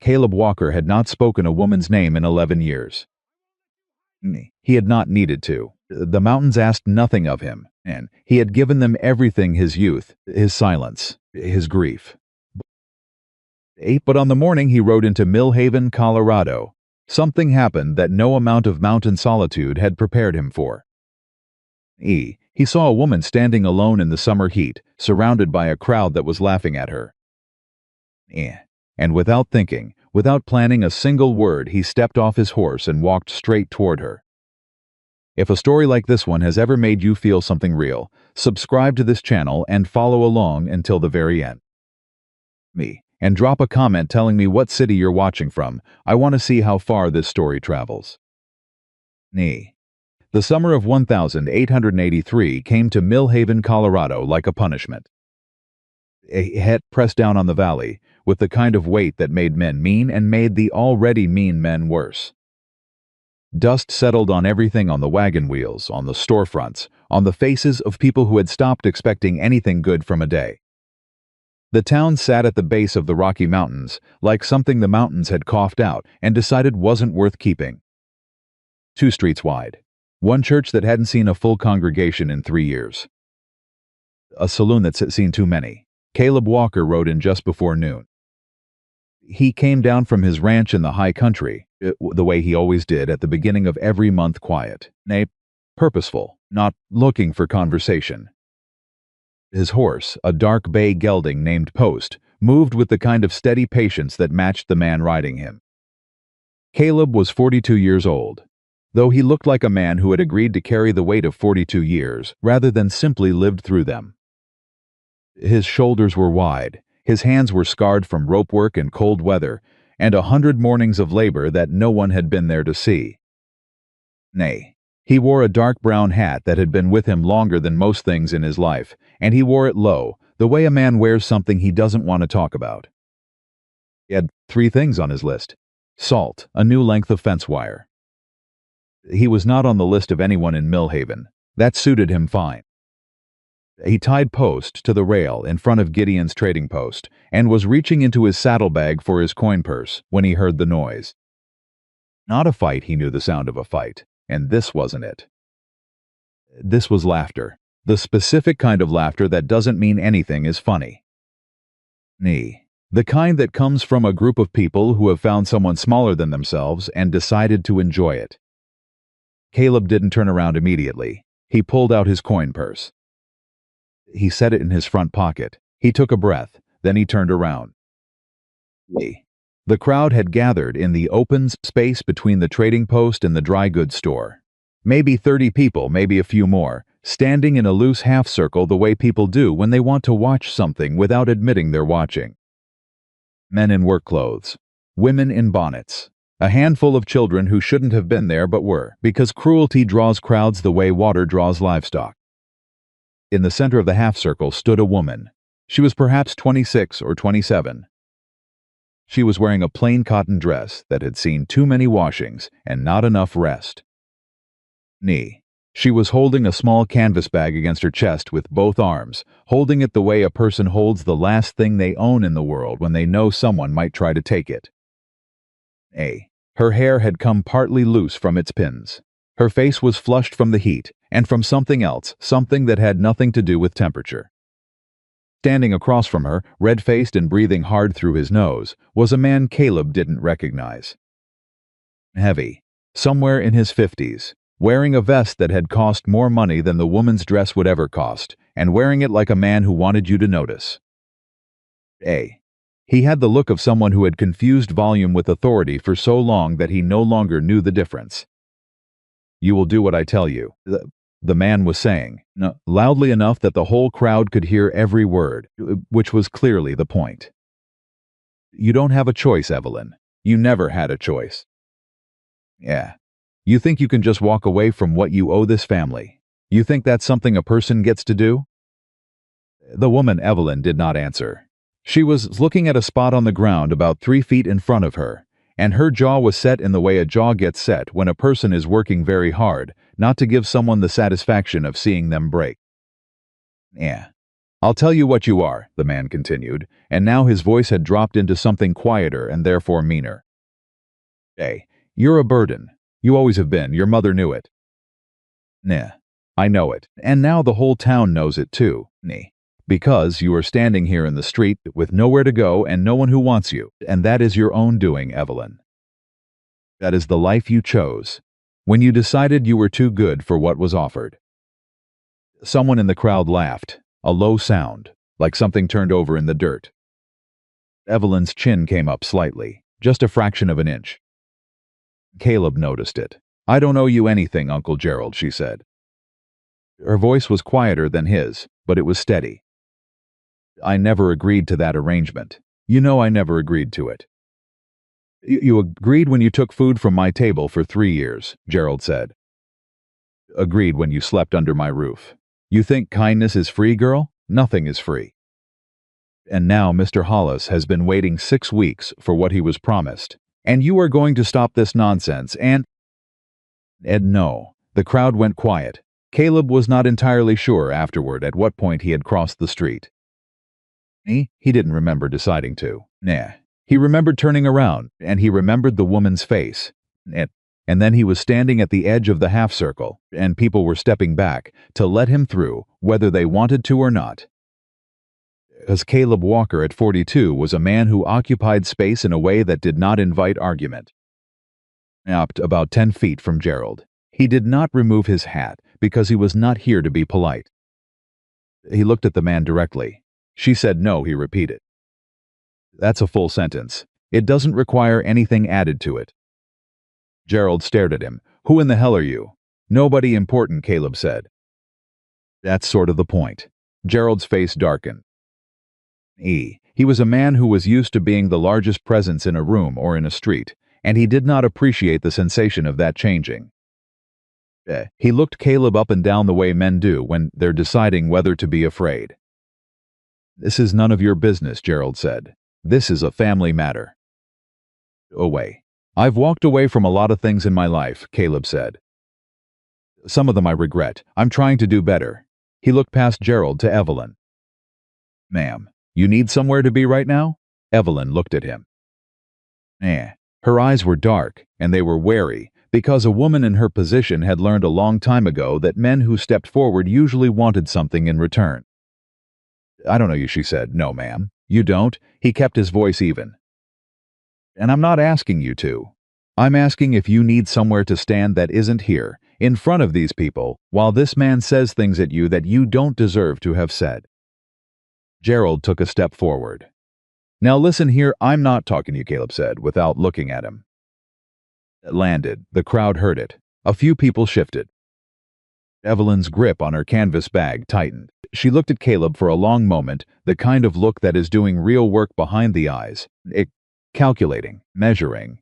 Caleb Walker had not spoken a woman's name in 11 years. He had not needed to. The mountains asked nothing of him, and he had given them everything: his youth, his silence, his grief. But on the morning he rode into Millhaven, Colorado, something happened that no amount of mountain solitude had prepared him for. He saw a woman standing alone in the summer heat, surrounded by a crowd that was laughing at her. And without thinking, without planning a single word, he stepped off his horse and walked straight toward her. If a story like this one has ever made you feel something real, subscribe to this channel and follow along until the very end. And drop a comment telling me what city you're watching from. I want to see how far this story travels. The summer of 1883 came to Millhaven, Colorado like a punishment. A het pressed down on the valley with the kind of weight that made men mean and made the already mean men worse. Dust settled on everything: on the wagon wheels, on the storefronts, on the faces of people who had stopped expecting anything good from a day. The town sat at the base of the Rocky Mountains, like something the mountains had coughed out and decided wasn't worth keeping. 2 streets wide. One church that hadn't seen a full congregation in 3 years. A saloon that's seen too many. Caleb Walker rode in just before noon. He came down from his ranch in the high country, the way he always did at the beginning of every month, quiet, nay, purposeful, not looking for conversation. His horse, a dark bay gelding named Post, moved with the kind of steady patience that matched the man riding him. Caleb was 42 years old, though he looked like a man who had agreed to carry the weight of 42 years rather than simply lived through them. His shoulders were wide, his hands were scarred from rope work and cold weather, and 100 mornings of labor that no one had been there to see. Nay, he wore a dark brown hat that had been with him longer than most things in his life, and he wore it low, the way a man wears something he doesn't want to talk about. He had 3 things on his list: salt, a new length of fence wire. He was not on the list of anyone in Millhaven. That suited him fine. He tied Post to the rail in front of Gideon's trading post and was reaching into his saddlebag for his coin purse when he heard the noise. Not a fight. He knew the sound of a fight, and this wasn't it. This was laughter, the specific kind of laughter that doesn't mean anything is funny. The kind that comes from a group of people who have found someone smaller than themselves and decided to enjoy it. Caleb didn't turn around immediately. He pulled out his coin purse. He set it in his front pocket. He took a breath, then he turned around. The crowd had gathered in the open space between the trading post and the dry goods store. Maybe 30 people, maybe a few more, standing in a loose half circle the way people do when they want to watch something without admitting they're watching. Men in work clothes, women in bonnets, a handful of children who shouldn't have been there but were, because cruelty draws crowds the way water draws livestock. In the center of the half circle stood a woman. She was perhaps 26 or 27. She was wearing a plain cotton dress that had seen too many washings and not enough rest. She was holding a small canvas bag against her chest with both arms, holding it the way a person holds the last thing they own in the world when they know someone might try to take it. Her hair had come partly loose from its pins. Her face was flushed from the heat and from something else, something that had nothing to do with temperature. Standing across from her, red-faced and breathing hard through his nose, was a man Caleb didn't recognize. Heavy, somewhere in his 50s, wearing a vest that had cost more money than the woman's dress would ever cost, and wearing it like a man who wanted you to notice. He had the look of someone who had confused volume with authority for so long that he no longer knew the difference. "You will do what I tell you," the man was saying, loudly enough that the whole crowd could hear every word, which was clearly the point. "You don't have a choice, Evelyn. You never had a choice. You think you can just walk away from what you owe this family? You think that's something a person gets to do?" The woman, Evelyn, did not answer. She was looking at a spot on the ground about 3 feet in front of her, and her jaw was set in the way a jaw gets set when a person is working very hard, not to give someone the satisfaction of seeing them break. I'll tell you what you are, the man continued, and now his voice had dropped into something quieter and therefore meaner. Hey, you're a burden. You always have been. Your mother knew it. Nah, I know it, and now the whole town knows it too, nee. Because you are standing here in the street with nowhere to go and no one who wants you, and that is your own doing, Evelyn. That is the life you chose, when you decided you were too good for what was offered. Someone in the crowd laughed, a low sound, like something turned over in the dirt. Evelyn's chin came up slightly, just a fraction of an inch. Caleb noticed it. I don't owe you anything, Uncle Gerald, she said. Her voice was quieter than his, but it was steady. I never agreed to that arrangement. You know I never agreed to it. You agreed when you took food from my table for 3 years, Gerald said. Agreed when you slept under my roof. You think kindness is free, girl? Nothing is free. And now Mr. Hollis has been waiting 6 weeks for what he was promised. And you are going to stop this nonsense and... Ed, no. The crowd went quiet. Caleb was not entirely sure afterward at what point he had crossed the street. He didn't remember deciding to. Nah. He remembered turning around, and he remembered the woman's face. And then he was standing at the edge of the half-circle, and people were stepping back to let him through, whether they wanted to or not. As Caleb Walker at 42 was a man who occupied space in a way that did not invite argument. About 10 feet from Gerald. He did not remove his hat, because he was not here to be polite. He looked at the man directly. She said no, he repeated. That's a full sentence. It doesn't require anything added to it. Gerald stared at him. Who in the hell are you? Nobody important, Caleb said. That's sort of the point. Gerald's face darkened. He was a man who was used to being the largest presence in a room or in a street, and he did not appreciate the sensation of that changing. He looked Caleb up and down the way men do when they're deciding whether to be afraid. This is none of your business, Gerald said. This is a family matter. Away. I've walked away from a lot of things in my life, Caleb said. Some of them I regret. I'm trying to do better. He looked past Gerald to Evelyn. Ma'am, you need somewhere to be right now? Evelyn looked at him. Her eyes were dark, and they were wary, because a woman in her position had learned a long time ago that men who stepped forward usually wanted something in return. I don't know you, she said. No, ma'am. You don't? He kept his voice even. And I'm not asking you to. I'm asking if you need somewhere to stand that isn't here, in front of these people, while this man says things at you that you don't deserve to have said. Gerald took a step forward. Now listen here, I'm not talking to you, Caleb said, without looking at him. It landed. The crowd heard it. A few people shifted. Evelyn's grip on her canvas bag tightened. She looked at Caleb for a long moment, the kind of look that is doing real work behind the eyes. Calculating, measuring,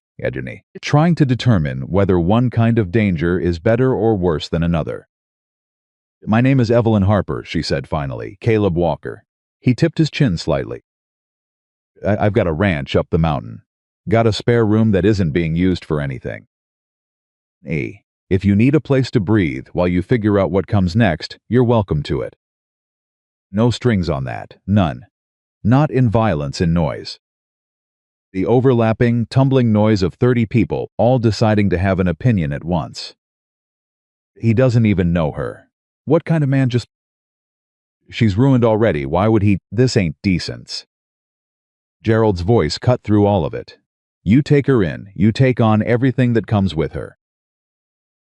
trying to determine whether one kind of danger is better or worse than another. My name is Evelyn Harper, she said finally. Caleb Walker. He tipped his chin slightly. I've got a ranch up the mountain. Got a spare room that isn't being used for anything. If you need a place to breathe while you figure out what comes next, you're welcome to it. No strings on that. None. Not in violence and noise. The overlapping, tumbling noise of 30 people all deciding to have an opinion at once. He doesn't even know her. What kind of man just... She's ruined already. Why would he... This ain't decent. Gerald's voice cut through all of it. You take her in. You take on everything that comes with her.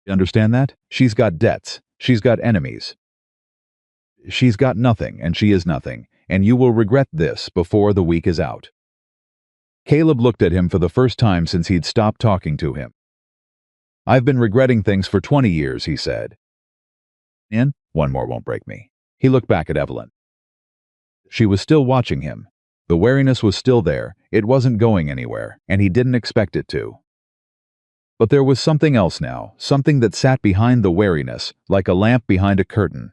You understand that? She's got debts. She's got enemies. She's got nothing, and she is nothing, and you will regret this before the week is out. Caleb looked at him for the first time since he'd stopped talking to him. I've been regretting things for 20 years, he said. And one more won't break me. He looked back at Evelyn. She was still watching him. The wariness was still there. It wasn't going anywhere, and he didn't expect it to. But there was something else now, something that sat behind the wariness, like a lamp behind a curtain.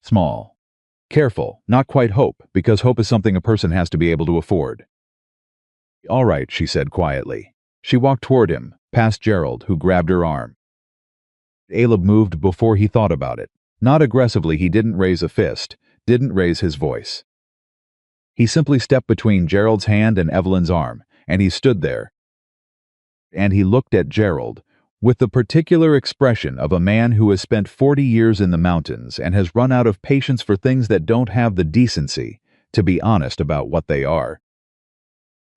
Small. Careful, not quite hope, because hope is something a person has to be able to afford. All right, she said quietly. She walked toward him, past Gerald, who grabbed her arm. Caleb moved before he thought about it. Not aggressively, he didn't raise a fist, didn't raise his voice. He simply stepped between Gerald's hand and Evelyn's arm, and he stood there. And he looked at Gerald with the particular expression of a man who has spent 40 years in the mountains and has run out of patience for things that don't have the decency to be honest about what they are.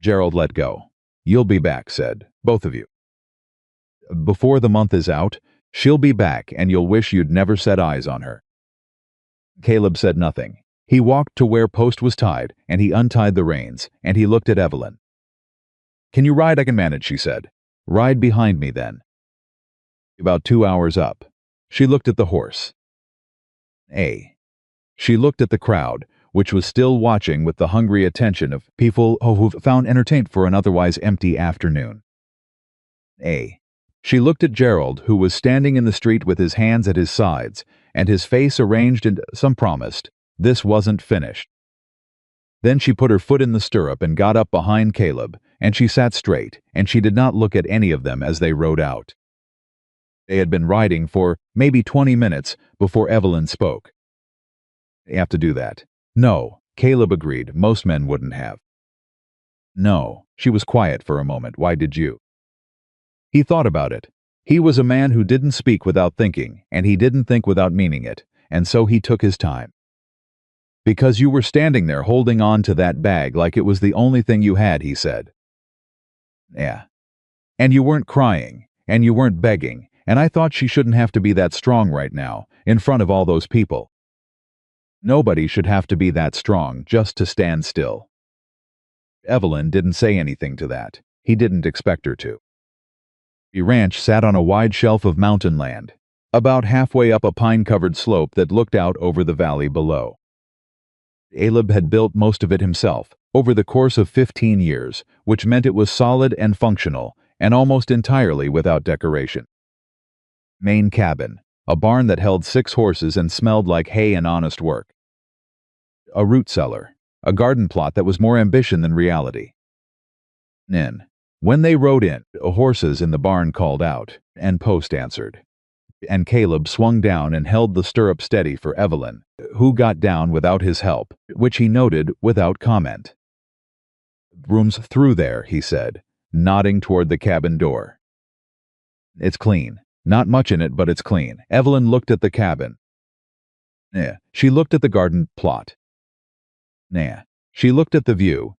Gerald let go. "You'll be back," said, "both of you. Before the month is out, she'll be back and you'll wish you'd never set eyes on her." Caleb said nothing. He walked to where post was tied, and he untied the reins, and he looked at Evelyn. "Can you ride? I can manage," she said. "Ride behind me, then." About 2 hours up. She looked at the horse. She looked at the crowd, which was still watching with the hungry attention of people who've found entertainment for an otherwise empty afternoon. She looked at Gerald, who was standing in the street with his hands at his sides, and his face arranged in some promised, this wasn't finished. Then she put her foot in the stirrup and got up behind Caleb, and she sat straight, and she did not look at any of them as they rode out. They had been riding for maybe 20 minutes before Evelyn spoke. "You have to do that." "No," Caleb agreed. "Most men wouldn't have." "No." She was quiet for a moment. "Why did you?" He thought about it. He was a man who didn't speak without thinking, and he didn't think without meaning it, and so he took his time. "Because you were standing there holding on to that bag like it was the only thing you had," he said. "Yeah. And you weren't crying, and you weren't begging, and I thought she shouldn't have to be that strong right now, in front of all those people. Nobody should have to be that strong just to stand still." Evelyn didn't say anything to that. He didn't expect her to. The ranch sat on a wide shelf of mountain land, about halfway up a pine-covered slope that looked out over the valley below. Caleb had built most of it himself, over the course of 15 years, which meant it was solid and functional, and almost entirely without decoration. Main cabin, a barn that held 6 horses and smelled like hay and honest work. A root cellar, a garden plot that was more ambition than reality. When they rode in, horses in the barn called out, and post answered. And Caleb swung down and held the stirrup steady for Evelyn, who got down without his help, which he noted without comment. "Room's through there," he said, nodding toward the cabin door. "It's clean. Not much in it, but it's clean." Evelyn looked at the cabin. She looked at the garden plot. She looked at the view,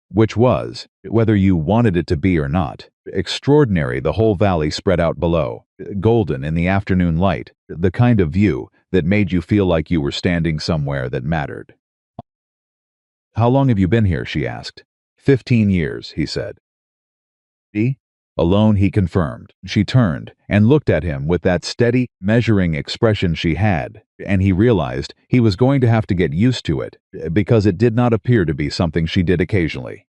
which was, whether you wanted it to be or not, extraordinary. The whole valley spread out below, golden in the afternoon light, the kind of view that made you feel like you were standing somewhere that mattered. "How long have you been here?" she asked. 15 years, he said. Alone, he confirmed. She turned and looked at him with that steady, measuring expression she had, and he realized he was going to have to get used to it, because it did not appear to be something she did occasionally.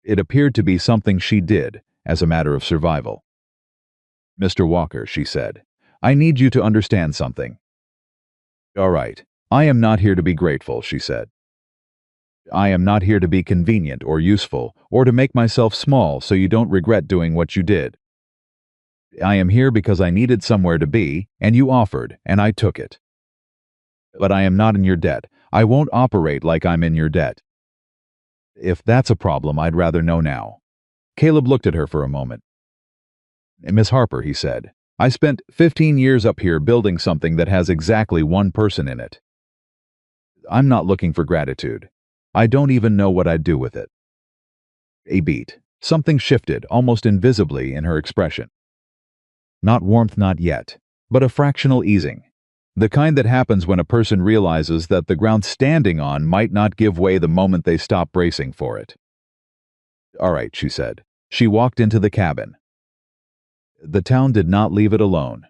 It appeared to be something she did as a matter of survival. "Mr. Walker," she said, "I need you to understand something." "All right. I am not here to be grateful," she said. "I am not here to be convenient or useful, or to make myself small so you don't regret doing what you did. I am here because I needed somewhere to be, and you offered, and I took it. But I am not in your debt. I won't operate like I'm in your debt. If that's a problem, I'd rather know now." Caleb looked at her for a moment. "Miss Harper," he said, "I spent 15 years up here building something that has exactly 1 person in it. I'm not looking for gratitude. I don't even know what I'd do with it." A beat. Something shifted, almost invisibly, in her expression. Not warmth, not yet, but a fractional easing. The kind that happens when a person realizes that the ground standing on might not give way the moment they stop bracing for it. "All right," she said. She walked into the cabin. The town did not leave it alone.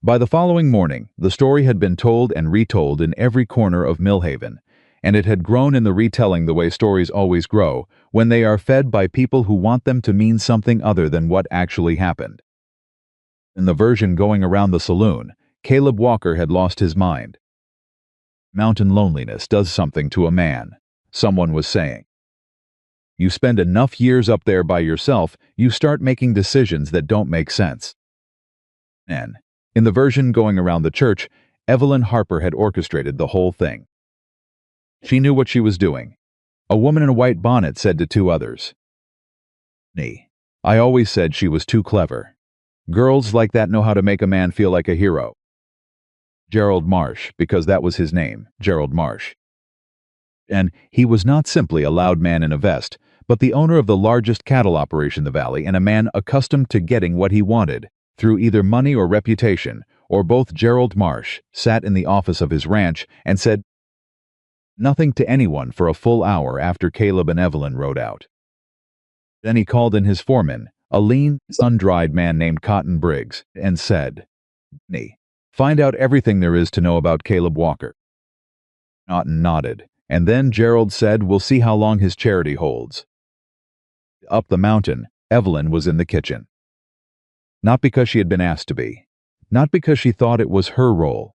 By the following morning, the story had been told and retold in every corner of Millhaven, and it had grown in the retelling the way stories always grow, when they are fed by people who want them to mean something other than what actually happened. In the version going around the saloon, Caleb Walker had lost his mind. "Mountain loneliness does something to a man," someone was saying. "You spend enough years up there by yourself, you start making decisions that don't make sense." And in the version going around the church, Evelyn Harper had orchestrated the whole thing. She knew what she was doing. A woman in a white bonnet said to two others, "I always said she was too clever. Girls like that know how to make a man feel like a hero." Gerald Marsh, because that was his name, Gerald Marsh. And he was not simply a loud man in a vest, but the owner of the largest cattle operation in the valley and a man accustomed to getting what he wanted, through either money or reputation, or both. Gerald Marsh sat in the office of his ranch and said nothing to anyone for a full hour after Caleb and Evelyn rode out. Then he called in his foreman, a lean, sun-dried man named Cotton Briggs, and said, "Find out everything there is to know about Caleb Walker." Cotton nodded, and then Gerald said, "We'll see how long his charity holds." Up the mountain, Evelyn was in the kitchen. Not because she had been asked to be, not because she thought it was her role,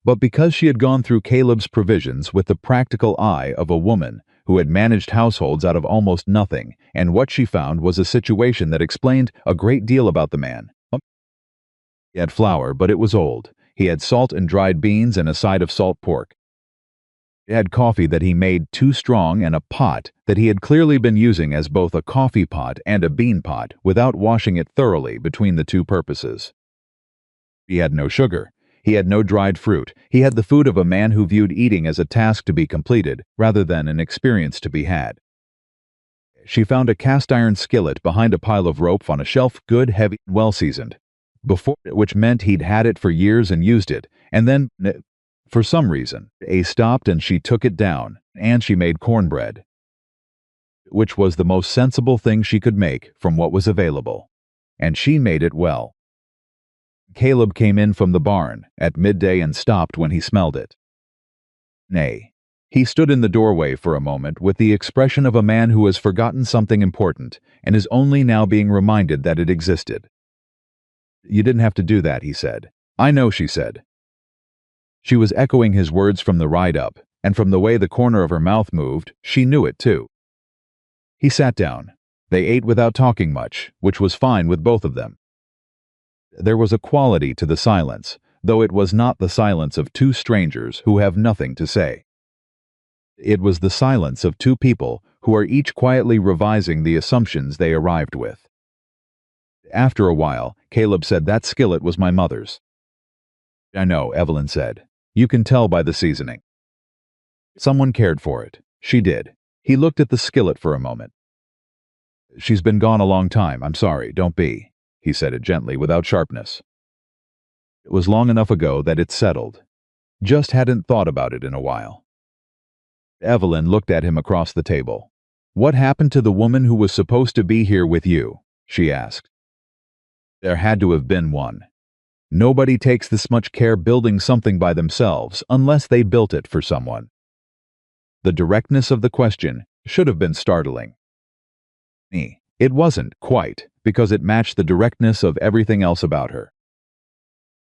but because she had gone through Caleb's provisions with the practical eye of a woman who had managed households out of almost nothing, and what she found was a situation that explained a great deal about the man. He had flour, but it was old. He had salt and dried beans and a side of salt pork. He had coffee that he made too strong and a pot that he had clearly been using as both a coffee pot and a bean pot without washing it thoroughly between the two purposes. He had no sugar. He had no dried fruit. He had the food of a man who viewed eating as a task to be completed rather than an experience to be had. She found a cast-iron skillet behind a pile of rope on a shelf, good, heavy, and well-seasoned, which meant he'd had it for years and used it, and then, for some reason, stopped and she took it down, and she made cornbread, which was the most sensible thing she could make from what was available, and she made it well. Caleb came in from the barn at midday and stopped when he smelled it. He stood in the doorway for a moment with the expression of a man who has forgotten something important and is only now being reminded that it existed. "You didn't have to do that," he said. "I know," she said. She was echoing his words from the ride up, and from the way the corner of her mouth moved, she knew it too. He sat down. They ate without talking much, which was fine with both of them. There was a quality to the silence, though it was not the silence of two strangers who have nothing to say. It was the silence of two people who are each quietly revising the assumptions they arrived with. After a while, Caleb said, "That skillet was my mother's." "I know," Evelyn said. "You can tell by the seasoning." "Someone cared for it." "She did." He looked at the skillet for a moment. "She's been gone a long time. I'm sorry, don't be." He said it gently, without sharpness. It was long enough ago that it settled. Just hadn't thought about it in a while. Evelyn looked at him across the table. "What happened to the woman who was supposed to be here with you?" she asked. "There had to have been one. Nobody takes this much care building something by themselves unless they built it for someone." The directness of the question should have been startling. It wasn't, quite, because it matched the directness of everything else about her.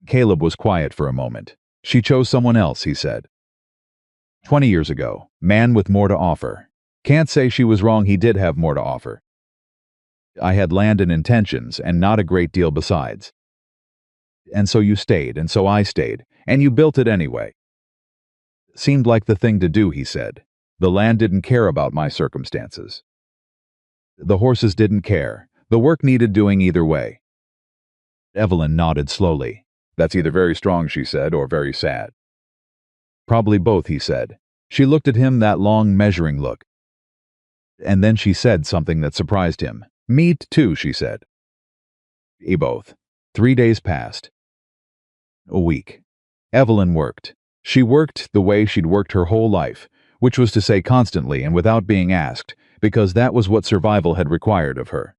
Caleb was quiet for a moment. "She chose someone else," he said. 20 years ago, man with more to offer. Can't say she was wrong, he did have more to offer. I had land and intentions, and not a great deal besides. And so you stayed, and so I stayed, and you built it anyway. Seemed like the thing to do, he said. The land didn't care about my circumstances. The horses didn't care. The work needed doing either way. Evelyn nodded slowly. "That's either very strong," she said, "or very sad." "Probably both," he said. She looked at him, that long, measuring look. And then she said something that surprised him. "Me too," she said. Both. 3 days passed. A week. Evelyn worked. She worked the way she'd worked her whole life, which was to say constantly and without being asked, because that was what survival had required of her.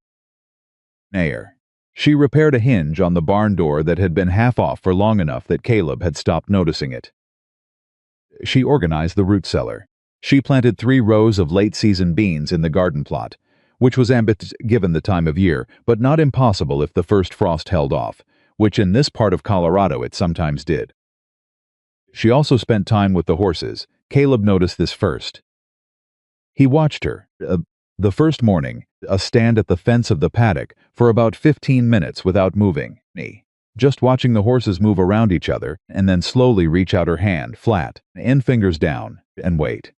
She repaired a hinge on the barn door that had been half off for long enough that Caleb had stopped noticing it. She organized the root cellar. She planted 3 rows of late-season beans in the garden plot, which was ambitious given the time of year, but not impossible if the first frost held off, which in this part of Colorado it sometimes did. She also spent time with the horses. Caleb noticed this first. He watched her, the first morning, stand at the fence of the paddock for about 15 minutes without moving. just watching the horses move around each other and then slowly reach out her hand, flat, end fingers down, and wait.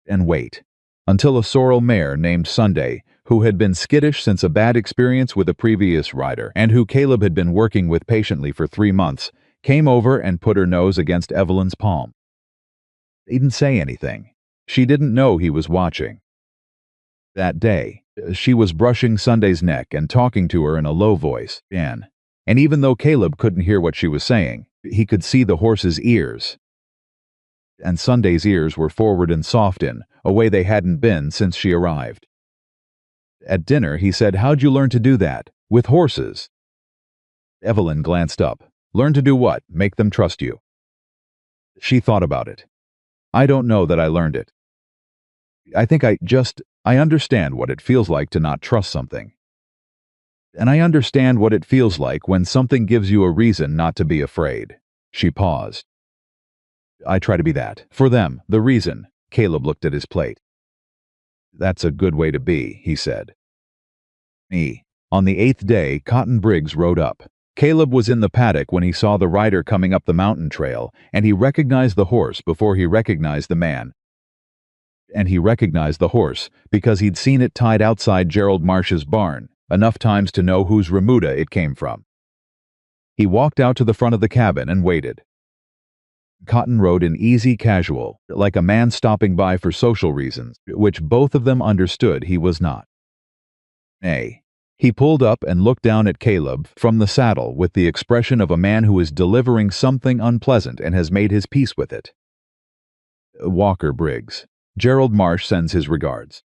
And wait. Until a sorrel mare named Sunday, who had been skittish since a bad experience with a previous rider and who Caleb had been working with patiently for 3 months, came over and put her nose against Evelyn's palm. He didn't say anything. She didn't know he was watching. That day, she was brushing Sunday's neck and talking to her in a low voice, and even though Caleb couldn't hear what she was saying, he could see the horse's ears. And Sunday's ears were forward and soft in a way they hadn't been since she arrived. At dinner, he said, "How'd you learn to do that? With horses?" Evelyn glanced up. "Learn to do what? Make them trust you?" She thought about it. "I don't know that I learned it. I think I understand what it feels like to not trust something. And I understand what it feels like when something gives you a reason not to be afraid." She paused. "I try to be that. For them, the reason." Caleb looked at his plate. "That's a good way to be," he said. On the 8th day, Cotton Briggs rode up. Caleb was in the paddock when he saw the rider coming up the mountain trail, and he recognized the horse before he recognized the man. And he recognized the horse because he'd seen it tied outside Gerald Marsh's barn enough times to know whose remuda it came from. He walked out to the front of the cabin and waited. Cotton rode in easy casual, like a man stopping by for social reasons, which both of them understood he was not. He pulled up and looked down at Caleb from the saddle with the expression of a man who is delivering something unpleasant and has made his peace with it. "Walker Briggs. Gerald Marsh sends his regards."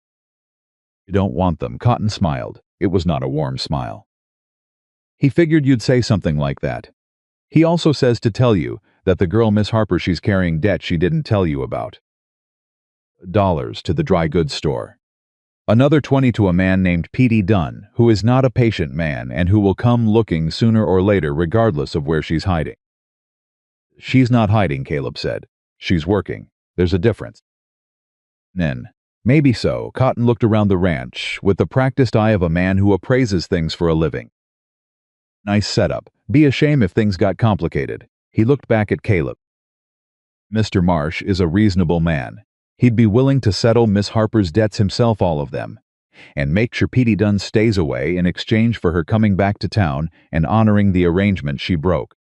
"You don't want them." Cotton smiled. It was not a warm smile. "He figured you'd say something like that. He also says to tell you that the girl Miss Harper she's carrying debt she didn't tell you about. $20 to the dry goods store. Another 20 to a man named P.D. Dunn, who is not a patient man and who will come looking sooner or later regardless of where she's hiding." "She's not hiding," Caleb said. "She's working. There's a difference." Maybe so." Cotton looked around the ranch with the practiced eye of a man who appraises things for a living. "Nice setup. Be a shame if things got complicated." He looked back at Caleb. "Mr. Marsh is a reasonable man. He'd be willing to settle Miss Harper's debts himself, all of them, and make sure P.D. Dunn stays away in exchange for her coming back to town and honoring the arrangement she broke."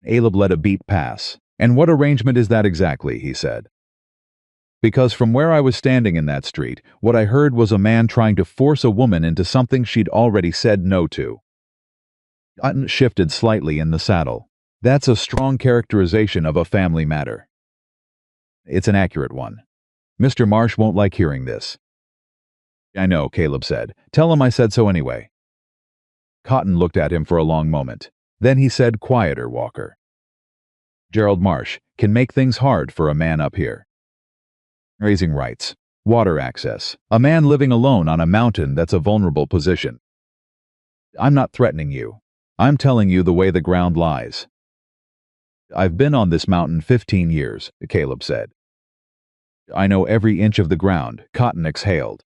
Caleb let a beat pass. "And what arrangement is that exactly?" he said. "Because from where I was standing in that street, what I heard was a man trying to force a woman into something she'd already said no to." Cotton shifted slightly in the saddle. "That's a strong characterization of a family matter." "It's an accurate one. Mr. Marsh won't like hearing this." "I know," Caleb said. "Tell him I said so anyway." Cotton looked at him for a long moment. Then he said, "Quieter, Walker. Gerald Marsh can make things hard for a man up here. Raising rights, water access, a man living alone on a mountain that's a vulnerable position. I'm not threatening you. I'm telling you the way the ground lies." "I've been on this mountain 15 years, Caleb said. "I know every inch of the ground." Cotton exhaled.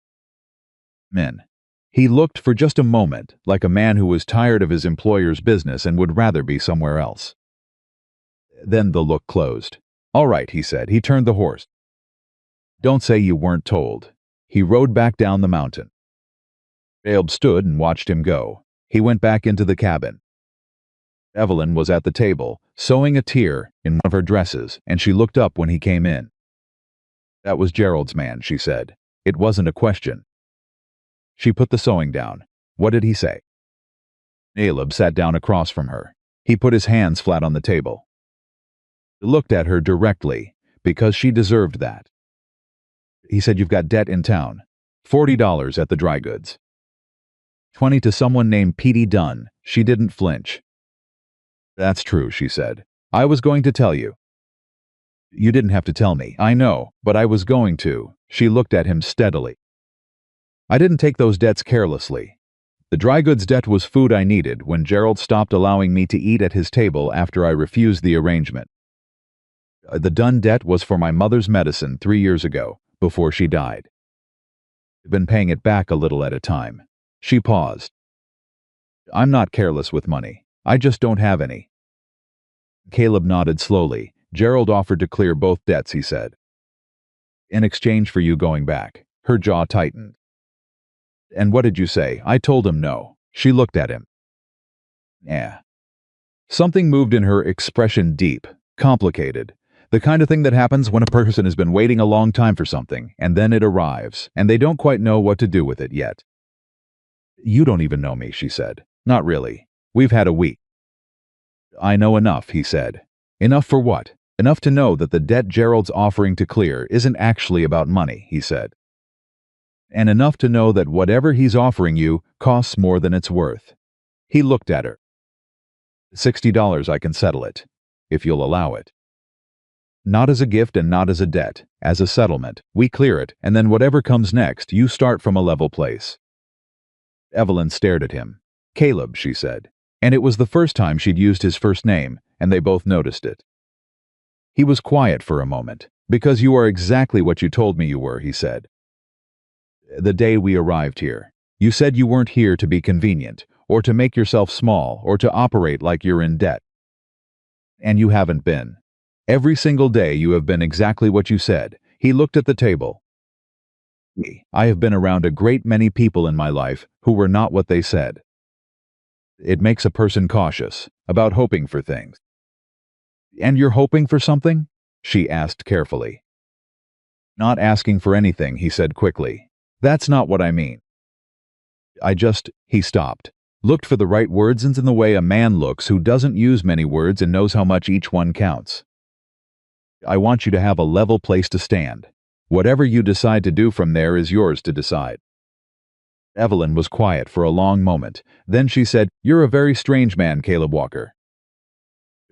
He looked for just a moment like a man who was tired of his employer's business and would rather be somewhere else. Then the look closed. "All right," he said. He turned the horse. "Don't say you weren't told." He rode back down the mountain. Caleb stood and watched him go. He went back into the cabin. Evelyn was at the table, sewing a tear in one of her dresses, and she looked up when he came in. "That was Gerald's man," she said. It wasn't a question. She put the sewing down. "What did he say?" Caleb sat down across from her. He put his hands flat on the table. He looked at her directly, because she deserved that. "He said you've got debt in town. $40 at the dry goods. 20 to someone named P.D. Dunn." She didn't flinch. "That's true," she said. "I was going to tell you." "You didn't have to tell me, I know, but I was going to." She looked at him steadily. "I didn't take those debts carelessly. The dry goods debt was food I needed when Gerald stopped allowing me to eat at his table after I refused the arrangement. The Dunn debt was for my mother's medicine 3 years ago, before she died. I've been paying it back a little at a time." She paused. I'm not careless with money. I just don't have any. Caleb nodded slowly. Gerald offered to clear both debts, he said. In exchange for you going back. Her jaw tightened. And what did you say? I told him no. She looked at him. Yeah. Something moved in her expression, deep, complicated. The kind of thing that happens when a person has been waiting a long time for something, and then it arrives, and they don't quite know what to do with it yet. You don't even know me, she said. Not really. We've had a week. I know enough, he said. Enough for what? Enough to know that the debt Gerald's offering to clear isn't actually about money, he said. And enough to know that whatever he's offering you costs more than it's worth. He looked at her. $60 I can settle it, if you'll allow it. Not as a gift and not as a debt, as a settlement. We clear it, and then whatever comes next, you start from a level place. Evelyn stared at him. Caleb, she said. And it was the first time she'd used his first name, and they both noticed it. He was quiet for a moment. Because you are exactly what you told me you were, he said. The day we arrived here. You said you weren't here to be convenient, or to make yourself small, or to operate like you're in debt. And you haven't been. Every single day you have been exactly what you said. He looked at the table. I have been around a great many people in my life who were not what they said. It makes a person cautious about hoping for things. And you're hoping for something? She asked carefully. Not asking for anything, he said quickly. That's not what I mean. He stopped, looked for the right words in the way a man looks who doesn't use many words and knows how much each one counts. I want you to have a level place to stand. Whatever you decide to do from there is yours to decide. Evelyn was quiet for a long moment. Then she said, You're a very strange man, Caleb Walker.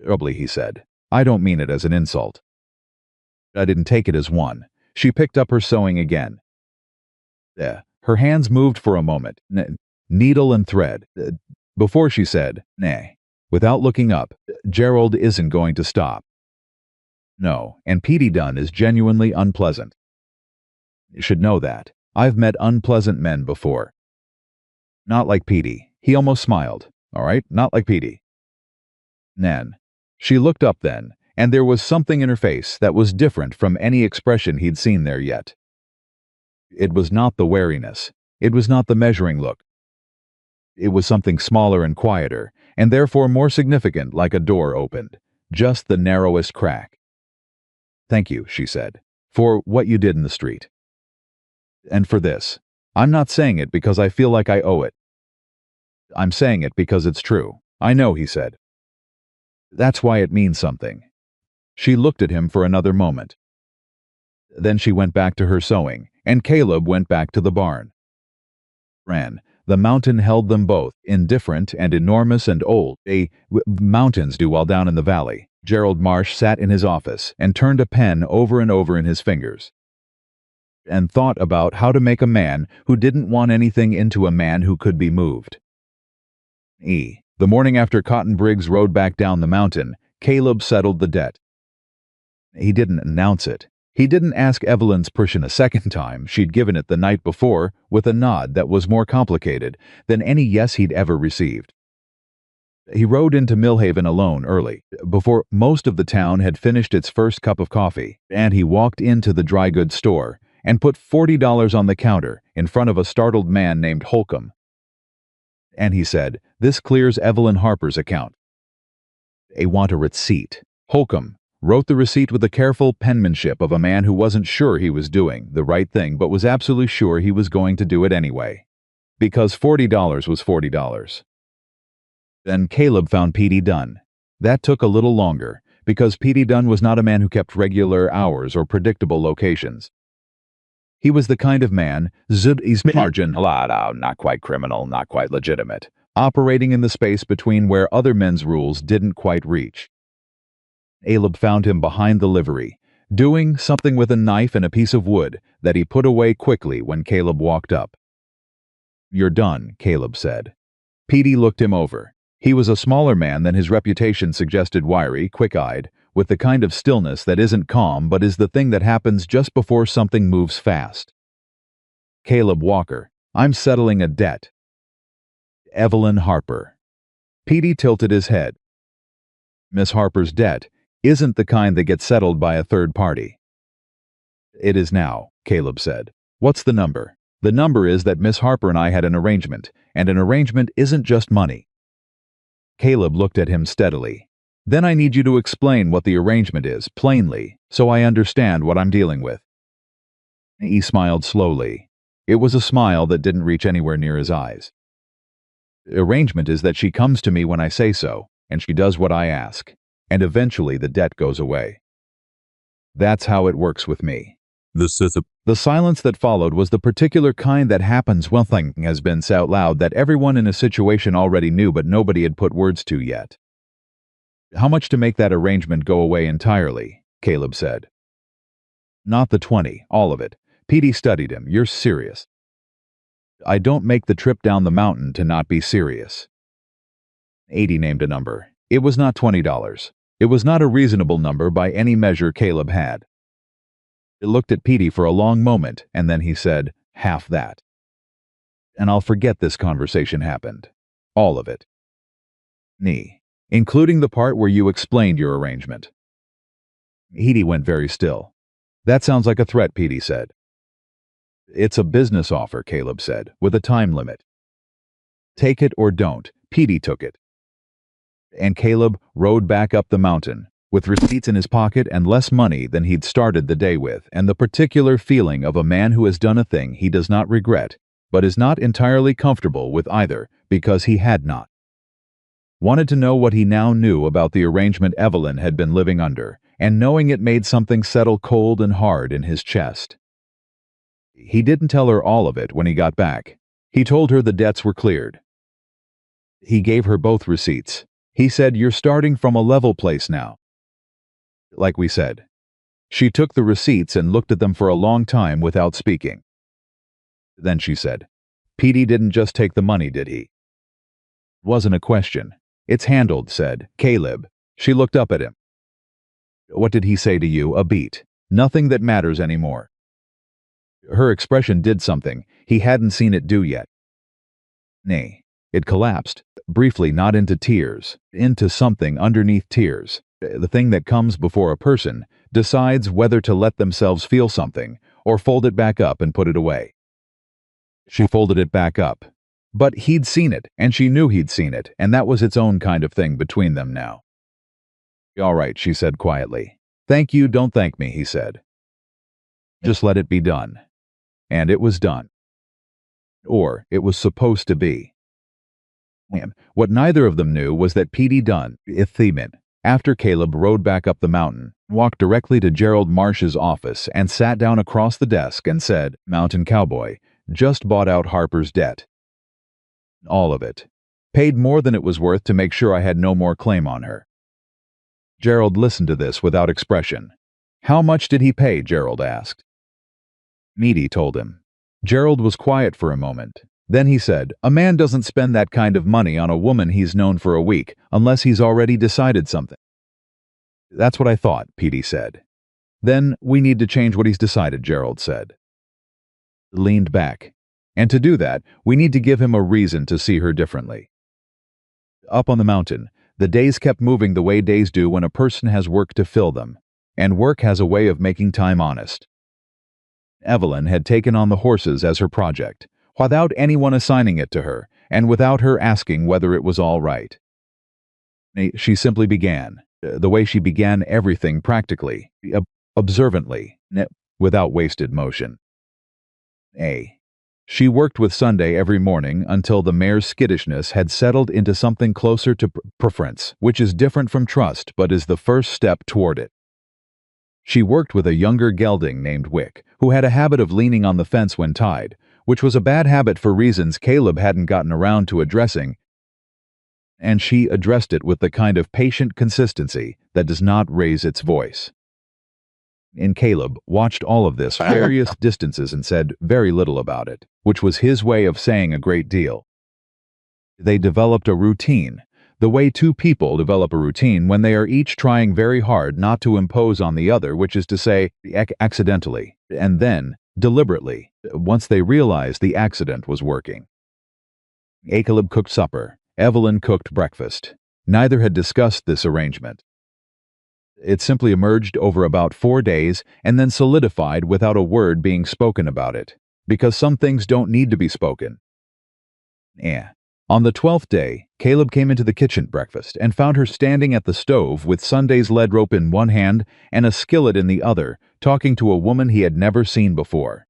Probably, he said. I don't mean it as an insult. I didn't take it as one. She picked up her sewing again. Her hands moved for a moment, needle and thread, before she said, Nay. Without looking up, Gerald isn't going to stop. No, and Petey Dunn is genuinely unpleasant. You should know that. I've met unpleasant men before. Not like Petey. He almost smiled. All right, not like Petey. Nan. She looked up then, and there was something in her face that was different from any expression he'd seen there yet. It was not the wariness. It was not the measuring look. It was something smaller and quieter, and therefore more significant, like a door opened. Just the narrowest crack. Thank you, she said, for what you did in the street. And for this. I'm not saying it because I feel like I owe it. I'm saying it because it's true. I know, he said. That's why it means something. She looked at him for another moment. Then she went back to her sewing, and Caleb went back to the barn. The mountain held them both, indifferent and enormous and old. Mountains do while down in the valley. Gerald Marsh sat in his office and turned a pen over and over in his fingers. And thought about how to make a man who didn't want anything into a man who could be moved. The morning after Cotton Briggs rode back down the mountain, Caleb settled the debt. He didn't announce it. He didn't ask Evelyn's permission a second time. She'd given it the night before with a nod that was more complicated than any yes he'd ever received. He rode into Millhaven alone early, before most of the town had finished its first cup of coffee, and he walked into the dry goods store and put $40 on the counter in front of a startled man named Holcomb. And he said, This clears Evelyn Harper's account. I want a receipt. Holcomb wrote the receipt with the careful penmanship of a man who wasn't sure he was doing the right thing but was absolutely sure he was going to do it anyway. Because $40 was $40. Then Caleb found Petey Dunn. That took a little longer, because Petey Dunn was not a man who kept regular hours or predictable locations. He was the kind of man, margin, not quite criminal, not quite legitimate, operating in the space between where other men's rules didn't quite reach. Caleb found him behind the livery, doing something with a knife and a piece of wood that he put away quickly when Caleb walked up. You're done, Caleb said. Petey looked him over. He was a smaller man than his reputation suggested, wiry, quick-eyed, with the kind of stillness that isn't calm but is the thing that happens just before something moves fast. Caleb Walker, I'm settling a debt. Evelyn Harper. Petey tilted his head. Miss Harper's debt isn't the kind that gets settled by a third party. It is now, Caleb said. What's the number? The number is that Miss Harper and I had an arrangement, and an arrangement isn't just money. Caleb looked at him steadily. Then I need you to explain what the arrangement is, plainly, so I understand what I'm dealing with. He smiled slowly. It was a smile that didn't reach anywhere near his eyes. The arrangement is that she comes to me when I say so, and she does what I ask, and eventually the debt goes away. That's how it works with me. The silence that followed was the particular kind that happens when something has been said out loud that everyone in a situation already knew but nobody had put words to yet. How much to make that arrangement go away entirely? Caleb said. Not the 20, all of it. Petey studied him. You're serious. I don't make the trip down the mountain to not be serious. 80 named a number. It was not $20. It was not a reasonable number by any measure Caleb had. He looked at Petey for a long moment, and then he said, half that. And I'll forget this conversation happened. All of it. Including the part where you explained your arrangement. Petey went very still. That sounds like a threat, Petey said. It's a business offer, Caleb said, with a time limit. Take it or don't. Petey took it. And Caleb rode back up the mountain, with receipts in his pocket and less money than he'd started the day with, and the particular feeling of a man who has done a thing he does not regret, but is not entirely comfortable with either, because he had not. Wanted to know what he now knew about the arrangement Evelyn had been living under, and knowing it made something settle cold and hard in his chest. He didn't tell her all of it when he got back. He told her the debts were cleared. He gave her both receipts. He said, "You're starting from a level place now." Like we said. She took the receipts and looked at them for a long time without speaking. Then she said, "Petey didn't just take the money, did he?" Wasn't a question. It's handled, said Caleb. She looked up at him. What did he say to you? A beat. Nothing that matters anymore. Her expression did something. He hadn't seen it do yet. Nay, it collapsed, briefly, not into tears, into something underneath tears. The thing that comes before a person decides whether to let themselves feel something or fold it back up and put it away. She folded it back up. But he'd seen it, and she knew he'd seen it, and that was its own kind of thing between them now. All right, she said quietly. Thank you, don't thank me, he said. Just let it be done. And it was done. Or it was supposed to be. What neither of them knew was that Petey Dunn, after Caleb rode back up the mountain, walked directly to Gerald Marsh's office and sat down across the desk and said, "Mountain Cowboy, just bought out Harper's debt. All of it. Paid more than it was worth to make sure I had no more claim on her." Gerald listened to this without expression. How much did he pay? Gerald asked. Petey told him. Gerald was quiet for a moment. Then he said, "A man doesn't spend that kind of money on a woman he's known for a week unless he's already decided something." That's what I thought, Petey said. Then we need to change what he's decided, Gerald said. Leaned back. And to do that, we need to give him a reason to see her differently. Up on the mountain, the days kept moving the way days do when a person has work to fill them, and work has a way of making time honest. Evelyn had taken on the horses as her project, without anyone assigning it to her, and without her asking whether it was all right. She simply began, the way she began everything practically, observantly, without wasted motion. She worked with Sunday every morning until the mare's skittishness had settled into something closer to preference, which is different from trust but is the first step toward it. She worked with a younger gelding named Wick, who had a habit of leaning on the fence when tied, which was a bad habit for reasons Caleb hadn't gotten around to addressing, and she addressed it with the kind of patient consistency that does not raise its voice. And Caleb watched all of this various distances and said very little about it, which was his way of saying a great deal. They developed a routine, the way two people develop a routine when they are each trying very hard not to impose on the other, which is to say, accidentally, and then, deliberately, once they realized the accident was working. Caleb cooked supper. Evelyn cooked breakfast. Neither had discussed this arrangement. It simply emerged over about 4 days and then solidified without a word being spoken about it, because some things don't need to be spoken. On the 12th day, Caleb came into the kitchen breakfast and found her standing at the stove with Sunday's lead rope in one hand and a skillet in the other, talking to a woman he had never seen before.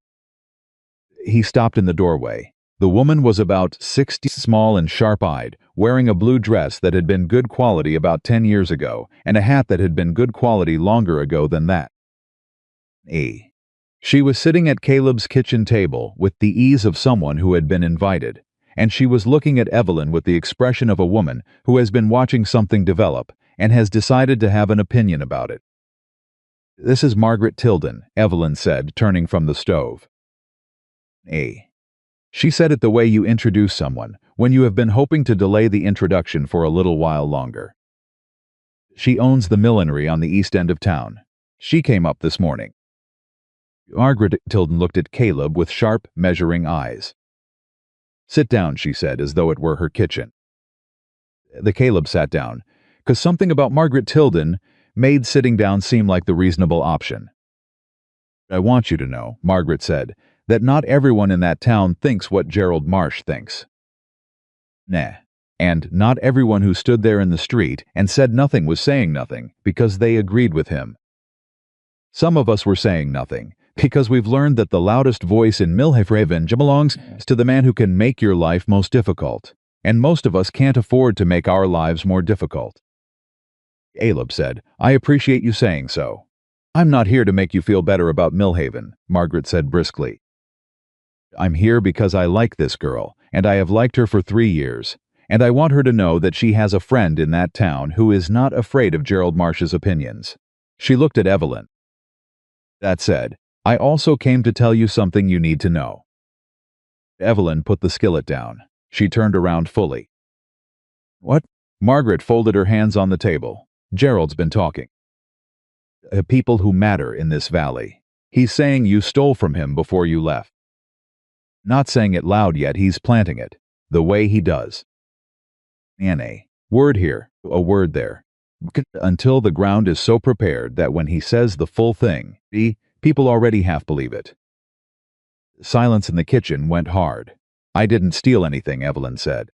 He stopped in the doorway. The woman was about 60, small and sharp-eyed, wearing a blue dress that had been good quality about 10 years ago, and a hat that had been good quality longer ago than that. She was sitting at Caleb's kitchen table with the ease of someone who had been invited, and she was looking at Evelyn with the expression of a woman who has been watching something develop and has decided to have an opinion about it. "This is Margaret Tilden," Evelyn said, turning from the stove. She said it the way you introduce someone, when you have been hoping to delay the introduction for a little while longer. "She owns the millinery on the east end of town. She came up this morning." Margaret Tilden looked at Caleb with sharp, measuring eyes. "Sit down," she said, as though it were her kitchen. Caleb sat down, because something about Margaret Tilden made sitting down seem like the reasonable option. "I want you to know," Margaret said, "that not everyone in that town thinks what Gerald Marsh thinks. And not everyone who stood there in the street and said nothing was saying nothing because they agreed with him. Some of us were saying nothing because we've learned that the loudest voice in Millhaven belongs to the man who can make your life most difficult, and most of us can't afford to make our lives more difficult." Caleb said, "I appreciate you saying so. I'm not here to make you feel better about Millhaven," Margaret said briskly. "I'm here because I like this girl, and I have liked her for 3 years, and I want her to know that she has a friend in that town who is not afraid of Gerald Marsh's opinions." She looked at Evelyn. "That said, I also came to tell you something you need to know." Evelyn put the skillet down. She turned around fully. "What?" Margaret folded her hands on the table. "Gerald's been talking. People who matter in this valley. He's saying you stole from him before you left. Not saying it loud yet, he's planting it, the way he does. Word here, a word there. Until the ground is so prepared that when he says the full thing, people already half believe it." Silence in the kitchen went hard. "I didn't steal anything," Evelyn said.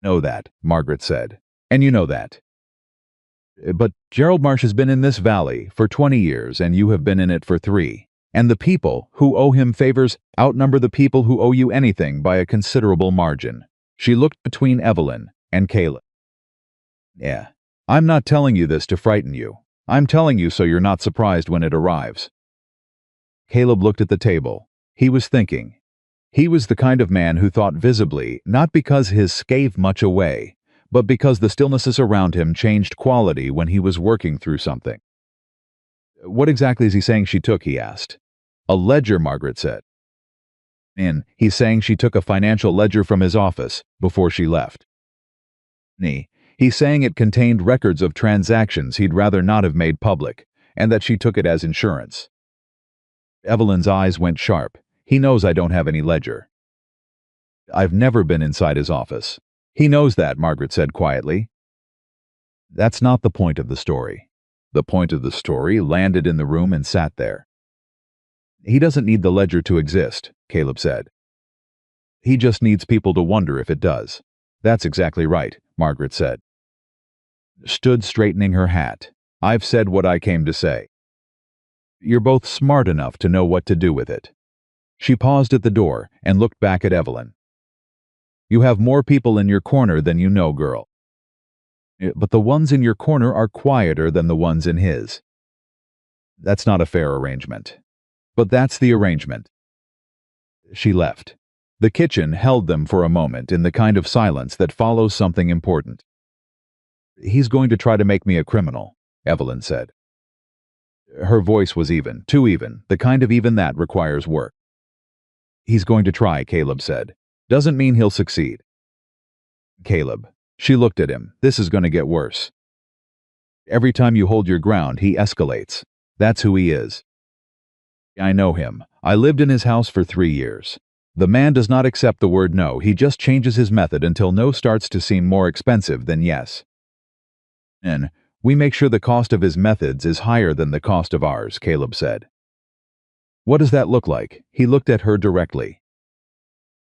"Know that," Margaret said. "And you know that. But Gerald Marsh has been in this valley for 20 years, and you have been in it for 3. And the people who owe him favors outnumber the people who owe you anything by a considerable margin." She looked between Evelyn and Caleb. "I'm not telling you this to frighten you. I'm telling you so you're not surprised when it arrives." Caleb looked at the table. He was thinking. He was the kind of man who thought visibly, not because his gave much away, but because the stillnesses around him changed quality when he was working through something. "What exactly is he saying she took?" he asked. "A ledger," Margaret said. He's saying she took a financial ledger from his office before she left. He's saying it contained records of transactions he'd rather not have made public, and that she took it as insurance." Evelyn's eyes went sharp. "He knows I don't have any ledger." "I've never been inside his office." "He knows that," Margaret said quietly. "That's not the point of the story." The point of the story landed in the room and sat there. "He doesn't need the ledger to exist," Caleb said. "He just needs people to wonder if it does." "That's exactly right," Margaret said. Stood straightening her hat. "I've said what I came to say. You're both smart enough to know what to do with it." She paused at the door and looked back at Evelyn. "You have more people in your corner than you know, girl. But the ones in your corner are quieter than the ones in his. That's not a fair arrangement. But that's the arrangement." She left. The kitchen held them for a moment in the kind of silence that follows something important. "He's going to try to make me a criminal," Evelyn said. Her voice was even, too even, the kind of even that requires work. "He's going to try," Caleb said. "Doesn't mean he'll succeed." "Caleb." She looked at him. "This is going to get worse. Every time you hold your ground, he escalates. That's who he is. I know him. I lived in his house for 3 years. The man does not accept the word no, he just changes his method until no starts to seem more expensive than yes. And we make sure the cost of his methods is higher than the cost of ours, Caleb said. What does that look like? He looked at her directly.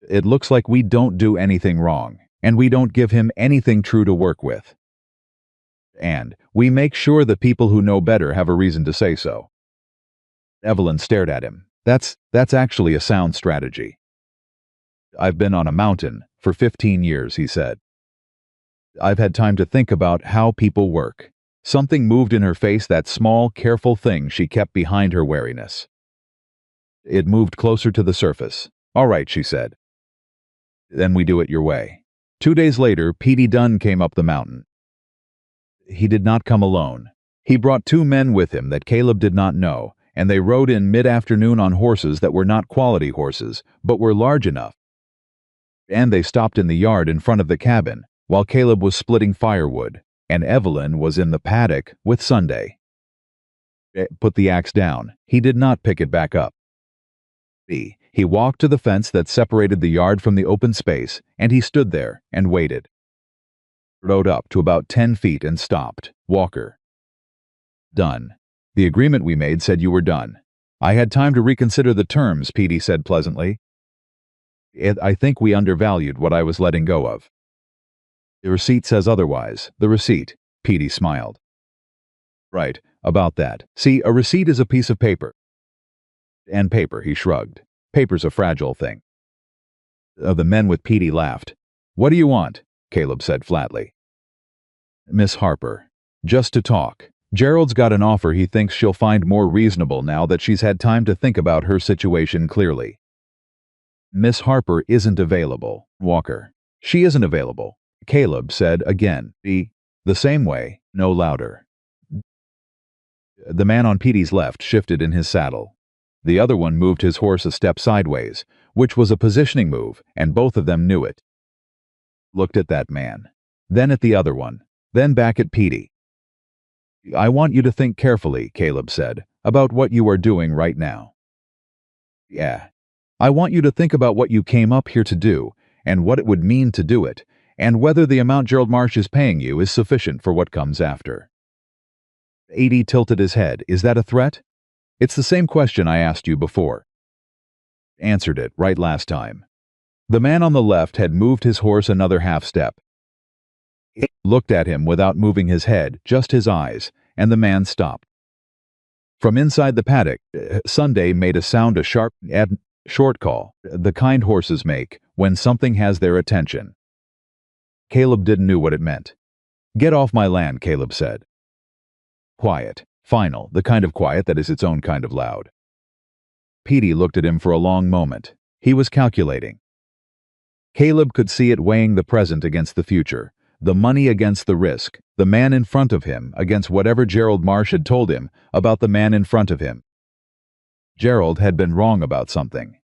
It looks like we don't do anything wrong, and we don't give him anything true to work with. And we make sure the people who know better have a reason to say so. Evelyn stared at him. That's actually a sound strategy. I've been on a mountain for 15 years, he said. I've had time to think about how people work. Something moved in her face, that small, careful thing she kept behind her wariness. It moved closer to the surface. All right, she said. Then we do it your way. 2 days later, Petey Dunn came up the mountain. He did not come alone. He brought 2 men with him that Caleb did not know, and they rode in mid-afternoon on horses that were not quality horses, but were large enough. And they stopped in the yard in front of the cabin, while Caleb was splitting firewood, and Evelyn was in the paddock with Sunday. Put the axe down. He did not pick it back up. He walked to the fence that separated the yard from the open space, and he stood there and waited. Rode up to about 10 feet and stopped. Walker. Done. The agreement we made said you were done. I had time to reconsider the terms, Petey said pleasantly. I think we undervalued what I was letting go of. The receipt says otherwise. The receipt. Petey smiled. Right, about that. See, a receipt is a piece of paper. And paper, he shrugged. Paper's a fragile thing. The men with Petey laughed. What do you want? Caleb said flatly. Miss Harper. Just to talk. Gerald's got an offer he thinks she'll find more reasonable now that she's had time to think about her situation clearly. Miss Harper isn't available, Walker. She isn't available, Caleb said again. The same way, no louder. The man on Petey's left shifted in his saddle. The other one moved his horse a step sideways, which was a positioning move, and both of them knew it. Looked at that man, then at the other one, then back at Petey. I want you to think carefully, Caleb said, about what you are doing right now. Yeah. I want you to think about what you came up here to do, and what it would mean to do it, and whether the amount Gerald Marsh is paying you is sufficient for what comes after. 80 tilted his head. Is that a threat? It's the same question I asked you before. Answered it right last time. The man on the left had moved his horse another half step. He looked at him without moving his head, just his eyes, and the man stopped. From inside the paddock, Sunday made a sound, a sharp, short call, the kind horses make when something has their attention. Caleb didn't know what it meant. Get off my land, Caleb said. Quiet, final, the kind of quiet that is its own kind of loud. Petey looked at him for a long moment. He was calculating. Caleb could see it, weighing the present against the future, the money against the risk, the man in front of him against whatever Gerald Marsh had told him about the man in front of him. Gerald had been wrong about something.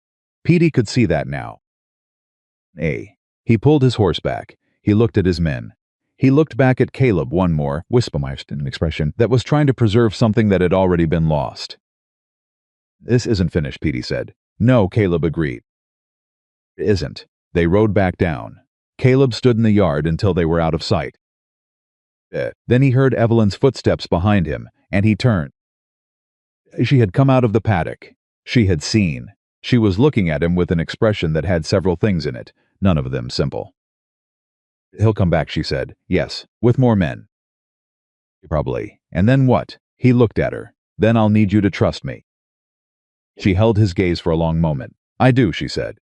Petey could see that now. He pulled his horse back. He looked at his men. He looked back at Caleb one more, wispemeist, an expression that was trying to preserve something that had already been lost. This isn't finished, Petey said. No, Caleb agreed. It isn't. They rode back down. Caleb stood in the yard until they were out of sight. Then he heard Evelyn's footsteps behind him, and he turned. She had come out of the paddock. She had seen. She was looking at him with an expression that had several things in it, none of them simple. He'll come back, she said. Yes, with more men. Probably. And then what? He looked at her. Then I'll need you to trust me. She held his gaze for a long moment. I do, she said.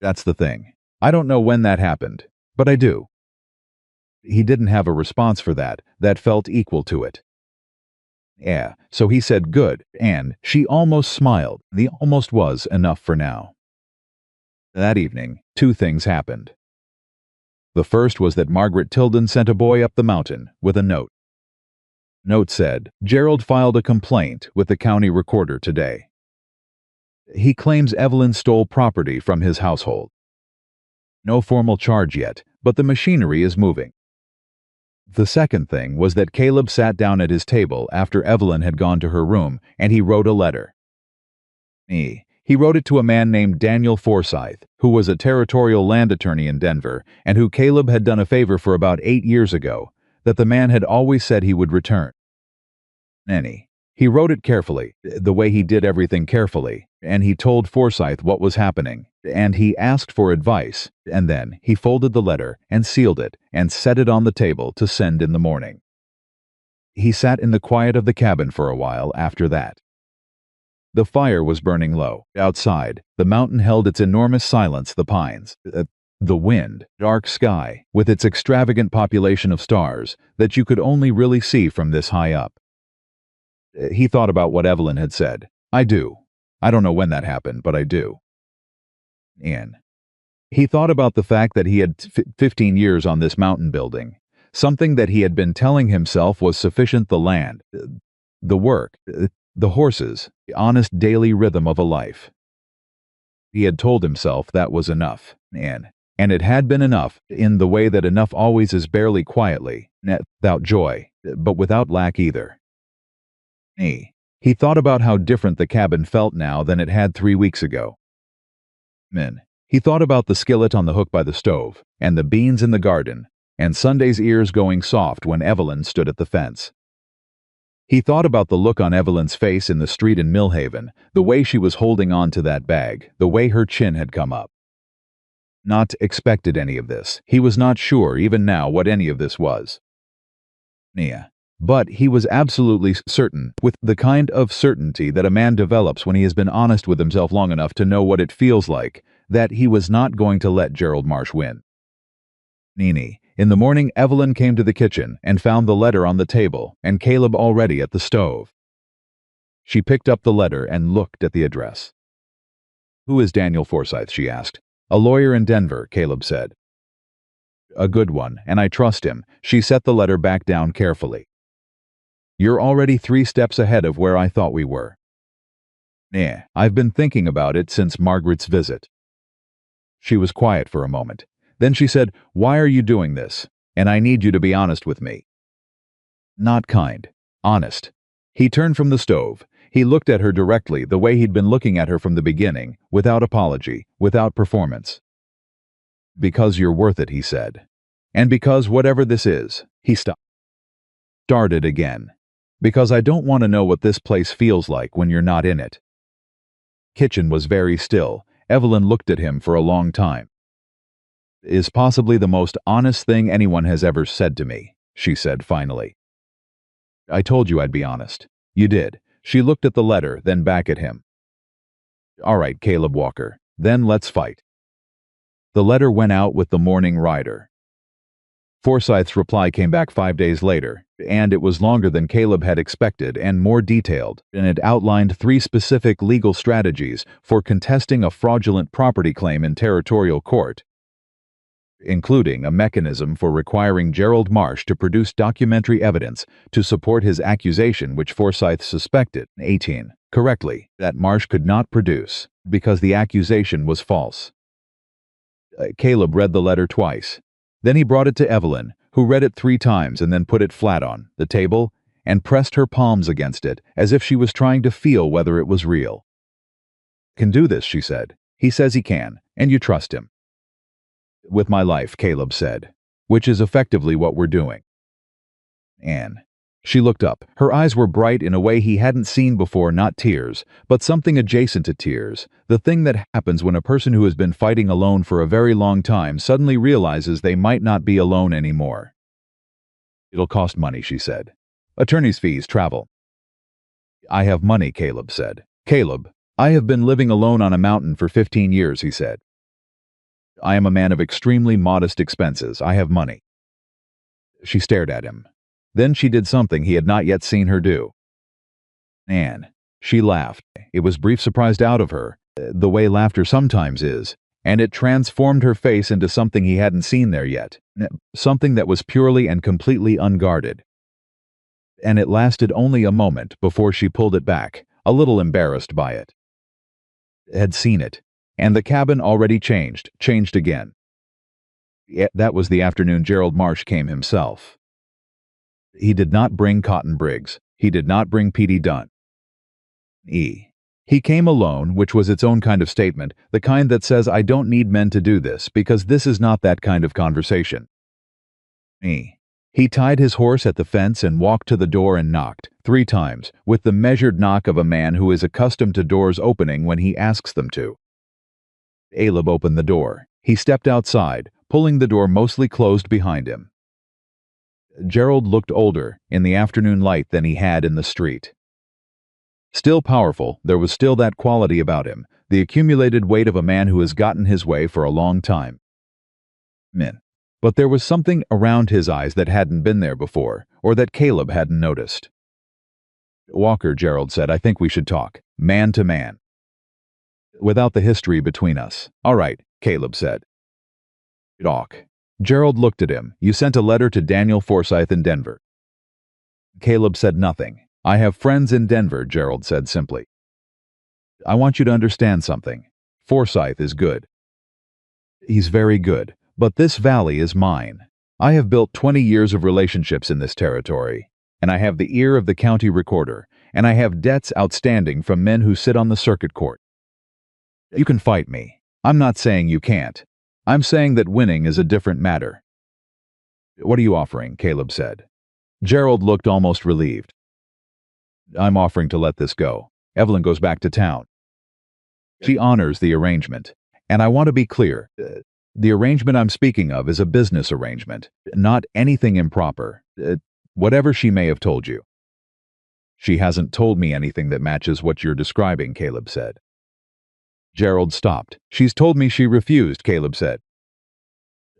That's the thing. I don't know when that happened, but I do. He didn't have a response for that felt equal to it. Yeah, so he said good, and she almost smiled. The almost was enough for now. That evening, 2 things happened. The first was that Margaret Tilden sent a boy up the mountain with a note. Note said, Gerald filed a complaint with the county recorder today. He claims Evelyn stole property from his household. No formal charge yet, but the machinery is moving. The second thing was that Caleb sat down at his table after Evelyn had gone to her room, and he wrote a letter. He He wrote it to a man named Daniel Forsyth, who was a territorial land attorney in Denver and who Caleb had done a favor for about 8 years ago, that the man had always said he would return. He wrote it carefully, the way he did everything carefully, and he told Forsyth what was happening, and he asked for advice, and then he folded the letter and sealed it and set it on the table to send in the morning. He sat in the quiet of the cabin for a while after that. The fire was burning low. Outside, the mountain held its enormous silence, the pines, the wind, dark sky, with its extravagant population of stars that you could only really see from this high up. He thought about what Evelyn had said. I do. I don't know when that happened, but I do. He thought about the fact that he had 15 years on this mountain building, something that he had been telling himself was sufficient: the land, the work, the horses, the honest daily rhythm of a life. He had told himself that was enough, and it had been enough in the way that enough always is, barely, quietly, without joy, but without lack either. He thought about how different the cabin felt now than it had 3 weeks ago. He thought about the skillet on the hook by the stove, and the beans in the garden, and Sunday's ears going soft when Evelyn stood at the fence. He thought about the look on Evelyn's face in the street in Millhaven, the way she was holding on to that bag, the way her chin had come up. Not expected any of this. He was not sure even now what any of this was. But he was absolutely certain, with the kind of certainty that a man develops when he has been honest with himself long enough to know what it feels like, that he was not going to let Gerald Marsh win. In the morning, Evelyn came to the kitchen and found the letter on the table and Caleb already at the stove. She picked up the letter and looked at the address. "Who is Daniel Forsyth?" she asked. "A lawyer in Denver," Caleb said. "A good one, and I trust him." She set the letter back down carefully. "You're already 3 steps ahead of where I thought we were." "I've been thinking about it since Margaret's visit." She was quiet for a moment. Then she said, "Why are you doing this? And I need you to be honest with me." Not kind. Honest. He turned from the stove. He looked at her directly, the way he'd been looking at her from the beginning, without apology, without performance. "Because you're worth it," he said. "And because whatever this is," he started again. "Because I don't want to know what this place feels like when you're not in it." Kitchen was very still. Evelyn looked at him for a long time. "Is possibly the most honest thing anyone has ever said to me," she said finally. "I told you I'd be honest." "You did." She looked at the letter, then back at him. "All right, Caleb Walker, then let's fight." The letter went out with the morning rider. Forsyth's reply came back 5 days later, and it was longer than Caleb had expected and more detailed, and it outlined 3 specific legal strategies for contesting a fraudulent property claim in territorial court, including a mechanism for requiring Gerald Marsh to produce documentary evidence to support his accusation, which Forsyth suspected, correctly, that Marsh could not produce, because the accusation was false. Caleb read the letter twice. Then he brought it to Evelyn, who read it 3 times and then put it flat on the table and pressed her palms against it as if she was trying to feel whether it was real. "Can do this," she said. "He says he can, and you trust him." "With my life," Caleb said, "which is effectively what we're doing." She looked up. Her eyes were bright in a way he hadn't seen before, not tears, but something adjacent to tears, the thing that happens when a person who has been fighting alone for a very long time suddenly realizes they might not be alone anymore. "It'll cost money," she said. "Attorney's fees, travel." "I have money," Caleb said. "Caleb, I have been living alone on a mountain for 15 years, he said. "I am a man of extremely modest expenses. I have money." She stared at him. Then she did something he had not yet seen her do. She laughed. It was brief, surprised out of her, the way laughter sometimes is, and it transformed her face into something he hadn't seen there yet, something that was purely and completely unguarded. And it lasted only a moment before she pulled it back, a little embarrassed by it. Had seen it, and the cabin already changed again. That was the afternoon Gerald Marsh came himself. He did not bring Cotton Briggs. He did not bring P.D. Dunn. He He came alone, which was its own kind of statement, the kind that says I don't need men to do this, because this is not that kind of conversation. He tied his horse at the fence and walked to the door and knocked, 3 times, with the measured knock of a man who is accustomed to doors opening when he asks them to. Caleb opened the door. He stepped outside, pulling the door mostly closed behind him. Gerald looked older in the afternoon light than he had in the street. Still powerful, there was still that quality about him, the accumulated weight of a man who has gotten his way for a long time. But there was something around his eyes that hadn't been there before, or that Caleb hadn't noticed. Walker, Gerald said, I think we should talk, man to man. Without the history between us. All right, Caleb said. Talk. Gerald looked at him. You sent a letter to Daniel Forsyth in Denver. Caleb said nothing. I have friends in Denver, Gerald said simply. I want you to understand something. Forsyth is good. He's very good, but this valley is mine. I have built 20 years of relationships in this territory, and I have the ear of the county recorder, and I have debts outstanding from men who sit on the circuit court. You can fight me. I'm not saying you can't. I'm saying that winning is a different matter. What are you offering? Caleb said. Gerald looked almost relieved. I'm offering to let this go. Evelyn goes back to town. She honors the arrangement. And I want to be clear. The arrangement I'm speaking of is a business arrangement, not anything improper. Whatever she may have told you. She hasn't told me anything that matches what you're describing, Caleb said. Gerald stopped. She's told me she refused, Caleb said.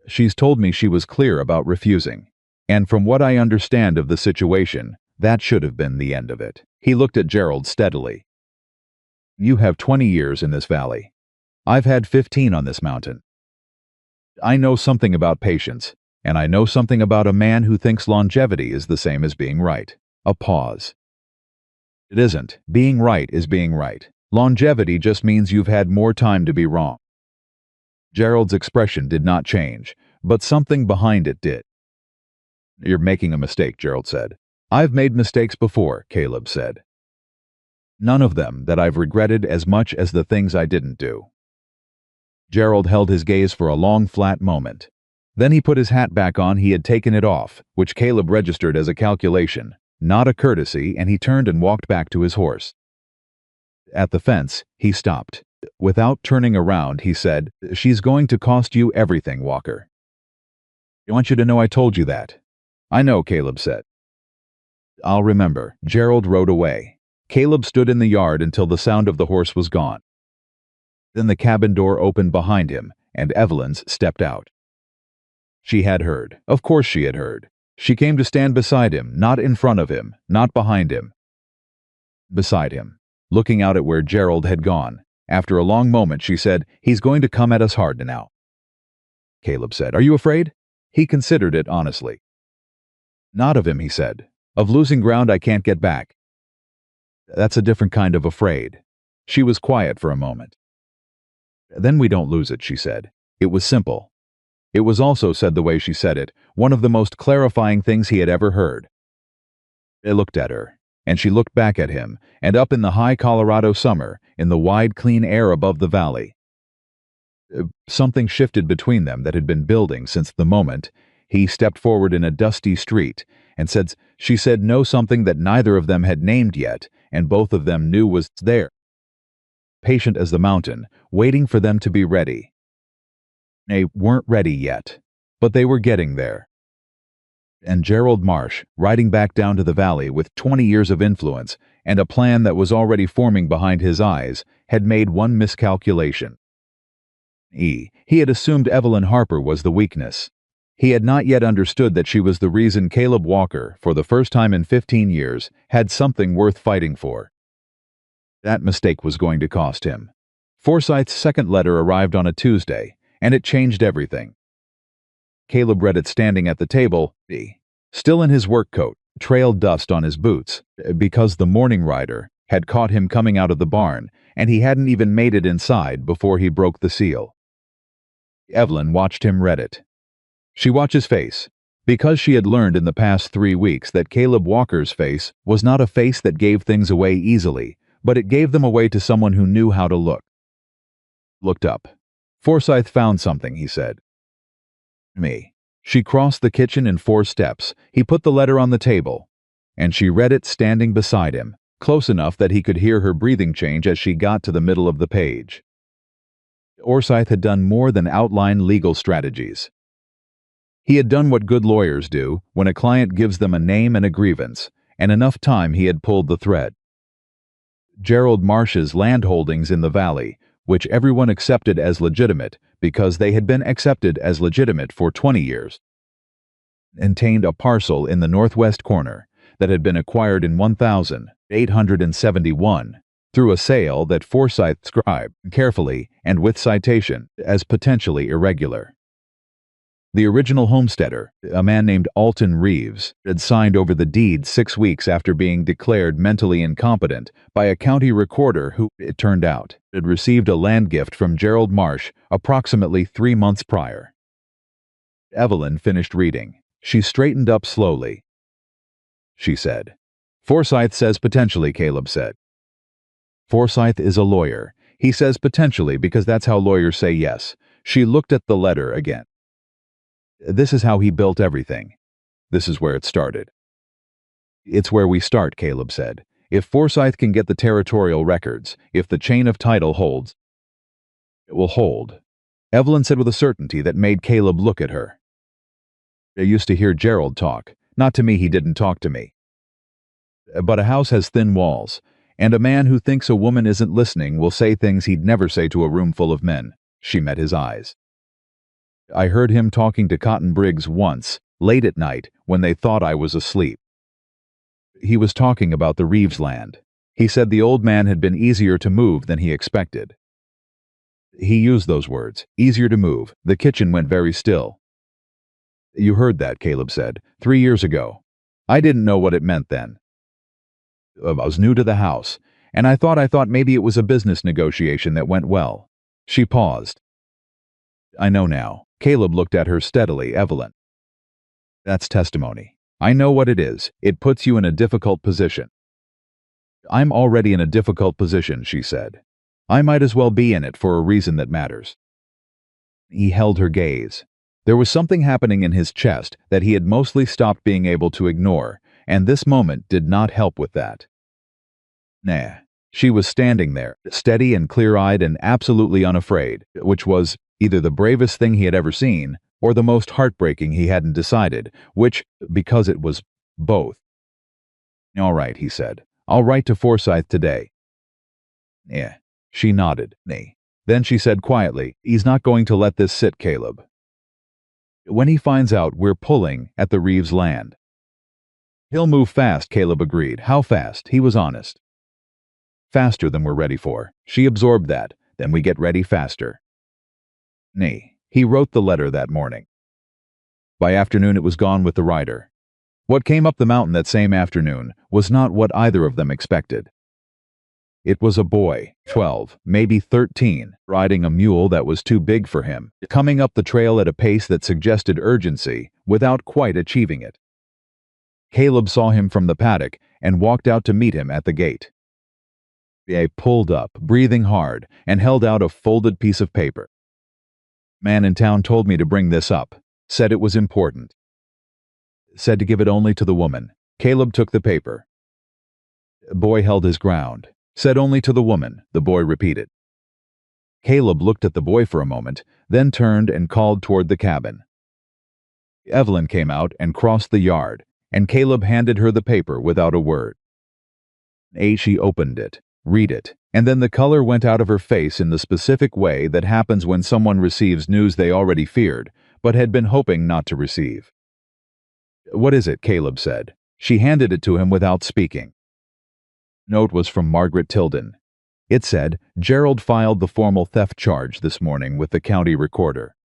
She's told me she was clear about refusing. And from what I understand of the situation, that should have been the end of it. He looked at Gerald steadily. You have 20 years in this valley. I've had 15 on this mountain. I know something about patience, and I know something about a man who thinks longevity is the same as being right. A pause. It isn't. Being right is being right. Longevity just means you've had more time to be wrong. Gerald's expression did not change, but something behind it did. You're making a mistake, Gerald said. I've made mistakes before, Caleb said. None of them that I've regretted as much as the things I didn't do. Gerald held his gaze for a long, flat moment. Then he put his hat back on. He had taken it off, which Caleb registered as a calculation, not a courtesy, and he turned and walked back to his horse. At the fence, he stopped. Without turning around, he said, She's going to cost you everything, Walker. I want you to know I told you that. I know, Caleb said. I'll remember. Gerald rode away. Caleb stood in the yard until the sound of the horse was gone. Then the cabin door opened behind him, and Evelyn's stepped out. She had heard. Of course she had heard. She came to stand beside him, not in front of him, not behind him. Beside him, looking out at where Gerald had gone. After a long moment, she said, He's going to come at us hard now. Caleb said, Are you afraid? He considered it honestly. Not of him, he said. Of losing ground I can't get back. That's a different kind of afraid. She was quiet for a moment. Then we don't lose it, she said. It was simple. It was also, said the way she said it, one of the most clarifying things he had ever heard. He looked at her, and she looked back at him, and up in the high Colorado summer, in the wide, clean air above the valley. Something shifted between them that had been building since the moment he stepped forward in a dusty street, and she said no something that neither of them had named yet, and both of them knew was there. Patient as the mountain, waiting for them to be ready. They weren't ready yet, but they were getting there. And Gerald Marsh, riding back down to the valley with 20 years of influence and a plan that was already forming behind his eyes, had made one miscalculation. He had assumed Evelyn Harper was the weakness. He had not yet understood that she was the reason Caleb Walker, for the first time in 15 years, had something worth fighting for. That mistake was going to cost him. Forsyth's second letter arrived on a Tuesday, and it changed everything. Caleb read it standing at the table, still in his work coat, trailed dust on his boots, because the morning rider had caught him coming out of the barn, and he hadn't even made it inside before he broke the seal. Evelyn watched him read it. She watched his face, because she had learned in the past 3 weeks that Caleb Walker's face was not a face that gave things away easily, but it gave them away to someone who knew how to look. Looked up. Forsyth found something, he said. Me. She crossed the kitchen in 4 steps. He put the letter on the table, and she read it standing beside him, close enough that he could hear her breathing change as she got to the middle of the page. Forsyth had done more than outline legal strategies. He had done what good lawyers do when a client gives them a name and a grievance, and enough time he had pulled the thread. Gerald Marsh's land holdings in the valley, which everyone accepted as legitimate because they had been accepted as legitimate for 20 years, contained a parcel in the northwest corner that had been acquired in 1871 through a sale that Forsyth described carefully and with citation as potentially irregular. The original homesteader, a man named Alton Reeves, had signed over the deed 6 weeks after being declared mentally incompetent by a county recorder who, it turned out, had received a land gift from Gerald Marsh approximately 3 months prior. Evelyn finished reading. She straightened up slowly. She said, "Forsyth says potentially," Caleb said. "Forsyth is a lawyer. He says potentially because that's how lawyers say yes." She looked at the letter again. "This is how he built everything. This is where it started." "It's where we start," Caleb said. "If Forsyth can get the territorial records, if the chain of title holds, it will hold," Evelyn said with a certainty that made Caleb look at her. "I used to hear Gerald talk. Not to me, he didn't talk to me. But a house has thin walls, and a man who thinks a woman isn't listening will say things he'd never say to a room full of men." She met his eyes. "I heard him talking to Cotton Briggs once, late at night, when they thought I was asleep. He was talking about the Reeves land. He said the old man had been easier to move than he expected. He used those words, easier to move. The kitchen went very still." "You heard that," Caleb said, 3 years ago. "I didn't know what it meant then. I was new to the house, and I thought maybe it was a business negotiation that went well." She paused. "I know now." Caleb looked at her steadily. "Evelyn, that's testimony. I know what it is. It puts you in a difficult position." "I'm already in a difficult position," she said. "I might as well be in it for a reason that matters." He held her gaze. There was something happening in his chest that he had mostly stopped being able to ignore, and this moment did not help with that. Nah. She was standing there, steady and clear-eyed and absolutely unafraid, which was either the bravest thing he had ever seen or the most heartbreaking he hadn't decided, which, because it was both. "All right," he said. "I'll write to Forsyth today." "Yeah." She nodded. "Nee." Then she said quietly, "He's not going to let this sit, Caleb. When he finds out we're pulling at the Reeves land." "He'll move fast," Caleb agreed. "How fast?" He was honest. "Faster than we're ready for." She absorbed that. "Then we get ready faster." Nee. He wrote the letter that morning. By afternoon it was gone with the writer. What came up the mountain that same afternoon was not what either of them expected. It was a boy, 12, maybe 13, riding a mule that was too big for him, coming up the trail at a pace that suggested urgency without quite achieving it. Caleb saw him from the paddock and walked out to meet him at the gate. He pulled up, breathing hard, and held out a folded piece of paper. "Man in town told me to bring this up. Said it was important. Said to give it only to the woman." Caleb took the paper. Boy held his ground. "Said only to the woman," the boy repeated. Caleb looked at the boy for a moment, then turned and called toward the cabin. Evelyn came out and crossed the yard, and Caleb handed her the paper without a word. She opened it, read it, and then the color went out of her face in the specific way that happens when someone receives news they already feared, but had been hoping not to receive. "What is it?" Caleb said. She handed it to him without speaking. Note was from Margaret Tilden. It said, "Gerald filed the formal theft charge this morning with the county recorder.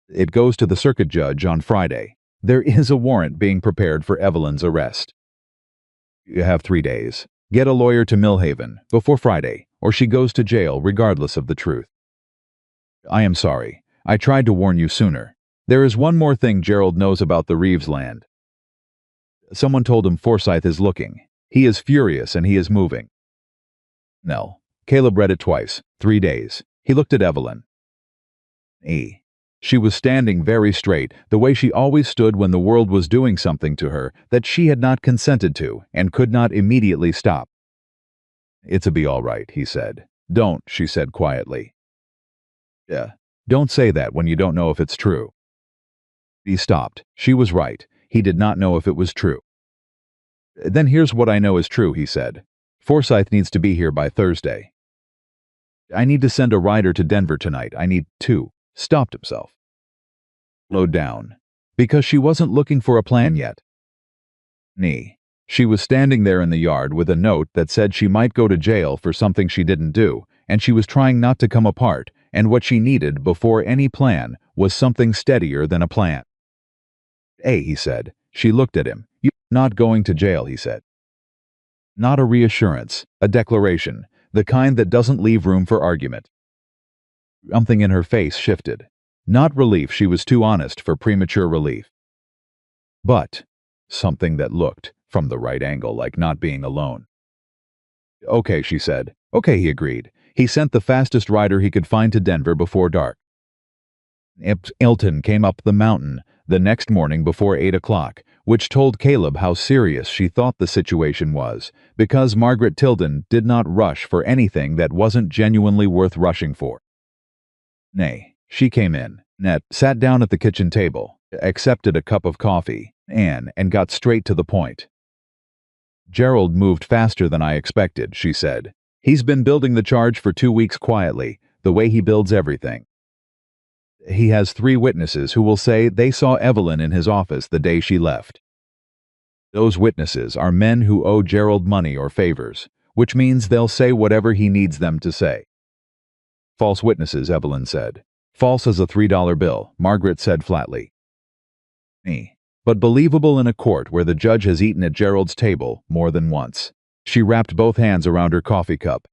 It goes to the circuit judge on Friday. There is a warrant being prepared for Evelyn's arrest. You have 3 days. Get a lawyer to Millhaven before Friday, or she goes to jail regardless of the truth. I am sorry. I tried to warn you sooner. There is one more thing Gerald knows about the Reeves land. Someone told him Forsyth is looking. He is furious and he is moving. Nell. Caleb read it twice. 3 days. He looked at Evelyn. She was standing very straight, the way she always stood when the world was doing something to her that she had not consented to and could not immediately stop. "It's be all right," he said. "Don't," she said quietly. "Yeah. Don't say that when you don't know if it's true." He stopped. She was right. He did not know if it was true. "Then here's what I know is true," he said. "Forsyth needs to be here by Thursday. I need to send a rider to Denver tonight. I need to." Stopped himself. Slowed down. Because she wasn't looking for a plan yet. She was standing there in the yard with a note that said she might go to jail for something she didn't do, and she was trying not to come apart, and what she needed before any plan was something steadier than a plan. "Hey," he said. She looked at him. "You're not going to jail," he said. Not a reassurance, a declaration, the kind that doesn't leave room for argument. Something in her face shifted. Not relief, she was too honest for premature relief. But something that looked, from the right angle, like not being alone. "Okay," she said. "Okay," he agreed. He sent the fastest rider he could find to Denver before dark. Elton came up the mountain the next morning before 8 o'clock, which told Caleb how serious she thought the situation was, because Margaret Tilden did not rush for anything that wasn't genuinely worth rushing for. She came in, sat down at the kitchen table, accepted a cup of coffee, and got straight to the point. "Gerald moved faster than I expected," she said. "He's been building the charge for 2 weeks quietly, the way he builds everything. He has 3 witnesses who will say they saw Evelyn in his office the day she left. Those witnesses are men who owe Gerald money or favors, which means they'll say whatever he needs them to say." "False witnesses," Evelyn said. "False as a $3 bill," Margaret said flatly. "But believable in a court where the judge has eaten at Gerald's table more than once." She wrapped both hands around her coffee cup.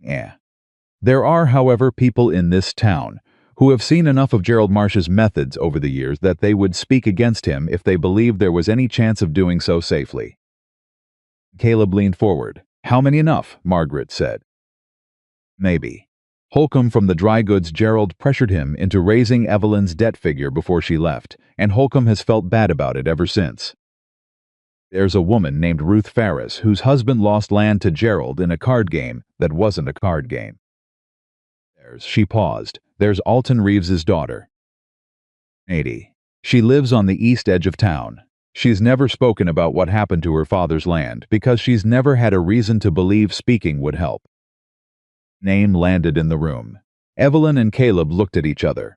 "There are, however, people in this town who have seen enough of Gerald Marsh's methods over the years that they would speak against him if they believed there was any chance of doing so safely." Caleb leaned forward. "How many enough?" Margaret said. "Maybe. Holcomb from the dry goods Gerald pressured him into raising Evelyn's debt figure before she left, and Holcomb has felt bad about it ever since. There's a woman named Ruth Ferris whose husband lost land to Gerald in a card game that wasn't a card game. She paused. There's Alton Reeves's daughter. 80. She lives on the east edge of town. She's never spoken about what happened to her father's land because she's never had a reason to believe speaking would help." Name landed in the room. Evelyn and Caleb looked at each other.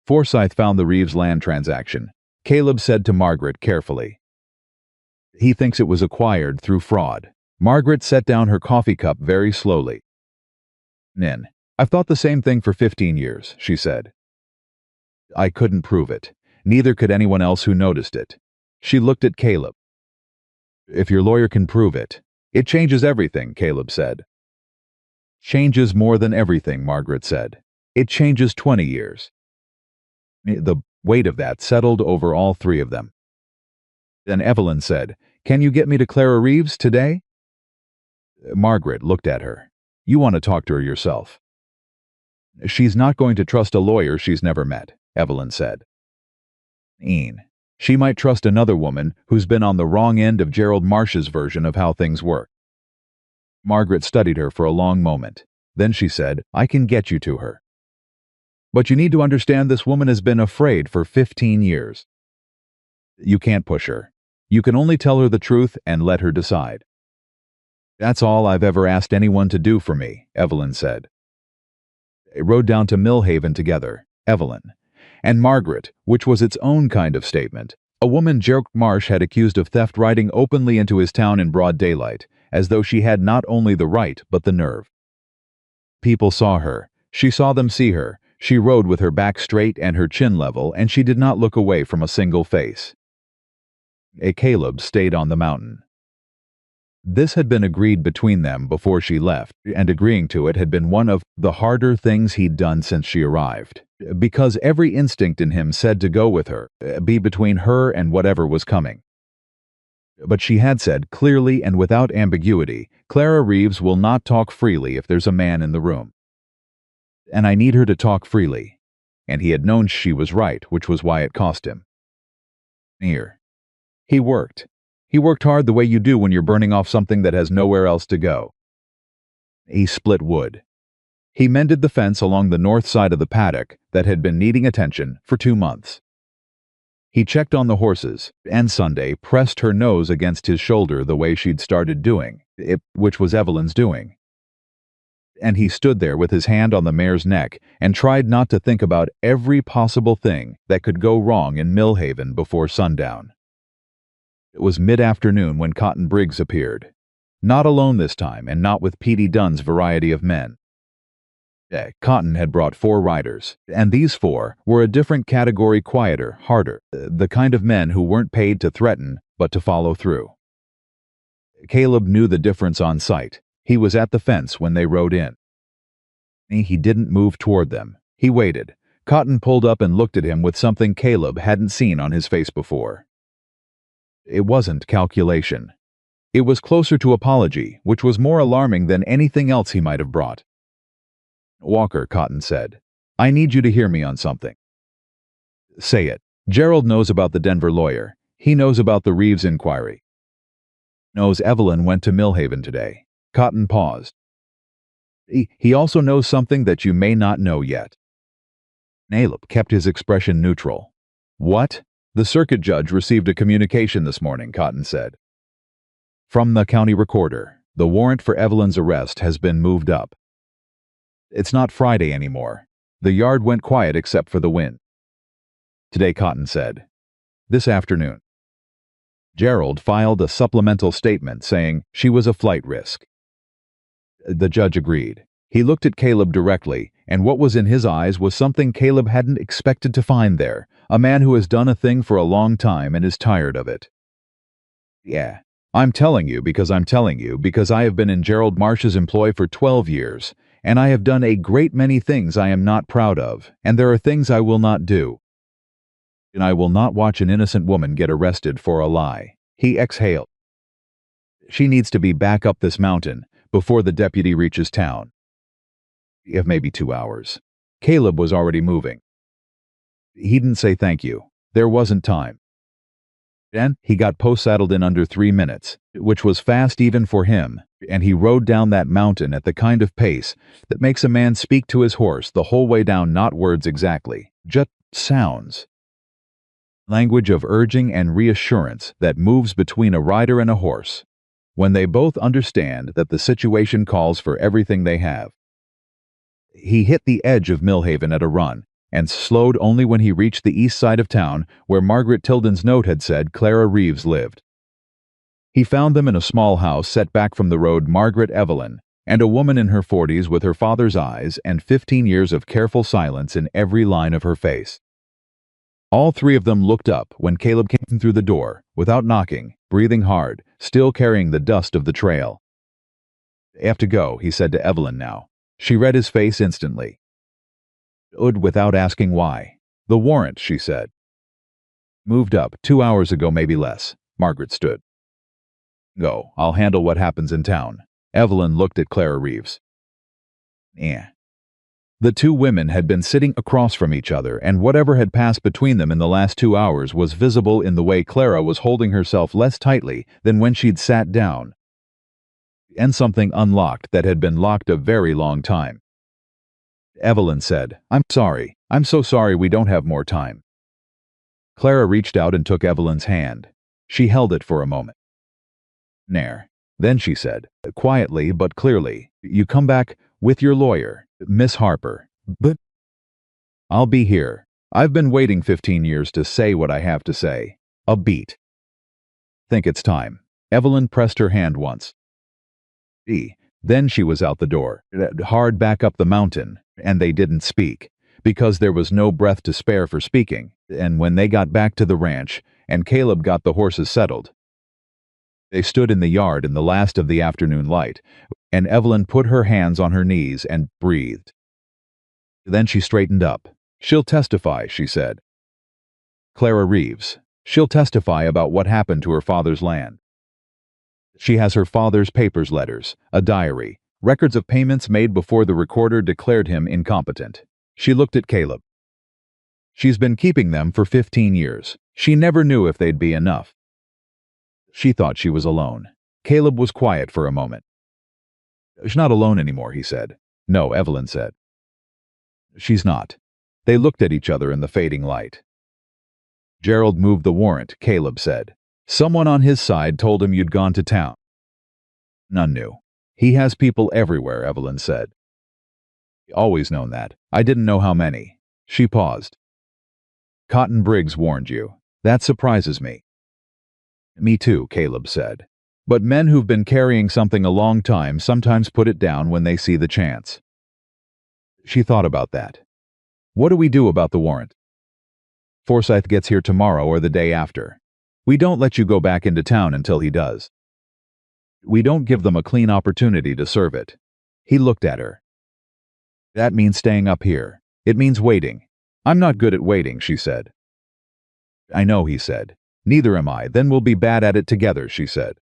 "Forsyth found the Reeves land transaction," Caleb said to Margaret carefully. "He thinks it was acquired through fraud." Margaret set down her coffee cup very slowly. "I've thought the same thing for 15 years, she said. "I couldn't prove it. Neither could anyone else who noticed it." She looked at Caleb. "If your lawyer can prove it, it changes everything," Caleb said. "Changes more than everything," Margaret said. "It changes 20 years. The weight of that settled over all 3 of them. Then Evelyn said, "Can you get me to Clara Reeves today?" Margaret looked at her. "You want to talk to her yourself." "She's not going to trust a lawyer she's never met," Evelyn said. "She might trust another woman who's been on the wrong end of Gerald Marsh's version of how things work." Margaret studied her for a long moment. Then she said, "I can get you to her. But you need to understand this woman has been afraid for 15 years. You can't push her. You can only tell her the truth and let her decide." "That's all I've ever asked anyone to do for me," Evelyn said. They rode down to Millhaven together, Evelyn and Margaret, which was its own kind of statement. A woman Gerald Marsh had accused of theft riding openly into his town in broad daylight, as though she had not only the right but the nerve. People saw her. She saw them see her. She rode with her back straight and her chin level, and she did not look away from a single face. Caleb stayed on the mountain. This had been agreed between them before she left, and agreeing to it had been one of the harder things he'd done since she arrived, because every instinct in him said to go with her, be between her and whatever was coming. But she had said clearly and without ambiguity, Clara Reeves will not talk freely if there's a man in the room. And I need her to talk freely. And he had known she was right, which was why it cost him. Here. He worked. He worked hard the way you do when you're burning off something that has nowhere else to go. He split wood. He mended the fence along the north side of the paddock that had been needing attention for 2 months. He checked on the horses, and Sunday pressed her nose against his shoulder the way she'd started doing, which was Evelyn's doing. And he stood there with his hand on the mare's neck and tried not to think about every possible thing that could go wrong in Millhaven before sundown. It was mid-afternoon when Cotton Briggs appeared. Not alone this time, and not with Petey Dunn's variety of men. Cotton had brought 4 riders, and these 4 were a different category, quieter, harder, the kind of men who weren't paid to threaten, but to follow through. Caleb knew the difference on sight. He was at the fence when they rode in. He didn't move toward them. He waited. Cotton pulled up and looked at him with something Caleb hadn't seen on his face before. It wasn't calculation. It was closer to apology, which was more alarming than anything else he might have brought. Walker, Cotton said, I need you to hear me on something. Say it. Gerald knows about the Denver lawyer. He knows about the Reeves inquiry. Knows Evelyn went to Millhaven today. Cotton paused. He also knows something that you may not know yet. Caleb kept his expression neutral. What? The circuit judge received a communication this morning, Cotton said. From the county recorder. The warrant for Evelyn's arrest has been moved up. It's not Friday anymore. The yard went quiet except for the wind. Today, Cotton said. This afternoon. Gerald filed a supplemental statement saying she was a flight risk. The judge agreed. He looked at Caleb directly, and what was in his eyes was something Caleb hadn't expected to find there, a man who has done a thing for a long time and is tired of it. Yeah, I'm telling you because I have been in Gerald Marsh's employ for 12 years, and I have done a great many things I am not proud of, and there are things I will not do. And I will not watch an innocent woman get arrested for a lie. He exhaled. She needs to be back up this mountain before the deputy reaches town. If maybe 2 hours. Caleb was already moving. He didn't say thank you. There wasn't time. Then he got post-saddled in under 3 minutes, which was fast even for him, and he rode down that mountain at the kind of pace that makes a man speak to his horse the whole way down, not words exactly, just sounds. Language of urging and reassurance that moves between a rider and a horse, when they both understand that the situation calls for everything they have. He hit the edge of Millhaven at a run, and slowed only when he reached the east side of town where Margaret Tilden's note had said Clara Reeves lived. He found them in a small house set back from the road, Margaret Evelyn, and a woman in her 40s with her father's eyes and 15 years of careful silence in every line of her face. All 3 of them looked up when Caleb came through the door, without knocking, breathing hard, still carrying the dust of the trail. I have to go, he said to Evelyn now. She read his face instantly. Without asking why. The warrant, she said. Moved up 2 hours ago, maybe less. Margaret stood. Go, I'll handle what happens in town. Evelyn looked at Clara Reeves. The 2 women had been sitting across from each other, and whatever had passed between them in the last 2 hours was visible in the way Clara was holding herself less tightly than when she'd sat down. And something unlocked that had been locked a very long time. Evelyn said, I'm sorry. I'm so sorry we don't have more time. Clara reached out and took Evelyn's hand. She held it for a moment. Nair. Then she said, quietly but clearly, you come back with your lawyer, Miss Harper. But I'll be here. I've been waiting 15 years to say what I have to say. A beat. Think it's time. Evelyn pressed her hand once. Then she was out the door, hard back up the mountain, and they didn't speak, because there was no breath to spare for speaking, and when they got back to the ranch, and Caleb got the horses settled, they stood in the yard in the last of the afternoon light, and Evelyn put her hands on her knees and breathed. Then she straightened up. She'll testify, she said. Clara Reeves. She'll testify about what happened to her father's land. She has her father's papers letters, a diary, records of payments made before the recorder declared him incompetent. She looked at Caleb. She's been keeping them for 15 years. She never knew if they'd be enough. She thought she was alone. Caleb was quiet for a moment. She's not alone anymore, he said. No, Evelyn said. She's not. They looked at each other in the fading light. Gerald moved the warrant, Caleb said. Someone on his side told him you'd gone to town. None knew. He has people everywhere, Evelyn said. Always known that. I didn't know how many. She paused. Cotton Briggs warned you. That surprises me. Me too, Caleb said. But men who've been carrying something a long time sometimes put it down when they see the chance. She thought about that. What do we do about the warrant? Forsyth gets here tomorrow or the day after. We don't let you go back into town until he does. We don't give them a clean opportunity to serve it. He looked at her. That means staying up here. It means waiting. I'm not good at waiting, she said. I know, he said. Neither am I. Then we'll be bad at it together, she said.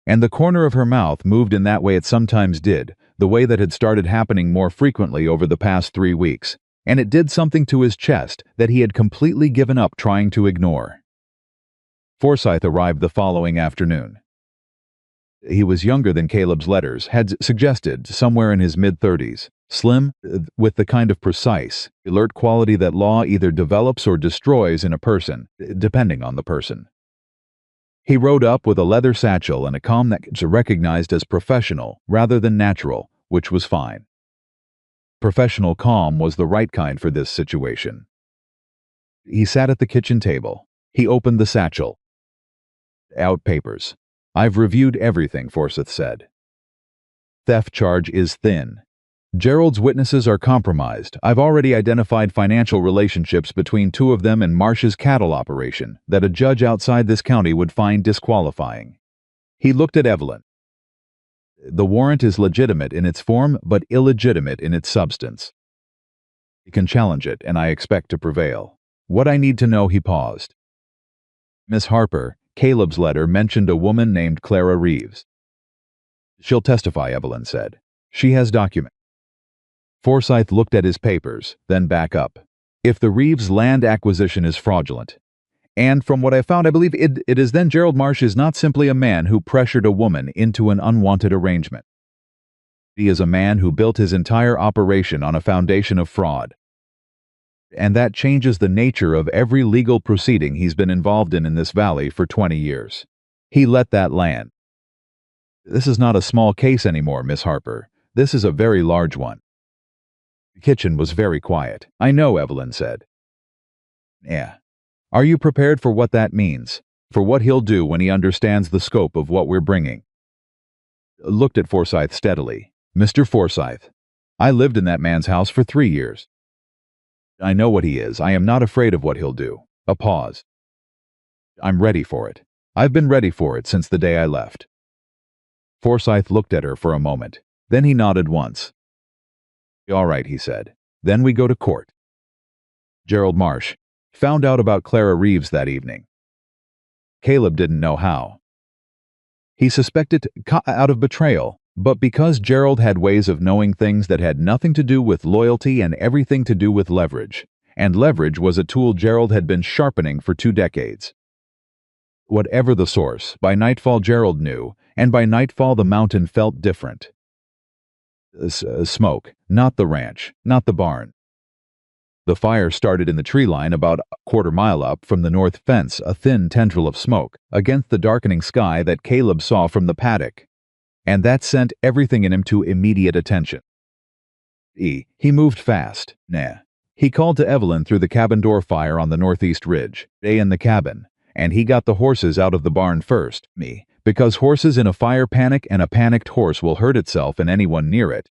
And the corner of her mouth moved in that way it sometimes did, the way that had started happening more frequently over the past 3 weeks, and it did something to his chest that he had completely given up trying to ignore. Forsyth arrived the following afternoon. He was younger than Caleb's letters had suggested, somewhere in his mid-30s, slim, with the kind of precise, alert quality that law either develops or destroys in a person, depending on the person. He rode up with a leather satchel and a calm that was recognized as professional rather than natural, which was fine. Professional calm was the right kind for this situation. He sat at the kitchen table. He opened the satchel. Out papers. I've reviewed everything, Forsyth said. Theft charge is thin. Gerald's witnesses are compromised. I've already identified financial relationships between 2 of them and Marsh's cattle operation that a judge outside this county would find disqualifying. He looked at Evelyn. The warrant is legitimate in its form, but illegitimate in its substance. You can challenge it, and I expect to prevail. What I need to know, he paused. Miss Harper, Caleb's letter mentioned a woman named Clara Reeves. She'll testify, Evelyn said. She has documents. Forsyth looked at his papers, then back up. If the Reeves land acquisition is fraudulent, and from what I found, I believe it is, then Gerald Marsh is not simply a man who pressured a woman into an unwanted arrangement. He is a man who built his entire operation on a foundation of fraud. And that changes the nature of every legal proceeding he's been involved in this valley for 20 years. He let that land. This is not a small case anymore, Miss Harper. This is a very large one. The kitchen was very quiet. I know, Evelyn said. Yeah. Are you prepared for what that means? For what he'll do when he understands the scope of what we're bringing? Looked at Forsyth steadily. Mr. Forsyth, I lived in that man's house for 3 years. I know what he is. I am not afraid of what he'll do. A pause. I'm ready for it. I've been ready for it since the day I left. Forsyth looked at her for a moment. Then he nodded once. All right, he said. Then we go to court. Gerald Marsh found out about Clara Reeves that evening. Caleb didn't know how. He suspected out of betrayal, but because Gerald had ways of knowing things that had nothing to do with loyalty and everything to do with leverage, and leverage was a tool Gerald had been sharpening for 2 decades. Whatever the source, by nightfall Gerald knew, and by nightfall the mountain felt different. Smoke, not the ranch, not the barn. The fire started in the tree line about a quarter-mile up from the north fence, a thin tendril of smoke, against the darkening sky that Caleb saw from the paddock. And that sent everything in him to immediate attention. He moved fast. He called to Evelyn through the cabin door fire on the northeast ridge. Stay in the cabin. And he got the horses out of the barn first, because horses in a fire panic and a panicked horse will hurt itself and anyone near it.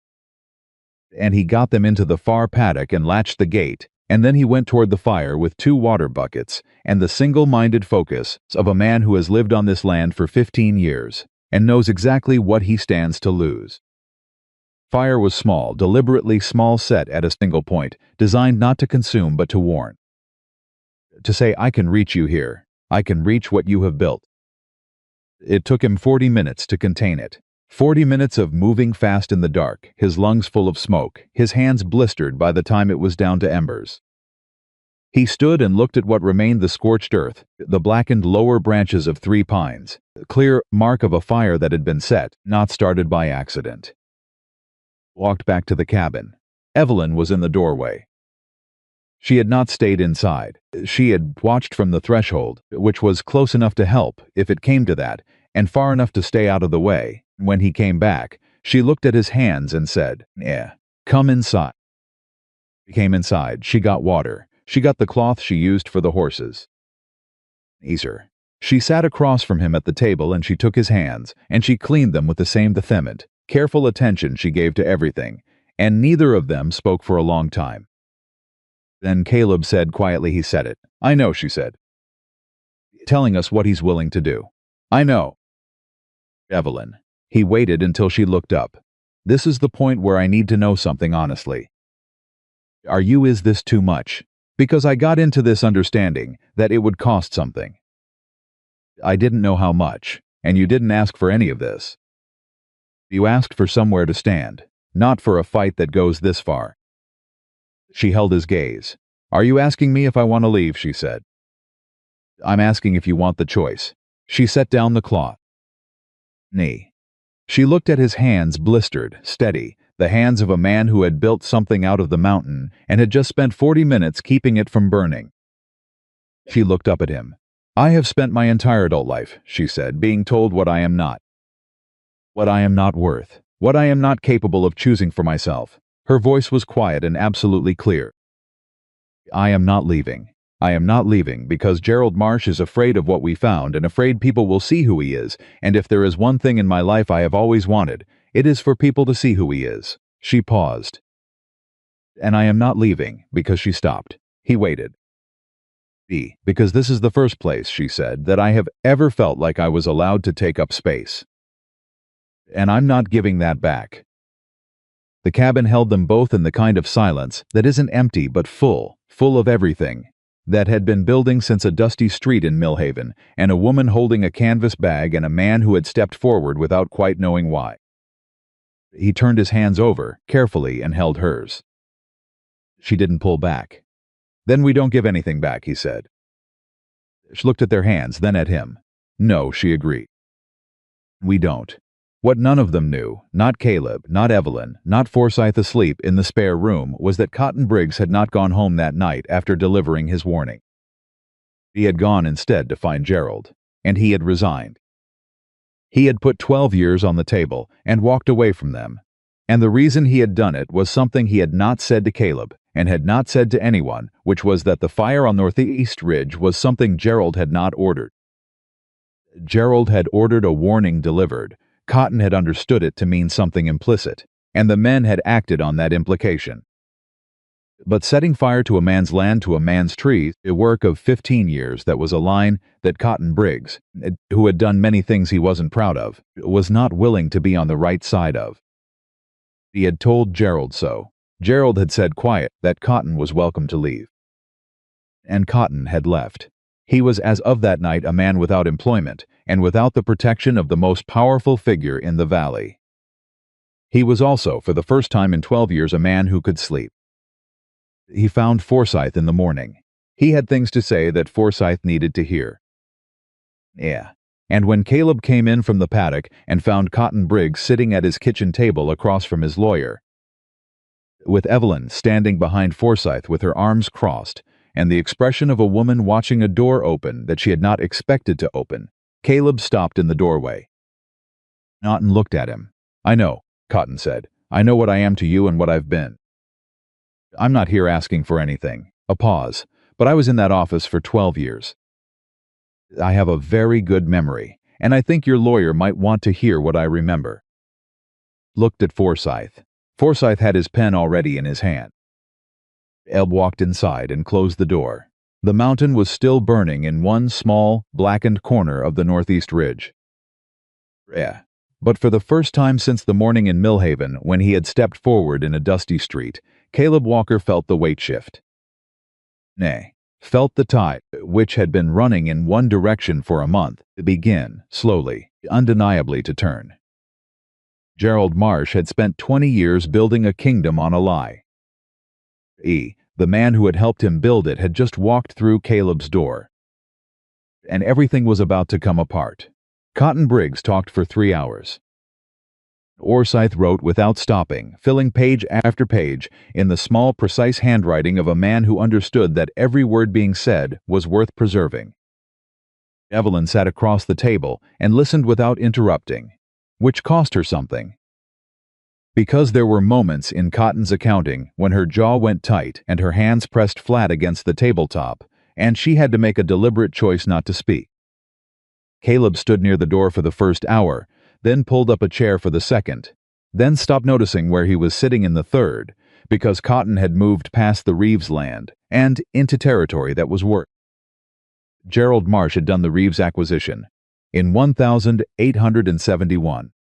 And he got them into the far paddock and latched the gate, and then he went toward the fire with 2 water buckets and the single-minded focus of a man who has lived on this land for 15 years and knows exactly what he stands to lose. Fire was small, deliberately small, set at a single point, designed not to consume but to warn. To say, I can reach you here. I can reach what you have built. It took him 40 minutes to contain it. 40 minutes of moving fast in the dark, his lungs full of smoke, his hands blistered by the time it was down to embers. He stood and looked at what remained the scorched earth, the blackened lower branches of 3 pines, the clear mark of a fire that had been set, not started by accident. Walked back to the cabin. Evelyn was in the doorway. She had not stayed inside. She had watched from the threshold, which was close enough to help, if it came to that, and far enough to stay out of the way. When he came back, she looked at his hands and said, come inside." He came inside. She got water. She got the cloth she used for the horses. Easier. She sat across from him at the table and she took his hands, and she cleaned them with the same vehement, careful attention she gave to everything, and neither of them spoke for a long time. Then Caleb said quietly, he said it. "I know," she said. "Telling us what he's willing to do." "I know." "Evelyn." He waited until she looked up. "This is the point where I need to know something honestly. Is this too much? Because I got into this understanding that it would cost something. I didn't know how much, and you didn't ask for any of this. You asked for somewhere to stand, not for a fight that goes this far." She held his gaze. "Are you asking me if I want to leave?" she said. "I'm asking if you want the choice." She set down the cloth. "Knee." She looked at his hands, blistered, steady, the hands of a man who had built something out of the mountain and had just spent 40 minutes keeping it from burning. She looked up at him. "I have spent my entire adult life," she said, "being told what I am not. What I am not worth. What I am not capable of choosing for myself." Her voice was quiet and absolutely clear. "I am not leaving. I am not leaving because Gerald Marsh is afraid of what we found and afraid people will see who he is, and if there is one thing in my life I have always wanted, it is for people to see who he is." She paused. "And I am not leaving," because she stopped. He waited. "Because this is the first place," she said, "that I have ever felt like I was allowed to take up space. And I'm not giving that back." The cabin held them both in the kind of silence that isn't empty but full of everything, that had been building since a dusty street in Millhaven, and a woman holding a canvas bag and a man who had stepped forward without quite knowing why. He turned his hands over, carefully, and held hers. She didn't pull back. "Then we don't give anything back," he said. She looked at their hands, then at him. "No," she agreed. "We don't." What none of them knew, not Caleb, not Evelyn, not Forsyth asleep in the spare room, was that Cotton Briggs had not gone home that night after delivering his warning. He had gone instead to find Gerald, and he had resigned. He had put 12 years on the table and walked away from them, and the reason he had done it was something he had not said to Caleb and had not said to anyone, which was that the fire on Northeast Ridge was something Gerald had not ordered. Gerald had ordered a warning delivered. Cotton had understood it to mean something implicit, and the men had acted on that implication. But setting fire to a man's land, to a man's trees, a work of 15 years that was a line that Cotton Briggs, who had done many things he wasn't proud of, was not willing to be on the right side of. He had told Gerald so. Gerald had said quiet that Cotton was welcome to leave. And Cotton had left. He was as of that night a man without employment, and without the protection of the most powerful figure in the valley. He was also, for the first time in 12 years, a man who could sleep. He found Forsyth in the morning. He had things to say that Forsyth needed to hear. And when Caleb came in from the paddock and found Cotton Briggs sitting at his kitchen table across from his lawyer, with Evelyn standing behind Forsyth with her arms crossed, and the expression of a woman watching a door open that she had not expected to open, Caleb stopped in the doorway. Naughton looked at him. "I know," Cotton said. "I know what I am to you and what I've been. I'm not here asking for anything." A pause. "But I was in that office for 12 years. I have a very good memory, and I think your lawyer might want to hear what I remember." Looked at Forsyth. Forsyth had his pen already in his hand. Eb walked inside and closed the door. The mountain was still burning in one small, blackened corner of the Northeast Ridge. But for the first time since the morning in Millhaven, when he had stepped forward in a dusty street, Caleb Walker felt the weight shift. Felt the tide, which had been running in one direction for a month, begin, slowly, undeniably to turn. Gerald Marsh had spent 20 years building a kingdom on a lie. The man who had helped him build it had just walked through Caleb's door. And everything was about to come apart. Cotton Briggs talked for 3 hours. Forsyth wrote without stopping, filling page after page in the small, precise handwriting of a man who understood that every word being said was worth preserving. Evelyn sat across the table and listened without interrupting, which cost her something. Because there were moments in Cotton's accounting when her jaw went tight and her hands pressed flat against the tabletop, and she had to make a deliberate choice not to speak. Caleb stood near the door for the first hour, then pulled up a chair for the second, then stopped noticing where he was sitting in the third, because Cotton had moved past the Reeves land and into territory that was worse. Gerald Marsh had done the Reeves acquisition in 1871.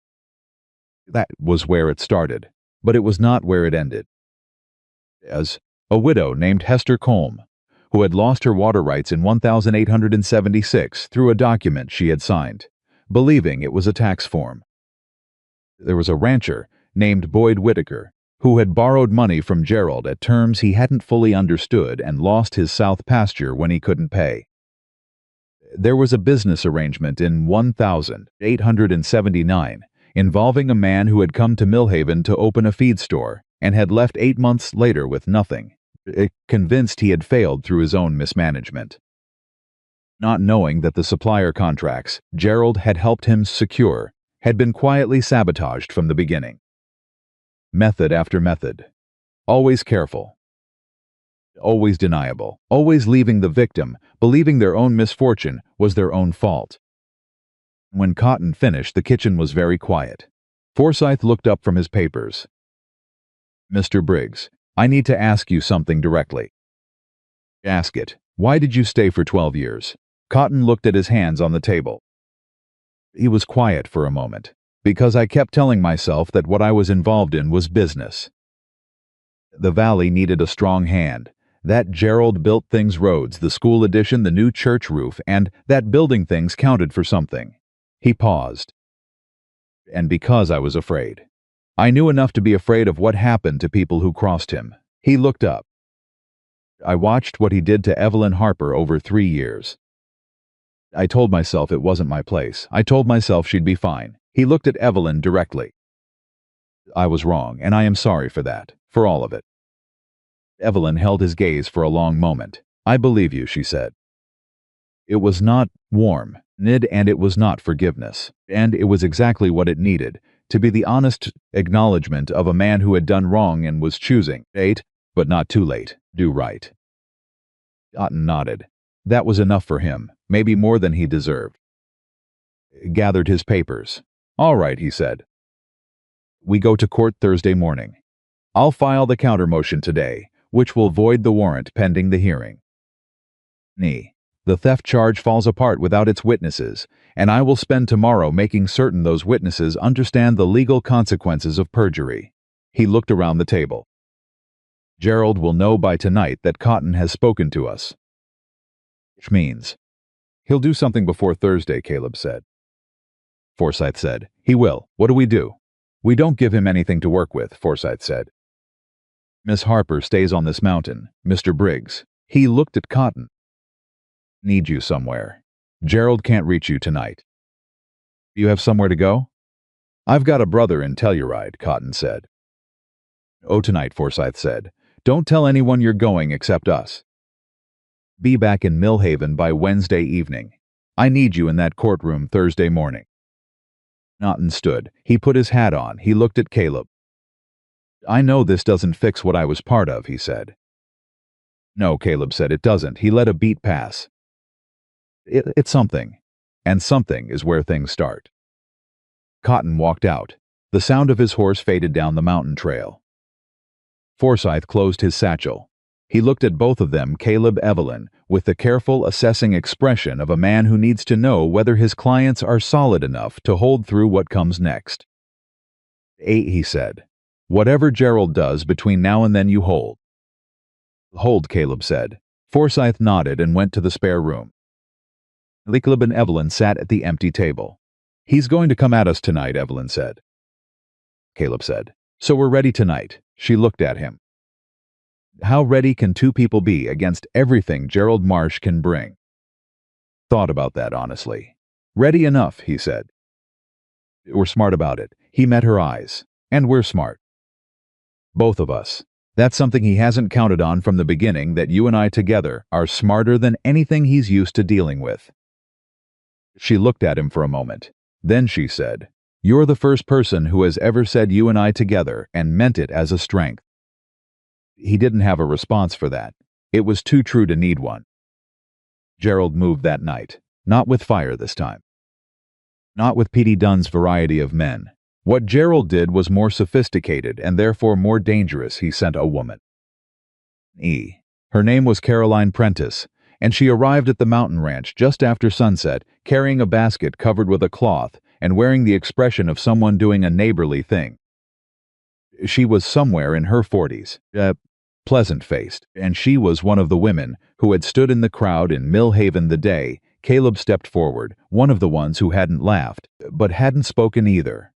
That was where it started, but it was not where it ended. As a widow named Hester Colm, who had lost her water rights in 1876 through a document she had signed, believing it was a tax form. There was a rancher named Boyd Whitaker, who had borrowed money from Gerald at terms he hadn't fully understood and lost his south pasture when he couldn't pay. There was a business arrangement in 1879 involving a man who had come to Millhaven to open a feed store and had left 8 months later with nothing, convinced he had failed through his own mismanagement. Not knowing that the supplier contracts Gerald had helped him secure had been quietly sabotaged from the beginning. Method after method. Always careful. Always deniable. Always leaving the victim, believing their own misfortune was their own fault. When Cotton finished, the kitchen was very quiet. Forsyth looked up from his papers. "Mr. Briggs, I need to ask you something directly." "Ask it. Why did you stay for 12 years? Cotton looked at his hands on the table. He was quiet for a moment. "Because I kept telling myself that what I was involved in was business. The valley needed a strong hand. That Gerald built things roads, the school addition, the new church roof, and that building things counted for something." He paused. "And because I was afraid. I knew enough to be afraid of what happened to people who crossed him." He looked up. "I watched what he did to Evelyn Harper over 3 years. I told myself it wasn't my place. I told myself she'd be fine." He looked at Evelyn directly. "I was wrong, and I am sorry for that, for all of it." Evelyn held his gaze for a long moment. "I believe you," she said. It was not warm, and it was not forgiveness, and it was exactly what it needed, to be the honest acknowledgement of a man who had done wrong and was choosing, but not too late, do right. Cotton nodded. That was enough for him, maybe more than he deserved. Gathered his papers. "All right," he said. "We go to court Thursday morning. I'll file the counter-motion today, which will void the warrant pending the hearing. The theft charge falls apart without its witnesses, and I will spend tomorrow making certain those witnesses understand the legal consequences of perjury." He looked around the table. "Gerald will know by tonight that Cotton has spoken to us." "Which means—" "He'll do something before Thursday," Caleb said. Forsyth said, "He will. What do we do?" "We don't give him anything to work with," Forsyth said. "Miss Harper stays on this mountain, Mr. Briggs." He looked at Cotton. "Need you somewhere. Gerald can't reach you tonight." "You have somewhere to go?" "I've got a brother in Telluride," Cotton said. "Oh, tonight," Forsyth said. "Don't tell anyone you're going except us. Be back in Millhaven by Wednesday evening. I need you in that courtroom Thursday morning." Cotton stood. He put his hat on. He looked at Caleb. "I know this doesn't fix what I was part of," he said. "No," Caleb said, "it doesn't." He let a beat pass. It's something. And something is where things start." Cotton walked out. The sound of his horse faded down the mountain trail. Forsyth closed his satchel. He looked at both of them, Caleb, Evelyn, with the careful, assessing expression of a man who needs to know whether his clients are solid enough to hold through what comes next. He said. "Whatever Gerald does between now and then you hold." "Hold," Caleb said. Forsyth nodded and went to the spare room. Caleb and Evelyn sat at the empty table. He's going to come at us tonight, Evelyn said. Caleb said, so we're ready tonight. She looked at him. How ready can two people be against everything Gerald Marsh can bring? Thought about that, honestly. Ready enough, he said. We're smart about it. He met her eyes. And we're smart. Both of us. That's something he hasn't counted on from the beginning, that you and I together are smarter than anything he's used to dealing with. She looked at him for a moment. Then she said, you're the first person who has ever said you and I together and meant it as a strength. He didn't have a response for that. It was too true to need one. Gerald moved that night. Not with fire this time. Not with P.D. Dunn's variety of men. What Gerald did was more sophisticated and therefore more dangerous. He sent a woman. Her name was Caroline Prentice, and she arrived at the mountain ranch just after sunset, carrying a basket covered with a cloth and wearing the expression of someone doing a neighborly thing. She was somewhere in her 40s, pleasant-faced, and she was one of the women who had stood in the crowd in Mill Haven the day Caleb stepped forward, one of the ones who hadn't laughed, but hadn't spoken either.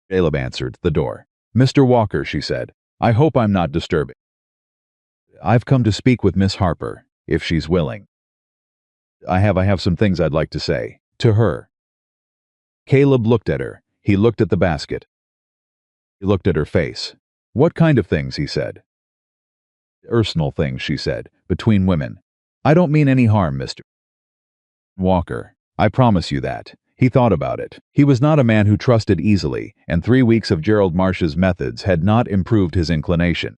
Caleb answered the door. Mr. Walker, she said, I hope I'm not disturbing. I've come to speak with Miss Harper, if she's willing. I have some things I'd like to say. To her. Caleb looked at her. He looked at the basket. He looked at her face. What kind of things, he said. Personal things, she said, between women. I don't mean any harm, Mr. Walker. I promise you that. He thought about it. He was not a man who trusted easily, and 3 weeks of Gerald Marsh's methods had not improved his inclination.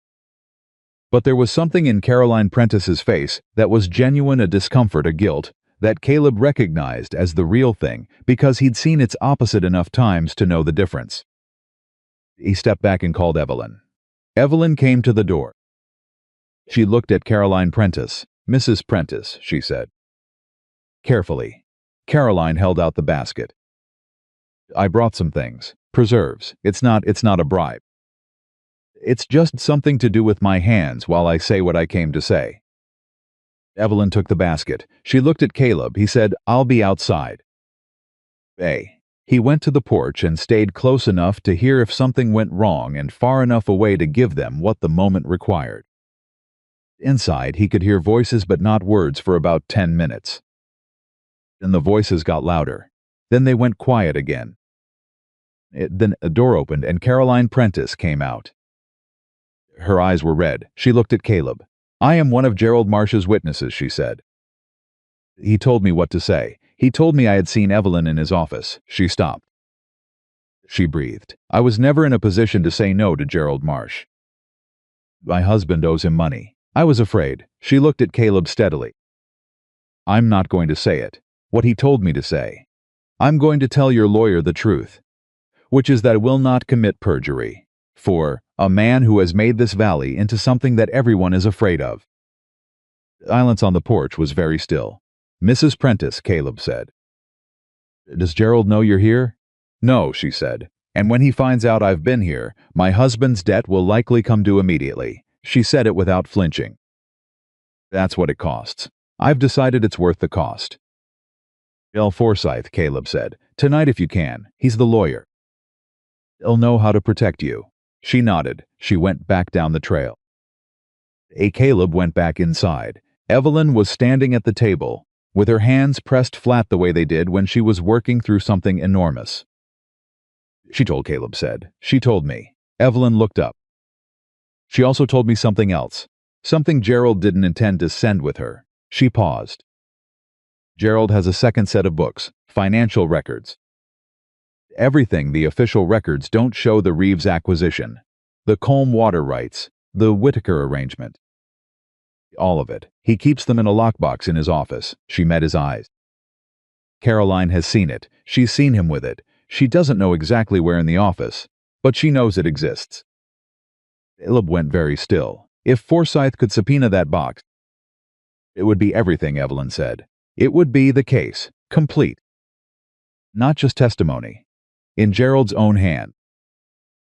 But there was something in Caroline Prentice's face that was genuine, a discomfort, a guilt, that Caleb recognized as the real thing because he'd seen its opposite enough times to know the difference. He stepped back and called Evelyn. Evelyn came to the door. She looked at Caroline Prentice. Mrs. Prentice, she said. Carefully. Caroline held out the basket. I brought some things. Preserves. It's not a bribe. It's just something to do with my hands while I say what I came to say. Evelyn took the basket. She looked at Caleb. He said, I'll be outside. He went to the porch and stayed close enough to hear if something went wrong and far enough away to give them what the moment required. Inside, he could hear voices but not words for about 10 minutes. Then the voices got louder. Then they went quiet again. Then a door opened and Caroline Prentice came out. Her eyes were red. She looked at Caleb. I am one of Gerald Marsh's witnesses, she said. He told me what to say. He told me I had seen Evelyn in his office. She stopped. She breathed. I was never in a position to say no to Gerald Marsh. My husband owes him money. I was afraid. She looked at Caleb steadily. I'm not going to say it. What he told me to say. I'm going to tell your lawyer the truth, which is that I will not commit perjury. For a man who has made this valley into something that everyone is afraid of. Silence on the porch was very still. Mrs. Prentice, Caleb said. Does Gerald know you're here? No, she said. And when he finds out I've been here, my husband's debt will likely come due immediately. She said it without flinching. That's what it costs. I've decided it's worth the cost. Tell Forsyth, Caleb said. Tonight if you can. He's the lawyer. He'll know how to protect you. She nodded. She went back down the trail. Caleb went back inside. Evelyn was standing at the table, with her hands pressed flat the way they did when she was working through something enormous. She told, Caleb said. She told me. Evelyn looked up. She also told me something else. Something Gerald didn't intend to send with her. She paused. Gerald has a second set of books, financial records. Everything the official records don't show: the Reeves acquisition, the Colm water rights, the Whitaker arrangement. All of it. He keeps them in a lockbox in his office. She met his eyes. Caroline has seen it. She's seen him with it. She doesn't know exactly where in the office, but she knows it exists. Caleb went very still. If Forsyth could subpoena that box, it would be everything, Evelyn said. It would be the case, complete. Not just testimony. In Gerald's own hand.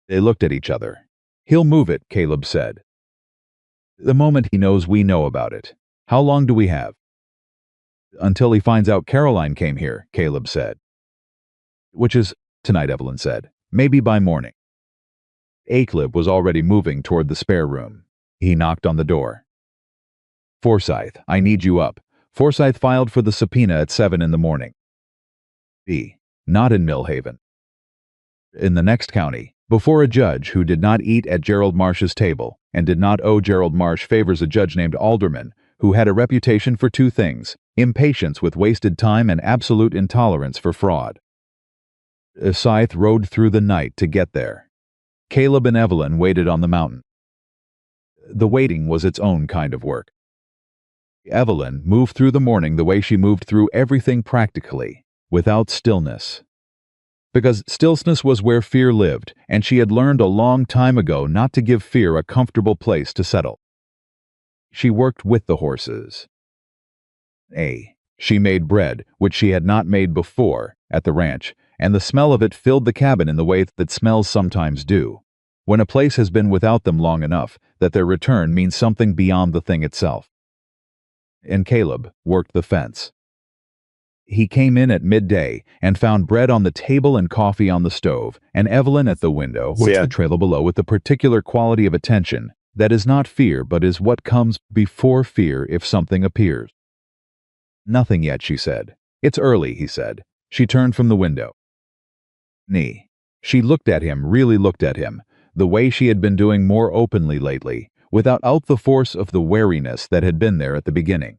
They looked at each other. He'll move it, Caleb said. The moment he knows we know about it. How long do we have? Until he finds out Caroline came here, Caleb said. Which is tonight, Evelyn said. Maybe by morning. Caleb was already moving toward the spare room. He knocked on the door. Forsyth, I need you up. Forsyth filed for the subpoena at 7 in the morning. B. Not in Millhaven. In the next county, before a judge who did not eat at Gerald Marsh's table and did not owe Gerald Marsh favors, a judge named Alderman, who had a reputation for two things: impatience with wasted time and absolute intolerance for fraud. Scythe rode through the night to get there. Caleb and Evelyn waited on the mountain. The waiting was its own kind of work. Evelyn moved through the morning the way she moved through everything practically, without stillness. Because stillness was where fear lived, and she had learned a long time ago not to give fear a comfortable place to settle. She worked with the horses. She made bread, which she had not made before, at the ranch, and the smell of it filled the cabin in the way that smells sometimes do, when a place has been without them long enough that their return means something beyond the thing itself. And Caleb worked the fence. He came in at midday and found bread on the table and coffee on the stove, and Evelyn at the window, with the trailer below, with the particular quality of attention that is not fear but is what comes before fear if something appears. Nothing yet, she said. It's early, he said. She turned from the window. She looked at him, really looked at him, the way she had been doing more openly lately, without the force of the wariness that had been there at the beginning.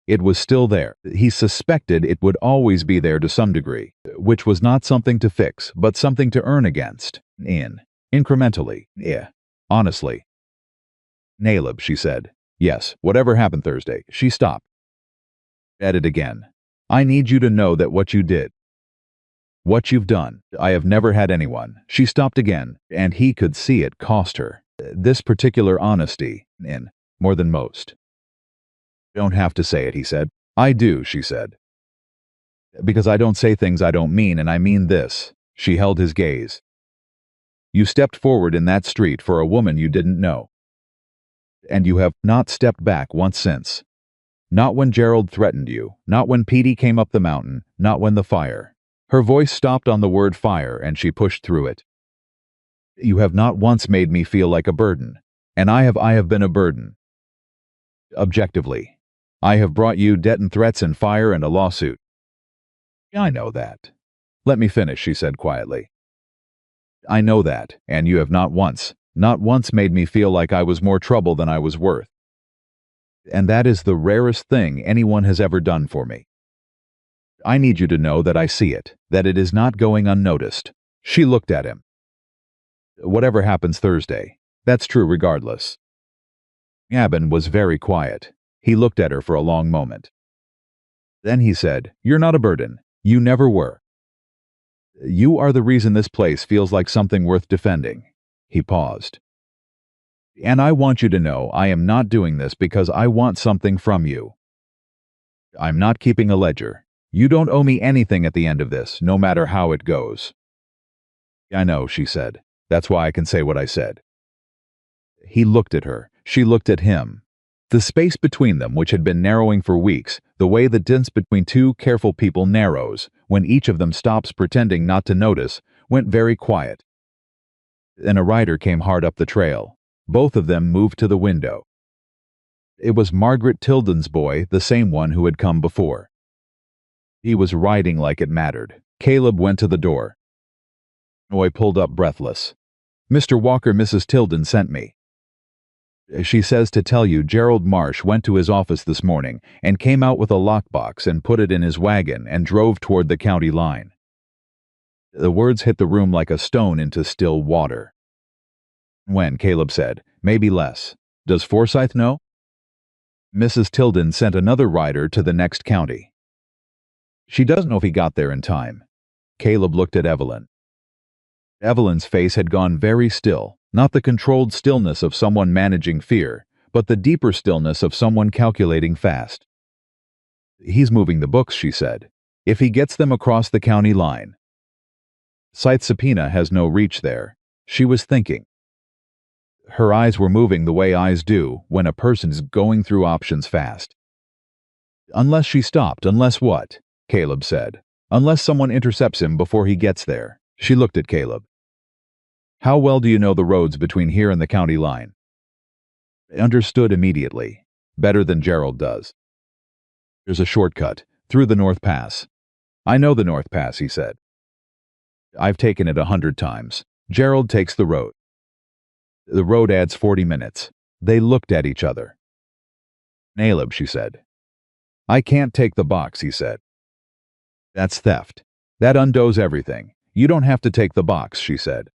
It was still there. He suspected it would always be there to some degree, which was not something to fix, but something to earn against. Incrementally. Honestly. Caleb, she said. Yes, whatever happened Thursday. She stopped. Added again. I need you to know that what you did, what you've done, I have never had anyone. She stopped again, and he could see it cost her. This particular honesty, more than most. Don't have to say it, he said. I do, she said. Because I don't say things I don't mean, and I mean this. She held his gaze. You stepped forward in that street for a woman you didn't know. And you have not stepped back once since. Not when Gerald threatened you, not when Petey came up the mountain, not when the fire. Her voice stopped on the word fire, and she pushed through it. You have not once made me feel like a burden, and I have been a burden. Objectively. I have brought you debt and threats and fire and a lawsuit. I know that. Let me finish, she said quietly. I know that, and you have not once made me feel like I was more trouble than I was worth. And that is the rarest thing anyone has ever done for me. I need you to know that I see it, that it is not going unnoticed. She looked at him. Whatever happens Thursday, that's true regardless. Gavin was very quiet. He looked at her for a long moment. Then he said, You're not a burden. You never were. You are the reason this place feels like something worth defending. He paused. And I want you to know I am not doing this because I want something from you. I'm not keeping a ledger. You don't owe me anything at the end of this, no matter how it goes. I know, she said. That's why I can say what I said. He looked at her. She looked at him. The space between them, which had been narrowing for weeks, the way the distance between two careful people narrows, when each of them stops pretending not to notice, went very quiet. Then a rider came hard up the trail. Both of them moved to the window. It was Margaret Tilden's boy, the same one who had come before. He was riding like it mattered. Caleb went to the door. Boy pulled up breathless. Mr. Walker, Mrs. Tilden sent me. She says to tell you Gerald Marsh went to his office this morning and came out with a lockbox and put it in his wagon and drove toward the county line. The words hit the room like a stone into still water. When, Caleb said, maybe less. Does Forsyth know? Mrs. Tilden sent another rider to the next county. She doesn't know if he got there in time. Caleb looked at Evelyn. Evelyn's face had gone very still, not the controlled stillness of someone managing fear, but the deeper stillness of someone calculating fast. He's moving the books, she said. If he gets them across the county line. Scythe's subpoena has no reach there. She was thinking. Her eyes were moving the way eyes do when a person's going through options fast. Unless she stopped, unless what? Caleb said. Unless someone intercepts him before he gets there. She looked at Caleb. How well do you know the roads between here and the county line? I understood immediately. Better than Gerald does. There's a shortcut, through the North Pass. I know the North Pass, he said. I've taken it 100 times. Gerald takes the road. The road adds 40 minutes. They looked at each other. Caleb, she said. I can't take the box, he said. That's theft. That undoes everything. You don't have to take the box, she said.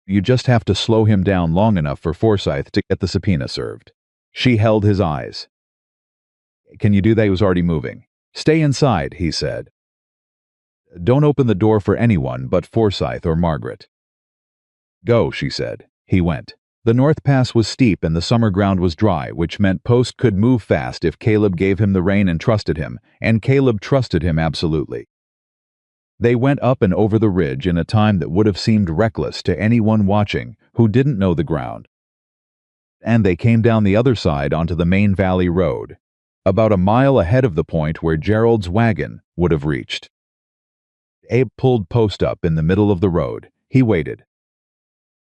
You just have to slow him down long enough for Forsyth to get the subpoena served. She held his eyes. Can you do that? He was already moving. Stay inside, he said. Don't open the door for anyone but Forsyth or Margaret. Go, she said. He went. The North Pass was steep and the summer ground was dry, which meant Post could move fast if Caleb gave him the rein and trusted him, and Caleb trusted him absolutely. They went up and over the ridge in a time that would have seemed reckless to anyone watching who didn't know the ground. And they came down the other side onto the main valley road, about a mile ahead of the point where Gerald's wagon would have reached. Abe pulled Post up in the middle of the road. He waited.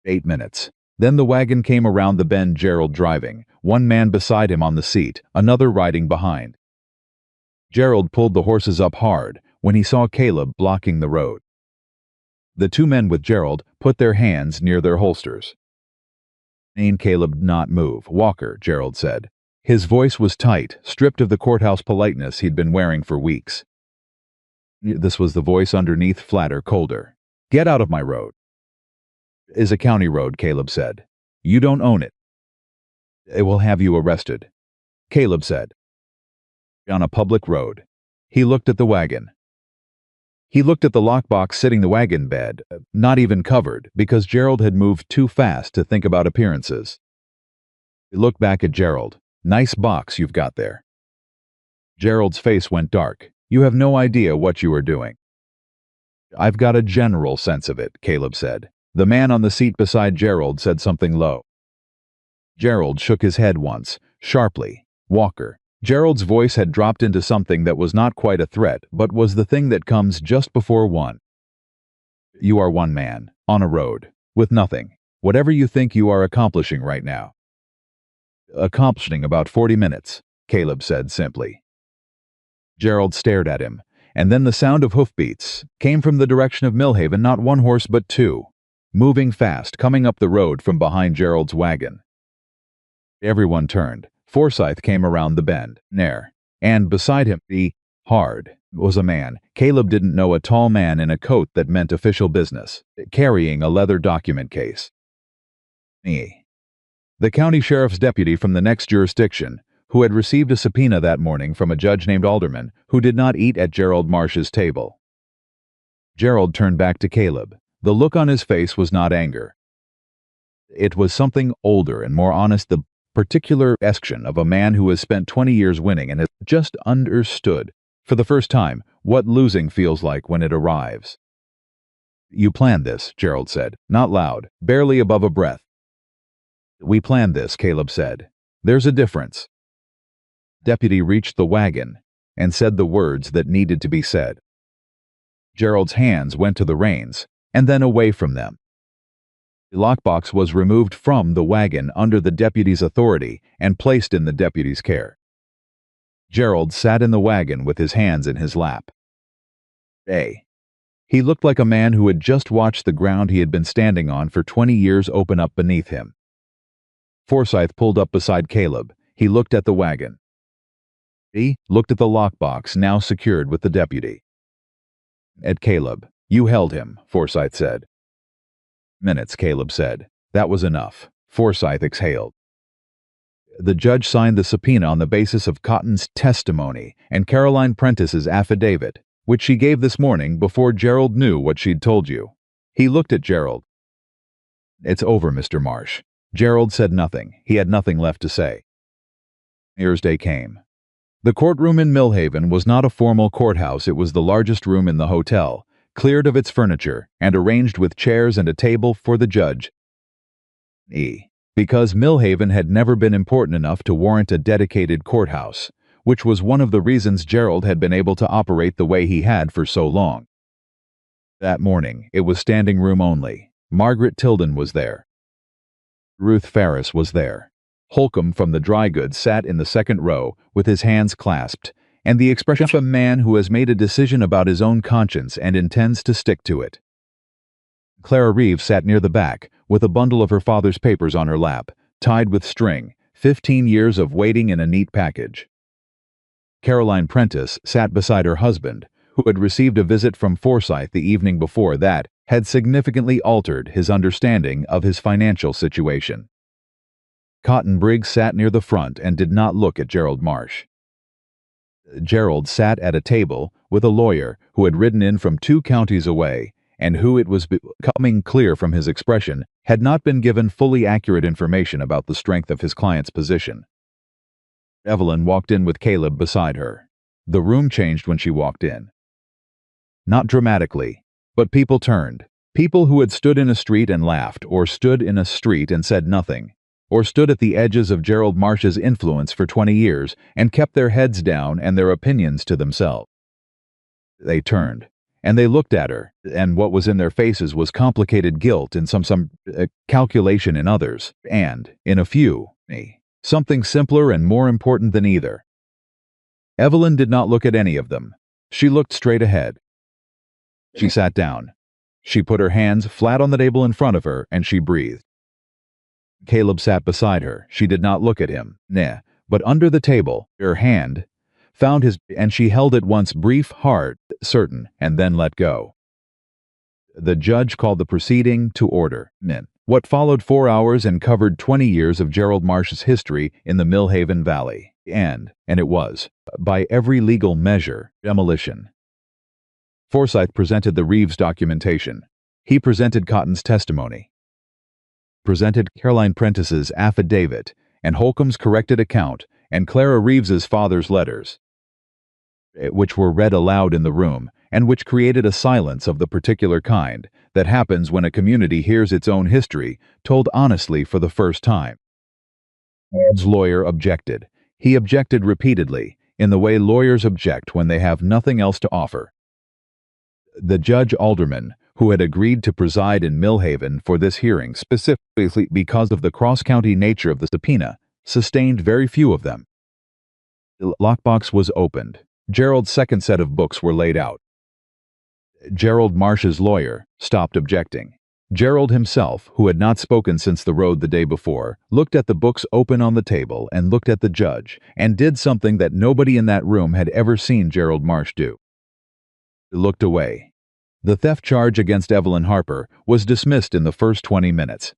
8 minutes. Then the wagon came around the bend, Gerald driving, one man beside him on the seat, another riding behind. Gerald pulled the horses up hard when he saw Caleb blocking the road. The two men with Gerald put their hands near their holsters. Caleb did not move. Walker, Gerald said. His voice was tight, stripped of the courthouse politeness he'd been wearing for weeks. This was the voice underneath, flatter, colder. Get out of my road. Is a county road, Caleb said. You don't own it. It will have you arrested, Caleb said. On a public road. He looked at the wagon. He looked at the lockbox sitting the wagon bed, not even covered, because Gerald had moved too fast to think about appearances. He looked back at Gerald. Nice box you've got there. Gerald's face went dark. You have no idea what you are doing. I've got a general sense of it, Caleb said. The man on the seat beside Gerald said something low. Gerald shook his head once, sharply. Walker. Gerald's voice had dropped into something that was not quite a threat, but was the thing that comes just before one. You are one man, on a road, with nothing. Whatever you think you are accomplishing right now. Accomplishing about 40 minutes, Caleb said simply. Gerald stared at him, and then the sound of hoofbeats came from the direction of Millhaven, not one horse but two, moving fast, coming up the road from behind Gerald's wagon. Everyone turned. Forsyth came around the bend, and beside him, hard, was a man. Caleb didn't know, a tall man in a coat that meant official business, carrying a leather document case. The county sheriff's deputy from the next jurisdiction, who had received a subpoena that morning from a judge named Alderman, who did not eat at Gerald Marsh's table. Gerald turned back to Caleb. The look on his face was not anger. It was something older and more honest, the particular expression of a man who has spent 20 years winning and has just understood, for the first time, what losing feels like when it arrives. You planned this, Gerald said, not loud, barely above a breath. We planned this, Caleb said. There's a difference. Deputy reached the wagon and said the words that needed to be said. Gerald's hands went to the reins, and then away from them. The lockbox was removed from the wagon under the deputy's authority and placed in the deputy's care. Gerald sat in the wagon with his hands in his lap. He looked like a man who had just watched the ground he had been standing on for 20 years open up beneath him. Forsyth pulled up beside Caleb. He looked at the wagon. He looked at the lockbox, now secured with the deputy. At Caleb. You held him, Forsyth said. Minutes, Caleb said. That was enough. Forsyth exhaled. The judge signed the subpoena on the basis of Cotton's testimony and Caroline Prentice's affidavit, which she gave this morning before Gerald knew what she'd told you. He looked at Gerald. It's over, Mr. Marsh. Gerald said nothing. He had nothing left to say. New Year's Day came. The courtroom in Millhaven was not a formal courthouse. It was the largest room in the hotel, cleared of its furniture and arranged with chairs and a table for the judge. Because Millhaven had never been important enough to warrant a dedicated courthouse, which was one of the reasons Gerald had been able to operate the way he had for so long. That morning, it was standing room only. Margaret Tilden was there. Ruth Ferris was there. Holcomb from the dry goods sat in the second row with his hands clasped, and the expression of a man who has made a decision about his own conscience and intends to stick to it. Clara Reeves sat near the back, with a bundle of her father's papers on her lap, tied with string, 15 years of waiting in a neat package. Caroline Prentice sat beside her husband, who had received a visit from Forsyth the evening before that had significantly altered his understanding of his financial situation. Cotton Briggs sat near the front and did not look at Gerald Marsh. Gerald sat at a table with a lawyer who had ridden in from 2 counties away and who, it was becoming clear from his expression, had not been given fully accurate information about the strength of his client's position. Evelyn walked in with Caleb beside her. The room changed when she walked in. Not dramatically, but people turned. People who had stood in a street and laughed, or stood in a street and said nothing, or stood at the edges of Gerald Marsh's influence for 20 years and kept their heads down and their opinions to themselves. They turned, and they looked at her, and what was in their faces was complicated guilt in some calculation in others, and, in a few, something simpler and more important than either. Evelyn did not look at any of them. She looked straight ahead. She sat down. She put her hands flat on the table in front of her, and she breathed. Caleb sat beside her. She did not look at him, but under the table, her hand found his, and she held it once brief, hard, certain, and then let go. The judge called the proceeding to order. What followed 4 hours and covered 20 years of Gerald Marsh's history in the Millhaven Valley, and it was, by every legal measure, demolition. Forsyth presented the Reeves documentation. He presented Cotton's testimony, presented Caroline Prentice's affidavit, and Holcomb's corrected account, and Clara Reeves's father's letters, which were read aloud in the room, and which created a silence of the particular kind that happens when a community hears its own history told honestly for the first time. Gerald's lawyer objected. He objected repeatedly, in the way lawyers object when they have nothing else to offer. The judge alderman, who had agreed to preside in Millhaven for this hearing specifically because of the cross-county nature of the subpoena, sustained very few of them. The lockbox was opened. Gerald's second set of books were laid out. Gerald Marsh's lawyer stopped objecting. Gerald himself, who had not spoken since the road the day before, looked at the books open on the table and looked at the judge, and did something that nobody in that room had ever seen Gerald Marsh do. He looked away. The theft charge against Evelyn Harper was dismissed in the first 20 minutes.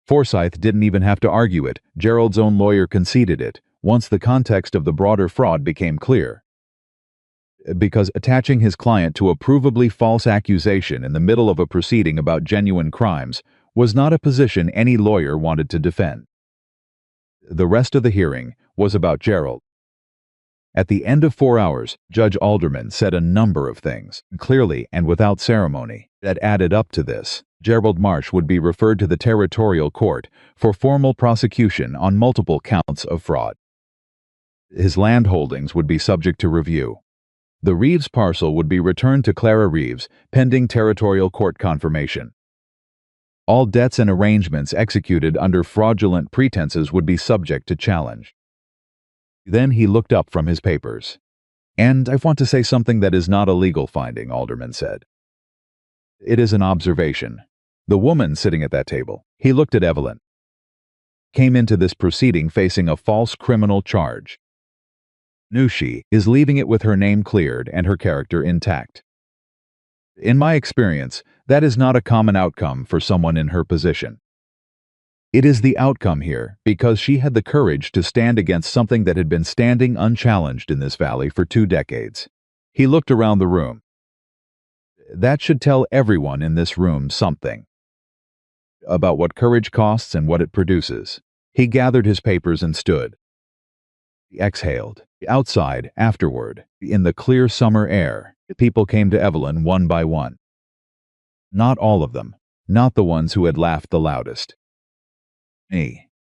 Forsyth didn't even have to argue it. Gerald's own lawyer conceded it, once the context of the broader fraud became clear. Because attaching his client to a provably false accusation in the middle of a proceeding about genuine crimes was not a position any lawyer wanted to defend. The rest of the hearing was about Gerald. At the end of 4 hours, Judge Alderman said a number of things, clearly and without ceremony, that added up to this. Gerald Marsh would be referred to the territorial court for formal prosecution on multiple counts of fraud. His land holdings would be subject to review. The Reeves parcel would be returned to Clara Reeves, pending territorial court confirmation. All debts and arrangements executed under fraudulent pretenses would be subject to challenge. Then he looked up from his papers. "And I want to say something that is not a legal finding," Alderman said. "It is an observation. The woman sitting at that table," he looked at Evelyn, "came into this proceeding facing a false criminal charge. Knew she is leaving it with her name cleared and her character intact. In my experience, that is not a common outcome for someone in her position. It is the outcome here because she had the courage to stand against something that had been standing unchallenged in this valley for 2 decades. He looked around the room. That should tell everyone in this room something about what courage costs and what it produces. He gathered his papers and stood. He exhaled. Outside, afterward, in the clear summer air, people came to Evelyn one by one. Not all of them, not the ones who had laughed the loudest.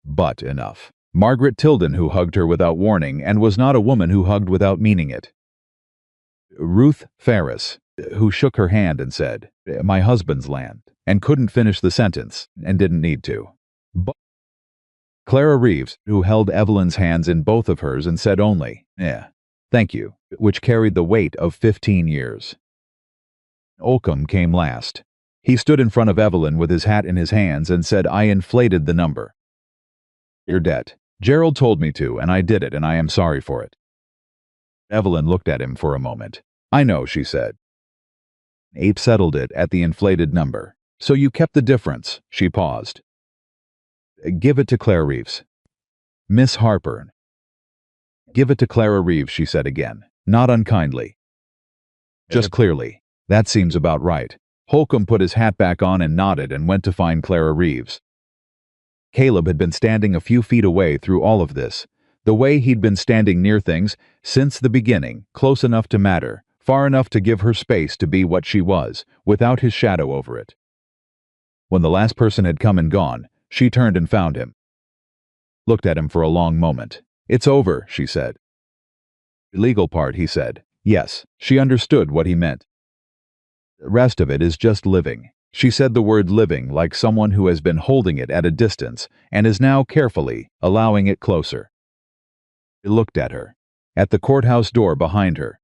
But enough. Margaret Tilden, who hugged her without warning and was not a woman who hugged without meaning it. Ruth Ferris, who shook her hand and said, "My husband's land," and couldn't finish the sentence, and didn't need to. But Clara Reeves, who held Evelyn's hands in both of hers and said only, thank you, which carried the weight of 15 years. Holcomb came last. He stood in front of Evelyn with his hat in his hands and said, "I inflated the number. Your debt. Gerald told me to, and I did it, and I am sorry for it." Evelyn looked at him for a moment. "I know," she said. Ape settled it at the inflated number. "So you kept the difference." She paused. "Give it to Clara Reeves." "Miss Harper." "Give it to Clara Reeves," she said again, not unkindly. "Just clearly. That seems about right." Holcomb put his hat back on and nodded and went to find Clara Reeves. Caleb had been standing a few feet away through all of this, the way he'd been standing near things since the beginning, close enough to matter, far enough to give her space to be what she was, without his shadow over it. When the last person had come and gone, she turned and found him. Looked at him for a long moment. "It's over," she said. "The legal part," he said. Yes, she understood what he meant. "The rest of it is just living." She said the word living like someone who has been holding it at a distance and is now carefully allowing it closer. He looked at her, at the courthouse door behind her,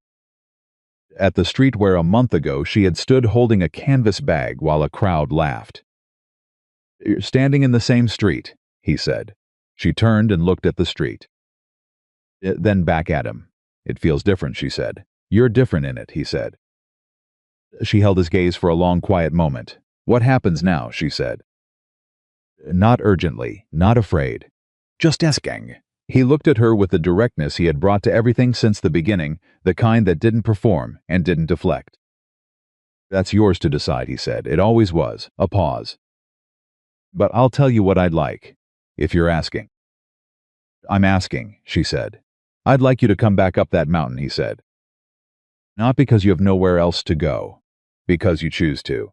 at the street where a month ago she had stood holding a canvas bag while a crowd laughed. "You're standing in the same street," he said. She turned and looked at the street. Then back at him. "It feels different," she said. "You're different in it," he said. She held his gaze for a long, quiet moment. "What happens now?" she said. Not urgently, not afraid. "Just asking." He looked at her with the directness he had brought to everything since the beginning, the kind that didn't perform and didn't deflect. "That's yours to decide," he said. "It always was." A pause. "But I'll tell you what I'd like, if you're asking." "I'm asking," she said. "I'd like you to come back up that mountain," he said. "Not because you have nowhere else to go. Because you choose to.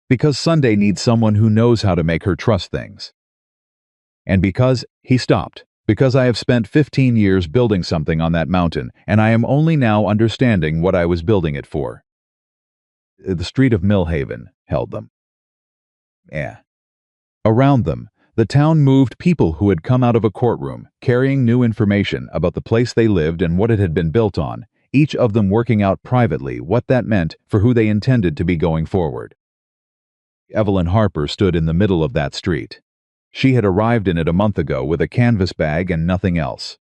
Because Sunday needs someone who knows how to make her trust things. And because," he stopped, "because I have spent 15 years building something on that mountain, and I am only now understanding what I was building it for." The street of Millhaven held them. Around them, the town moved people who had come out of a courtroom, carrying new information about the place they lived and what it had been built on, each of them working out privately what that meant for who they intended to be going forward. Evelyn Harper stood in the middle of that street. She had arrived in it a month ago with a canvas bag and nothing else.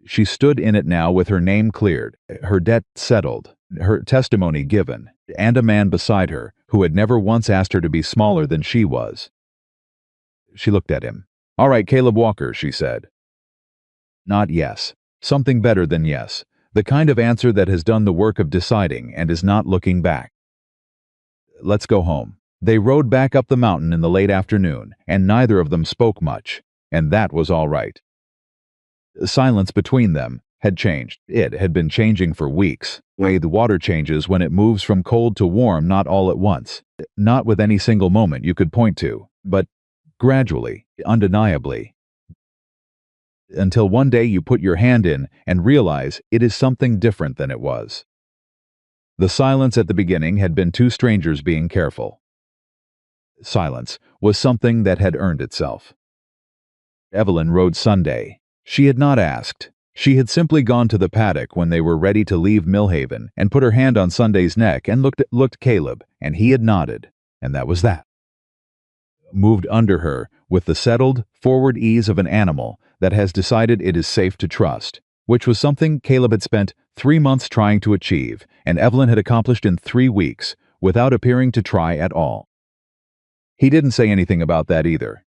She stood in it now with her name cleared, her debt settled, her testimony given, and a man beside her who had never once asked her to be smaller than she was. She looked at him. "All right, Caleb Walker," she said. Not yes. Something better than yes. The kind of answer that has done the work of deciding and is not looking back. "Let's go home." They rode back up the mountain in the late afternoon, and neither of them spoke much, and that was all right. The silence between them had changed. It had been changing for weeks, the way the water changes when it moves from cold to warm, not all at once, not with any single moment you could point to, but gradually, undeniably, until one day you put your hand in and realize it is something different than it was. The silence at the beginning had been two strangers being careful. Silence was something that had earned itself. Evelyn rode Sunday. She had not asked. She had simply gone to the paddock when they were ready to leave Millhaven and put her hand on Sunday's neck and looked Caleb, and he had nodded, and that was that. Moved under her with the settled, forward ease of an animal that has decided it is safe to trust, which was something Caleb had spent 3 months trying to achieve, and Evelyn had accomplished in 3 weeks, without appearing to try at all. He didn't say anything about that either.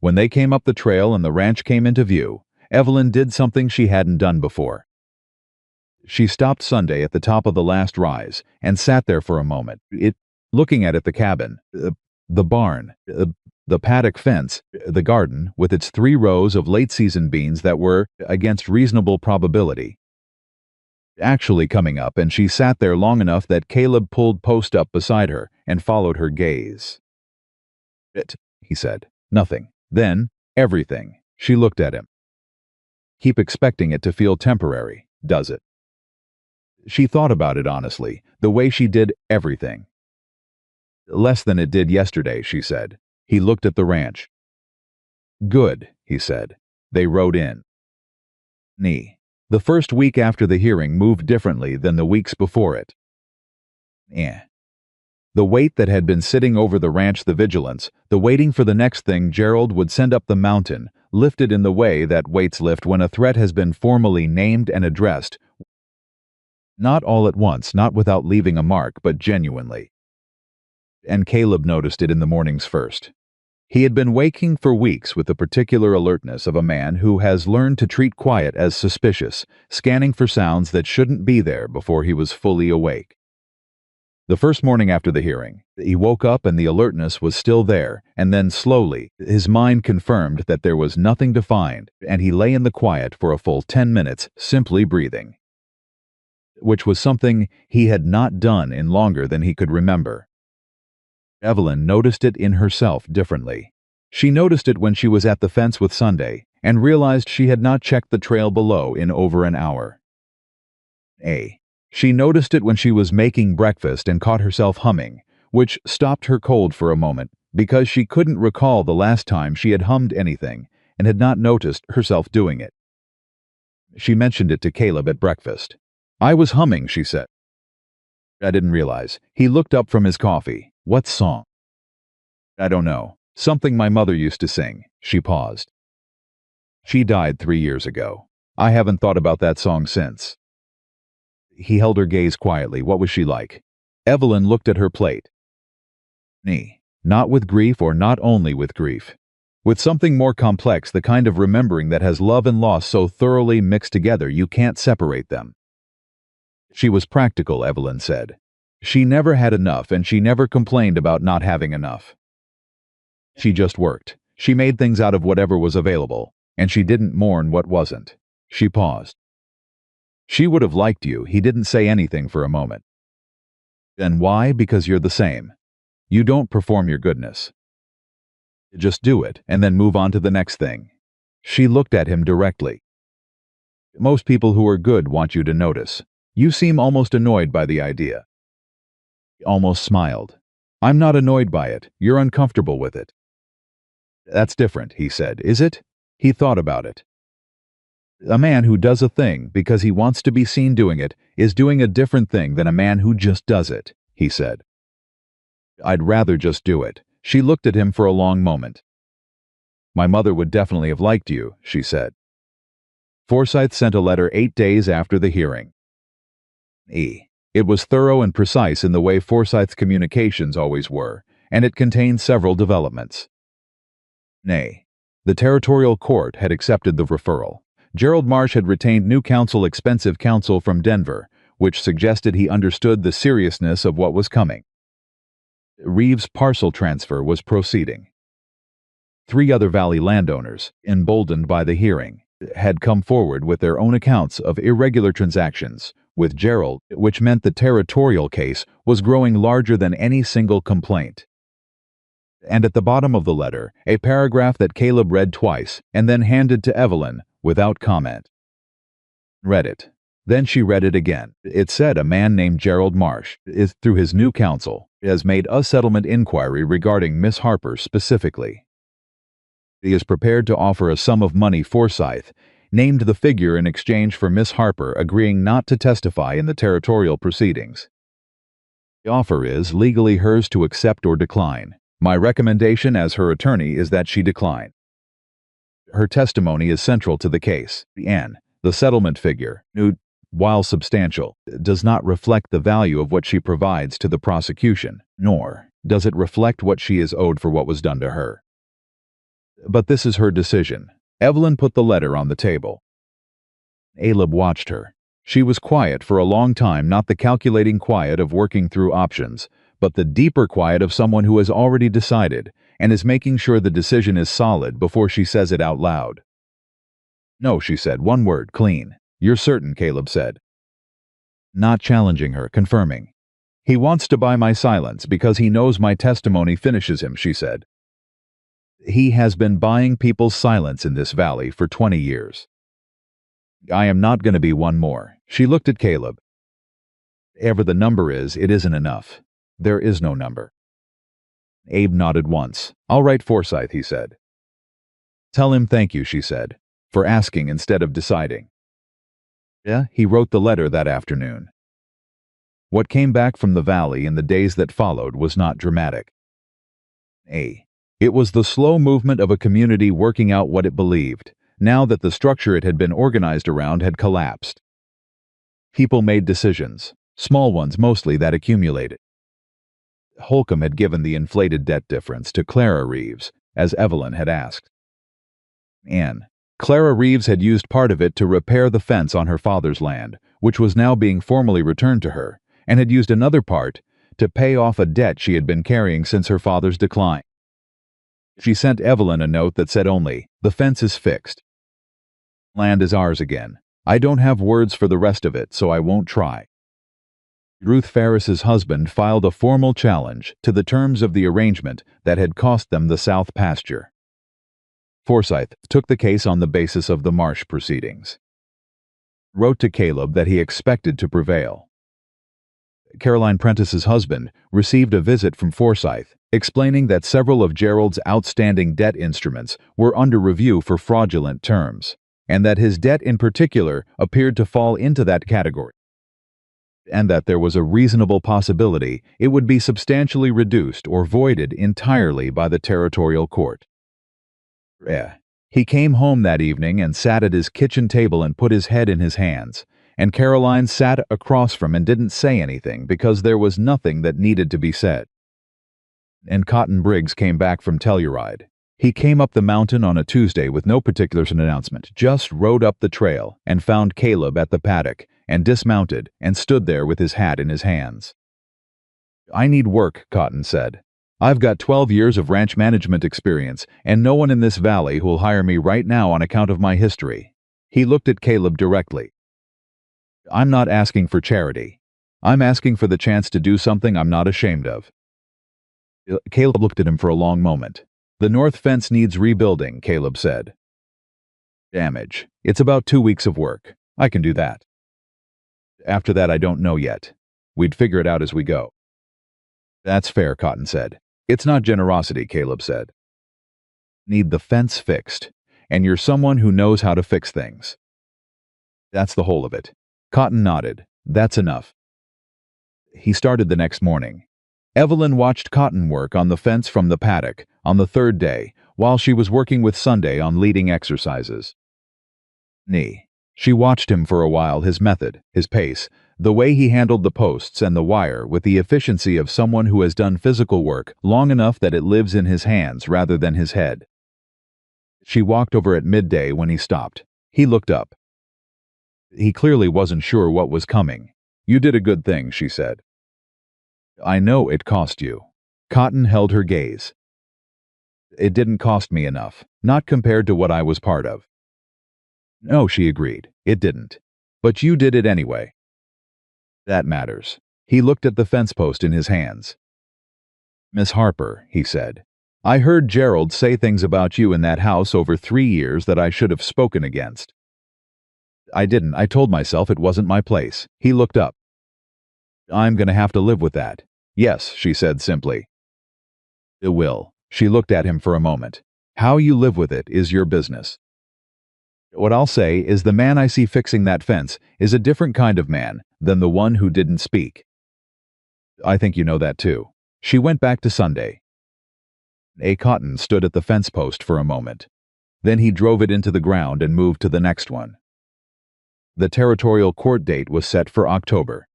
When they came up the trail and the ranch came into view, Evelyn did something she hadn't done before. She stopped Sunday at the top of the last rise and sat there for a moment, looking at the cabin, the barn, the paddock fence, the garden with its 3 rows of late-season beans that were, against reasonable probability, actually coming up, and she sat there long enough that Caleb pulled Post up beside her and followed her gaze. "It," he said. "Nothing. Then, everything." She looked at him. Keep expecting it to feel temporary, does it? She thought about it honestly, the way she did everything. Less than it did yesterday, she said. He looked at the ranch. Good, he said. They rode in. The first week after the hearing moved differently than the weeks before it. The weight that had been sitting over the ranch, the vigilance, the waiting for the next thing Gerald would send up the mountain, lifted in the way that weights lift when a threat has been formally named and addressed. Not all at once, not without leaving a mark, but genuinely. And Caleb noticed it in the mornings first. He had been waking for weeks with the particular alertness of a man who has learned to treat quiet as suspicious, scanning for sounds that shouldn't be there before he was fully awake. The first morning after the hearing, he woke up and the alertness was still there, and then slowly, his mind confirmed that there was nothing to find, and he lay in the quiet for a full 10 minutes, simply breathing. Which was something he had not done in longer than he could remember. Evelyn noticed it in herself differently. She noticed it when she was at the fence with Sunday, and realized she had not checked the trail below in over an hour. She noticed it when she was making breakfast and caught herself humming, which stopped her cold for a moment, because she couldn't recall the last time she had hummed anything, and had not noticed herself doing it. She mentioned it to Caleb at breakfast. I was humming, she said. I didn't realize. He looked up from his coffee. What song? I don't know. Something my mother used to sing. She paused. She died 3 years ago. I haven't thought about that song since. He held her gaze quietly. What was she like? Evelyn looked at her plate. Not with grief, or not only with grief. With something more complex, the kind of remembering that has love and loss so thoroughly mixed together you can't separate them. She was practical, Evelyn said. She never had enough, and she never complained about not having enough. She just worked. She made things out of whatever was available, and she didn't mourn what wasn't. She paused. She would have liked you. He didn't say anything for a moment. Then why? Because you're the same. You don't perform your goodness. Just do it, and then move on to the next thing. She looked at him directly. Most people who are good want you to notice. You seem almost annoyed by the idea. He almost smiled. I'm not annoyed by it. You're uncomfortable with it. That's different, he said. Is it? He thought about it. A man who does a thing because he wants to be seen doing it is doing a different thing than a man who just does it, he said. I'd rather just do it. She looked at him for a long moment. My mother would definitely have liked you, she said. Forsyth sent a letter 8 days after the hearing. It was thorough and precise in the way Forsyth's communications always were, and it contained several developments. The territorial court had accepted the referral. Gerald Marsh had retained new counsel, expensive counsel from Denver, which suggested he understood the seriousness of what was coming. Reeves' parcel transfer was proceeding. 3 other Valley landowners, emboldened by the hearing, had come forward with their own accounts of irregular transactions with Gerald, which meant the territorial case was growing larger than any single complaint. And at the bottom of the letter, a paragraph that Caleb read twice and then handed to Evelyn without comment. Read it. Then she read it again. It said a man named Gerald Marsh, through his new counsel, has made a settlement inquiry regarding Miss Harper specifically. He is prepared to offer a sum of money. Forsyth named the figure in exchange for Miss Harper agreeing not to testify in the territorial proceedings. The offer is legally hers to accept or decline. My recommendation as her attorney is that she decline. Her testimony is central to the case, and the settlement figure, while substantial, does not reflect the value of what she provides to the prosecution, nor does it reflect what she is owed for what was done to her. But this is her decision. Evelyn put the letter on the table. Caleb watched her. She was quiet for a long time, not the calculating quiet of working through options, but the deeper quiet of someone who has already decided and is making sure the decision is solid before she says it out loud. No, she said, one word, clean. You're certain, Caleb said. Not challenging her, confirming. He wants to buy my silence because he knows my testimony finishes him, she said. He has been buying people's silence in this valley for 20 years. I am not going to be one more. She looked at Caleb. Whatever the number is, it isn't enough. There is no number. Abe nodded once. All right, Forsyth, he said. Tell him thank you, she said, for asking instead of deciding. Yeah, he wrote the letter that afternoon. What came back from the valley in the days that followed was not dramatic. It was the slow movement of a community working out what it believed, now that the structure it had been organized around had collapsed. People made decisions, small ones mostly, that accumulated. Holcomb had given the inflated debt difference to Clara Reeves, as Evelyn had asked. Clara Reeves had used part of it to repair the fence on her father's land, which was now being formally returned to her, and had used another part to pay off a debt she had been carrying since her father's decline. She sent Evelyn a note that said only, "The fence is fixed. Land is ours again. I don't have words for the rest of it, so I won't try." Ruth Ferris's husband filed a formal challenge to the terms of the arrangement that had cost them the south pasture. Forsyth took the case on the basis of the Marsh proceedings. Wrote to Caleb that he expected to prevail. Caroline Prentice's husband received a visit from Forsyth, explaining that several of Gerald's outstanding debt instruments were under review for fraudulent terms, and that his debt in particular appeared to fall into that category, and that there was a reasonable possibility it would be substantially reduced or voided entirely by the territorial court. He came home that evening and sat at his kitchen table and put his head in his hands, and Caroline sat across from him and didn't say anything because there was nothing that needed to be said. And Cotton Briggs came back from Telluride. He came up the mountain on a Tuesday with no particular announcement, just rode up the trail and found Caleb at the paddock and dismounted and stood there with his hat in his hands. "I need work," Cotton said. "I've got 12 years of ranch management experience, and no one in this valley who'll hire me right now on account of my history." He looked at Caleb directly. "I'm not asking for charity. I'm asking for the chance to do something I'm not ashamed of." Caleb looked at him for a long moment. "The north fence needs rebuilding," Caleb said. "Damage. It's about 2 weeks of work. I can do that. After that, I don't know yet. We'd figure it out as we go." "That's fair," Cotton said. "It's not generosity," Caleb said. "Need the fence fixed, and you're someone who knows how to fix things." "That's the whole of it." Cotton nodded. "That's enough." He started the next morning. Evelyn watched Cotton work on the fence from the paddock on the third day, while she was working with Sunday on leading exercises. She watched him for a while, his method, his pace, the way he handled the posts and the wire with the efficiency of someone who has done physical work long enough that it lives in his hands rather than his head. She walked over at midday when he stopped. He looked up. He clearly wasn't sure what was coming. "You did a good thing," she said. "I know it cost you." Cotton held her gaze. "It didn't cost me enough, not compared to what I was part of." "No," she agreed, "it didn't. But you did it anyway." "That matters." He looked at the fence post in his hands. "Miss Harper," he said, "I heard Gerald say things about you in that house over 3 years that I should have spoken against." "I didn't. I told myself it wasn't my place." He looked up. "I'm going to have to live with that." "Yes," she said simply. "It will." She looked at him for a moment. "How you live with it is your business. What I'll say is the man I see fixing that fence is a different kind of man than the one who didn't speak. I think you know that too." She went back to Sunday. Cotton stood at the fence post for a moment. Then he drove it into the ground and moved to the next one. The territorial court date was set for October.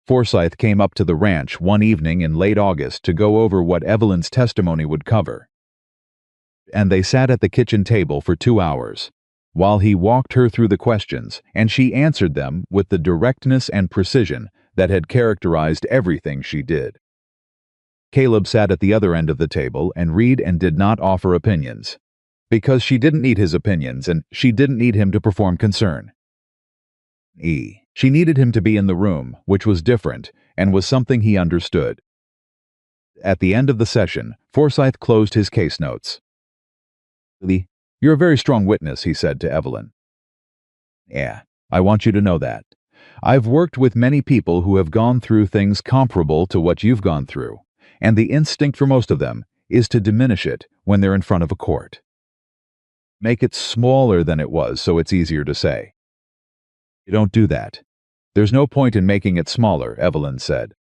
Forsyth came up to the ranch one evening in late August to go over what Evelyn's testimony would cover. And they sat at the kitchen table for 2 hours, while he walked her through the questions, and she answered them with the directness and precision that had characterized everything she did. Caleb sat at the other end of the table and read and did not offer opinions, because she didn't need his opinions and she didn't need him to perform concern. She needed him to be in the room, which was different and was something he understood. At the end of the session, Forsyth closed his case notes. "You're a very strong witness," he said to Evelyn. "Yeah, I want you to know that. I've worked with many people who have gone through things comparable to what you've gone through, and the instinct for most of them is to diminish it when they're in front of a court. Make it smaller than it was so it's easier to say. You don't do that. There's no point in making it smaller," Evelyn said.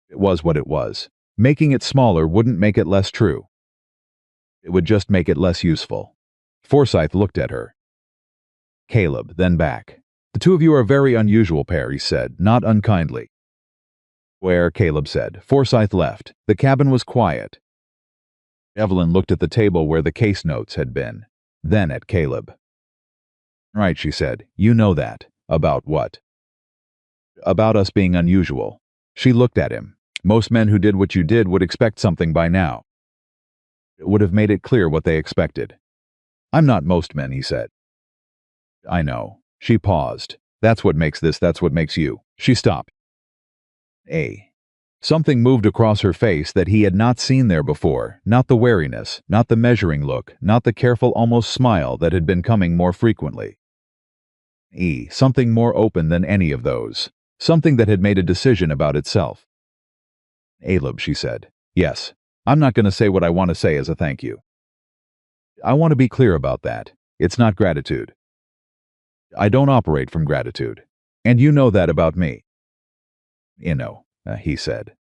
It was what it was. Making it smaller wouldn't make it less true. It would just make it less useful. Forsyth looked at her. Caleb, then back. "The two of you are a very unusual pair," he said, not unkindly. "Where?" Caleb said. Forsyth left. The cabin was quiet. Evelyn looked at the table where the case notes had been, then at Caleb. "Right," she said. "You know that. About what?" "About us being unusual." She looked at him. "Most men who did what you did would expect something by now." It would have made it clear what they expected. "I'm not most men," he said. "I know." She paused. "That's what makes this, that's what makes you." She stopped. Something moved across her face that he had not seen there before, not the wariness, not the measuring look, not the careful almost smile that had been coming more frequently. Something more open than any of those. Something that had made a decision about itself. "Caleb," she said. "Yes. I'm not going to say what I want to say as a thank you. I want to be clear about that. It's not gratitude. I don't operate from gratitude. And you know that about me." He said.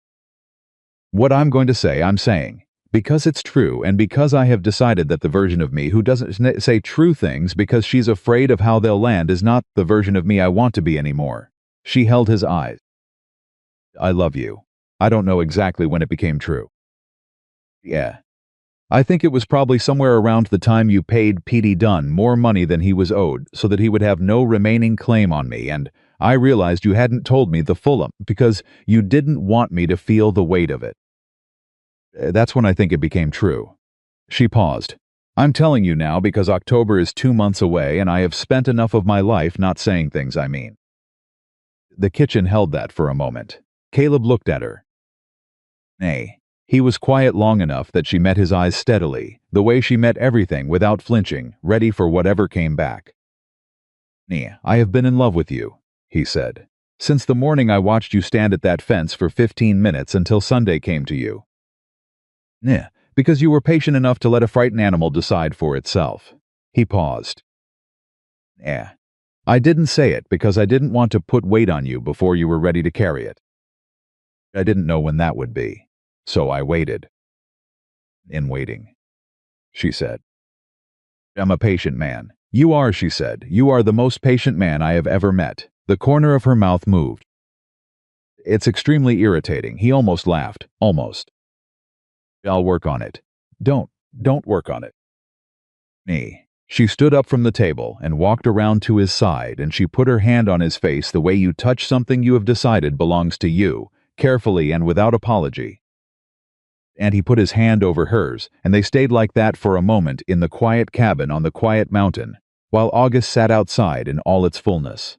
"What I'm going to say, I'm saying. Because it's true, and because I have decided that the version of me who doesn't say true things because she's afraid of how they'll land is not the version of me I want to be anymore." She held his eyes. "I love you. I don't know exactly when it became true." "Yeah. I think it was probably somewhere around the time you paid Petey Dunn more money than he was owed so that he would have no remaining claim on me, and I realized you hadn't told me the full because you didn't want me to feel the weight of it. That's when I think it became true." She paused. "I'm telling you now because October is 2 months away and I have spent enough of my life not saying things I mean." The kitchen held that for a moment. Caleb looked at her. He was quiet long enough that she met his eyes steadily, the way she met everything without flinching, ready for whatever came back. "I have been in love with you," he said, "since the morning I watched you stand at that fence for 15 minutes until Sunday came to you." Because you were patient enough to let a frightened animal decide for itself." He paused. I didn't say it because I didn't want to put weight on you before you were ready to carry it. I didn't know when that would be, so I waited." "In waiting," she said. "I'm a patient man." "You are," she said. "You are the most patient man I have ever met." The corner of her mouth moved. "It's extremely irritating." He almost laughed. Almost. "I'll work on it." Don't work on it." She stood up from the table and walked around to his side, and she put her hand on his face the way you touch something you have decided belongs to you, carefully and without apology. And he put his hand over hers, and they stayed like that for a moment in the quiet cabin on the quiet mountain, while August sat outside in all its fullness.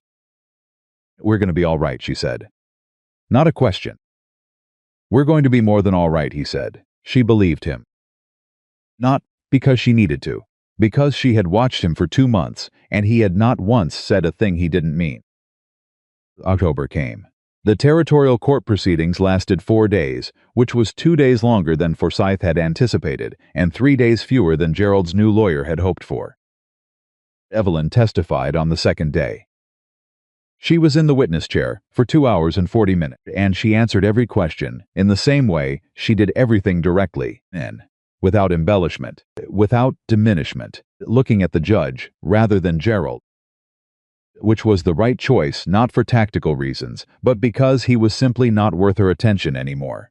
"We're going to be all right," she said. Not a question. "We're going to be more than all right," he said. She believed him. Not because she needed to, because she had watched him for 2 months, and he had not once said a thing he didn't mean. October came. The territorial court proceedings lasted 4 days, which was 2 days longer than Forsyth had anticipated, and 3 days fewer than Gerald's new lawyer had hoped for. Evelyn testified on the second day. She was in the witness chair for 2 hours and 40 minutes, and she answered every question in the same way she did everything directly, without embellishment, without diminishment, looking at the judge rather than Gerald, which was the right choice not for tactical reasons, but because he was simply not worth her attention anymore.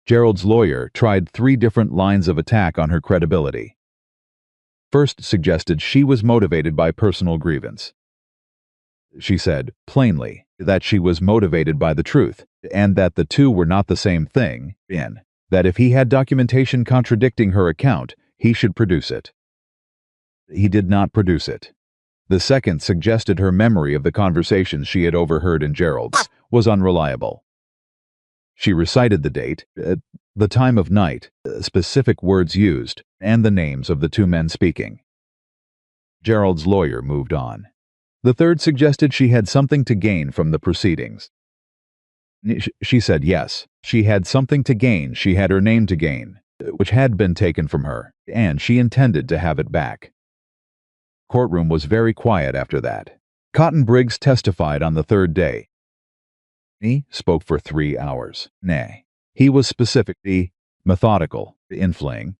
Gerald's lawyer tried 3 different lines of attack on her credibility. First suggested she was motivated by personal grievance. She said, plainly, that she was motivated by the truth, and that the two were not the same thing, that if he had documentation contradicting her account, he should produce it. He did not produce it. The second suggested her memory of the conversations she had overheard in Gerald's was unreliable. She recited the date, the time of night, specific words used, and the names of the two men speaking. Gerald's lawyer moved on. The third suggested she had something to gain from the proceedings. She said yes, she had something to gain, she had her name to gain, which had been taken from her, and she intended to have it back. Courtroom was very quiet after that. Cotton Briggs testified on the third day. He spoke for 3 hours. Nay, he was specifically methodical in fleeing,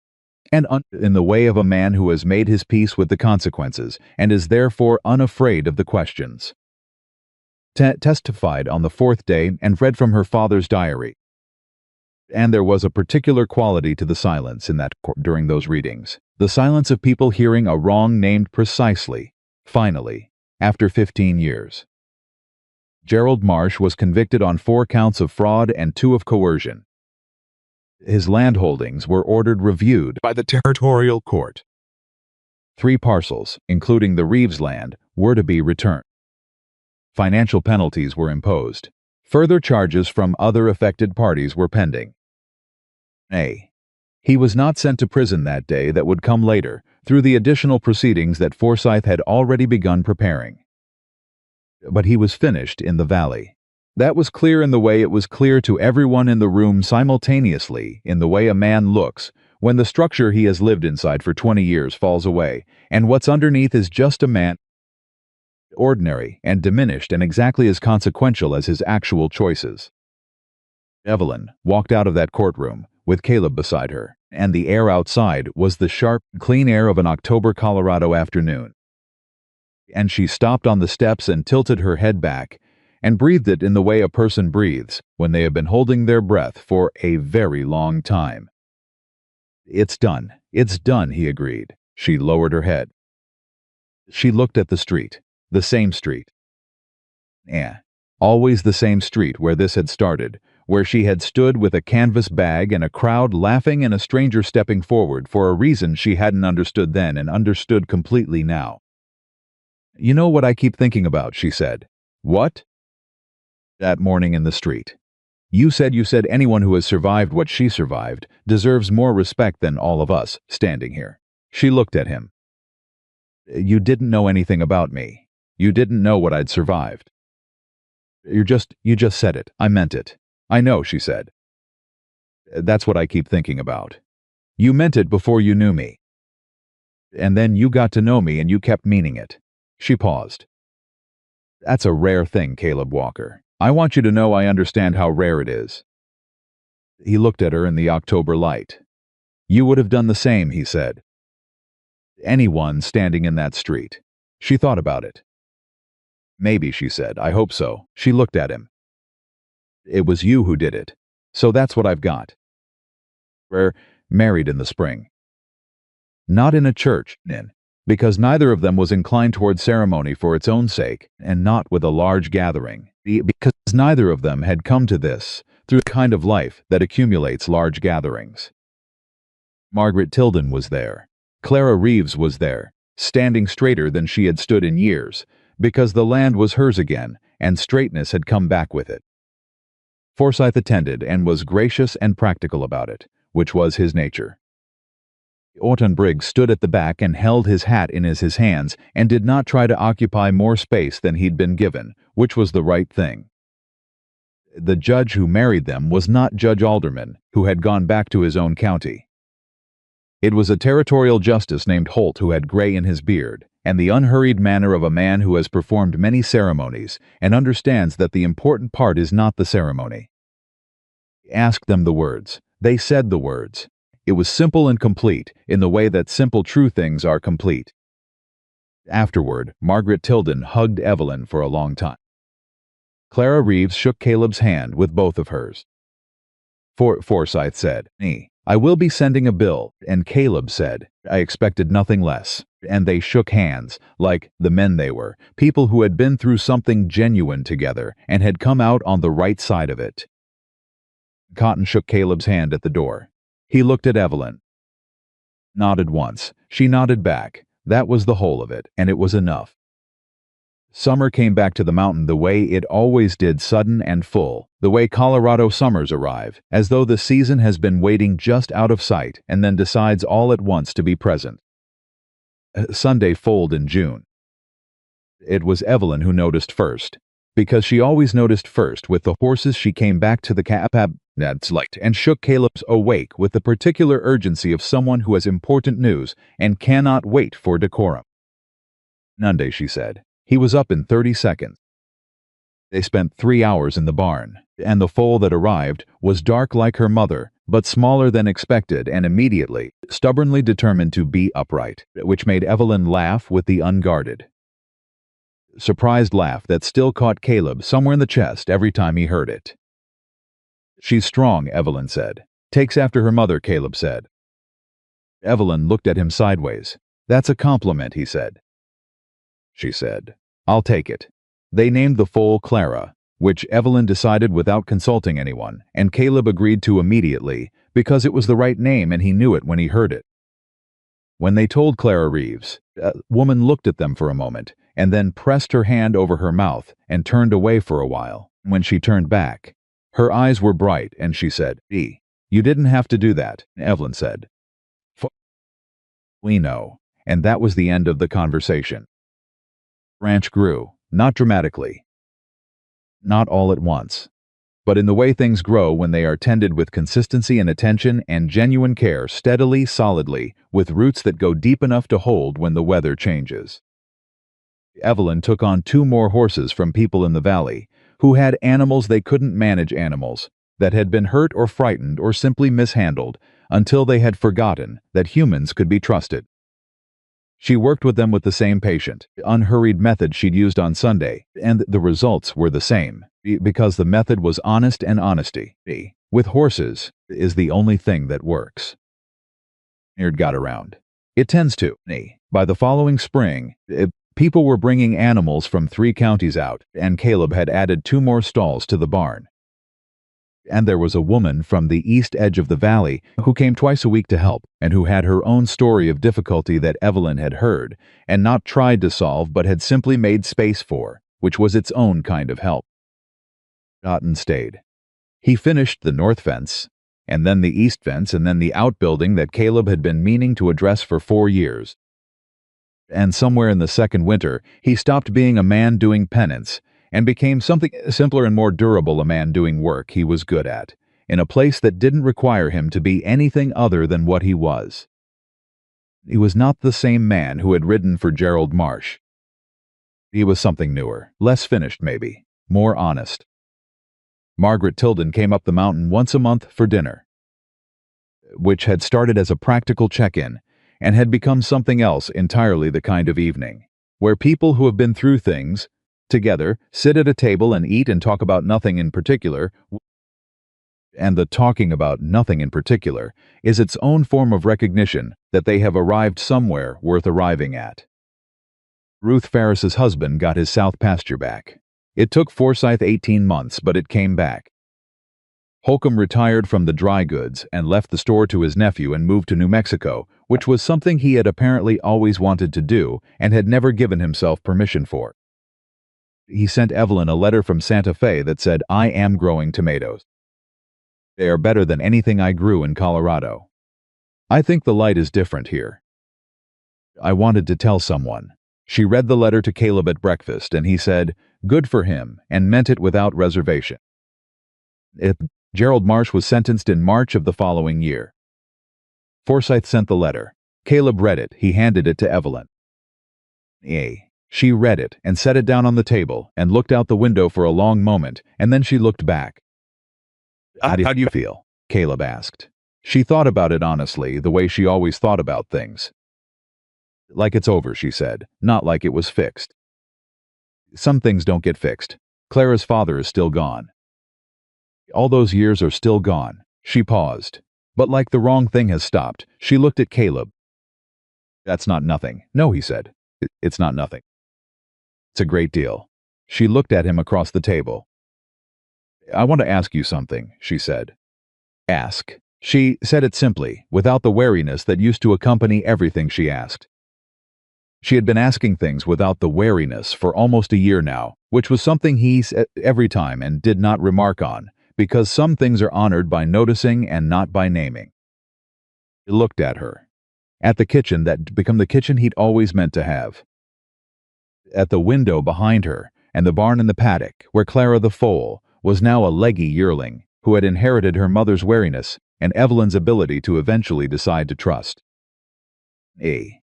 and in the way of a man who has made his peace with the consequences and is therefore unafraid of the questions. Testified on the fourth day and read from her father's diary. And there was a particular quality to the silence in that court during those readings, the silence of people hearing a wrong named precisely, finally, after 15 years. Gerald Marsh was convicted on 4 counts of fraud and 2 of coercion. His land holdings were ordered reviewed by the territorial court. 3 parcels, including the Reeves land, were to be returned. Financial penalties were imposed. Further charges from other affected parties were pending. A. He was not sent to prison that day that would come later, through the additional proceedings that Forsyth had already begun preparing. But he was finished in the valley. That was clear in the way it was clear to everyone in the room simultaneously, in the way a man looks when the structure he has lived inside for 20 years falls away, and what's underneath is just a man, ordinary and diminished and exactly as consequential as his actual choices. Evelyn walked out of that courtroom with Caleb beside her, and the air outside was the sharp, clean air of an October Colorado afternoon. And she stopped on the steps and tilted her head back, and breathed it in the way a person breathes when they have been holding their breath for a very long time. It's done, he agreed. She lowered her head. She looked at the street, the same street. Always the same street where this had started, where she had stood with a canvas bag and a crowd laughing and a stranger stepping forward for a reason she hadn't understood then and understood completely now. You know what I keep thinking about, she said. What? That morning in the street. You said anyone who has survived what she survived deserves more respect than all of us standing here. She looked at him. You didn't know anything about me. You didn't know what I'd survived. You just said it. I meant it. I know, she said. That's what I keep thinking about. You meant it before you knew me. And then you got to know me and you kept meaning it. She paused. That's a rare thing, Caleb Walker. I want you to know I understand how rare it is. He looked at her in the October light. You would have done the same, he said. Anyone standing in that street. She thought about it. Maybe, she said. I hope so. She looked at him. It was you who did it. So that's what I've got. We're married in the spring. Not in a church, because neither of them was inclined toward ceremony for its own sake, and not with a large gathering, because neither of them had come to this through the kind of life that accumulates large gatherings. Margaret Tilden was there. Clara Reeves was there, standing straighter than she had stood in years, because the land was hers again, and straightness had come back with it. Forsyth attended and was gracious and practical about it, which was his nature. Orton Briggs stood at the back and held his hat in his hands and did not try to occupy more space than he'd been given, which was the right thing. The judge who married them was not Judge Alderman, who had gone back to his own county. It was a territorial justice named Holt who had gray in his beard, and the unhurried manner of a man who has performed many ceremonies and understands that the important part is not the ceremony. He asked them the words. They said the words. It was simple and complete, in the way that simple true things are complete. Afterward, Margaret Tilden hugged Evelyn for a long time. Clara Reeves shook Caleb's hand with both of hers. Forsyth said, I will be sending a bill, and Caleb said, I expected nothing less, and they shook hands, like the men they were, people who had been through something genuine together and had come out on the right side of it. Cotton shook Caleb's hand at the door. He looked at Evelyn. Nodded once. She nodded back. That was the whole of it, and it was enough. Summer came back to the mountain the way it always did, sudden and full, the way Colorado summers arrive, as though the season has been waiting just out of sight and then decides all at once to be present. Sunday foaled in June. It was Evelyn who noticed first, because she always noticed first with the horses. She came back to the light and shook Caleb's awake with the particular urgency of someone who has important news and cannot wait for decorum. Monday, she said. He was up in 30 seconds. They spent 3 hours in the barn, and the foal that arrived was dark like her mother, but smaller than expected and immediately, stubbornly determined to be upright, which made Evelyn laugh with the unguarded, surprised laugh that still caught Caleb somewhere in the chest every time he heard it. She's strong, Evelyn said. Takes after her mother, Caleb said. Evelyn looked at him sideways. That's a compliment, he said. She said, I'll take it. They named the foal Clara, which Evelyn decided without consulting anyone, and Caleb agreed to immediately, because it was the right name and he knew it when he heard it. When they told Clara Reeves, a woman looked at them for a moment, and then pressed her hand over her mouth and turned away for a while. When she turned back, her eyes were bright, and she said, You didn't have to do that, Evelyn said. We know. And that was the end of the conversation. Ranch grew, not dramatically, not all at once, but in the way things grow when they are tended with consistency and attention and genuine care, steadily, solidly, with roots that go deep enough to hold when the weather changes. Evelyn took on 2 more horses from people in the valley who had animals they couldn't manage, animals that had been hurt or frightened or simply mishandled until they had forgotten that humans could be trusted. She worked with them with the same patient, unhurried method she'd used on Sunday, and the results were the same, because the method was honest, and honesty, with horses, is the only thing that works. It got around. It tends to. By the following spring, people were bringing animals from 3 counties out, and Caleb had added 2 more stalls to the barn. And there was a woman from the east edge of the valley who came twice a week to help, and who had her own story of difficulty that Evelyn had heard, and not tried to solve but had simply made space for, which was its own kind of help. Otten stayed. He finished the north fence, and then the east fence, and then the outbuilding that Caleb had been meaning to address for 4 years. And somewhere in the second winter, he stopped being a man doing penance, and became something simpler and more durable, a man doing work he was good at, in a place that didn't require him to be anything other than what he was. He was not the same man who had ridden for Gerald Marsh. He was something newer, less finished maybe, more honest. Margaret Tilden came up the mountain once a month for dinner, which had started as a practical check-in, and had become something else entirely, the kind of evening where people who have been through things together sit at a table and eat and talk about nothing in particular, and the talking about nothing in particular is its own form of recognition that they have arrived somewhere worth arriving at. Ruth Ferris's husband got his south pasture back. It took Forsyth 18 months, but it came back. Holcomb retired from the dry goods and left the store to his nephew and moved to New Mexico, which was something he had apparently always wanted to do and had never given himself permission for. He sent Evelyn a letter from Santa Fe that said, I am growing tomatoes. They are better than anything I grew in Colorado. I think the light is different here. I wanted to tell someone. She read the letter to Caleb at breakfast, and he said, good for him, and meant it without reservation. Gerald Marsh was sentenced in March of the following year. Forsyth sent the letter. Caleb read it. He handed it to Evelyn. She read it and set it down on the table and looked out the window for a long moment, and then she looked back. How do you feel? Caleb asked. She thought about it honestly, the way she always thought about things. Like it's over, she said, not like it was fixed. Some things don't get fixed. Clara's father is still gone. All those years are still gone. She paused. But like the wrong thing has stopped, she looked at Caleb. That's not nothing. No, he said. It's not nothing. It's a great deal. She looked at him across the table. I want to ask you something, she said. Ask. She said it simply, without the wariness that used to accompany everything she asked. She had been asking things without the wariness for almost a year now, which was something he said every time and did not remark on, because some things are honored by noticing and not by naming. He looked at her. At the kitchen that become the kitchen he'd always meant to have. At the window behind her, and the barn in the paddock, where Clara the foal was now a leggy yearling who had inherited her mother's wariness and Evelyn's ability to eventually decide to trust.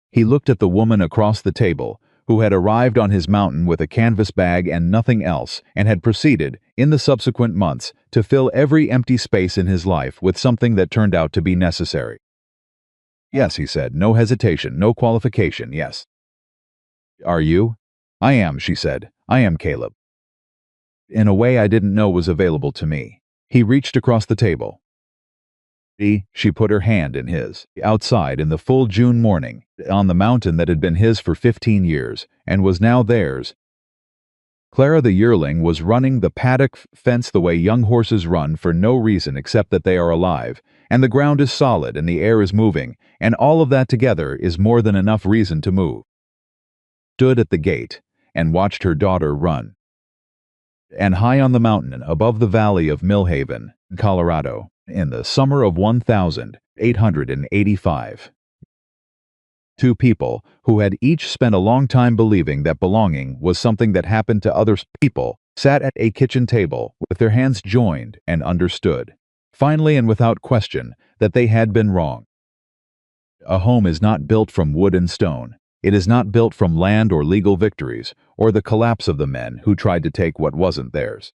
He looked at the woman across the table, who had arrived on his mountain with a canvas bag and nothing else, and had proceeded, in the subsequent months, to fill every empty space in his life with something that turned out to be necessary. "Yes," he said, no hesitation, no qualification, yes. "Are you?" "I am," she said. "I am Caleb." "In a way I didn't know was available to me." He reached across the table. She put her hand in his. Outside in the full June morning, on the mountain that had been his for 15 years, and was now theirs, Clara the yearling was running the paddock fence the way young horses run for no reason except that they are alive, and the ground is solid and the air is moving, and all of that together is more than enough reason to move. Stood at the gate and watched her daughter run. And high on the mountain above the valley of Millhaven, Colorado, in the summer of 1885. Two people who had each spent a long time believing that belonging was something that happened to other people sat at a kitchen table with their hands joined and understood, finally and without question, that they had been wrong. A home is not built from wood and stone. It is not built from land or legal victories, or the collapse of the men who tried to take what wasn't theirs.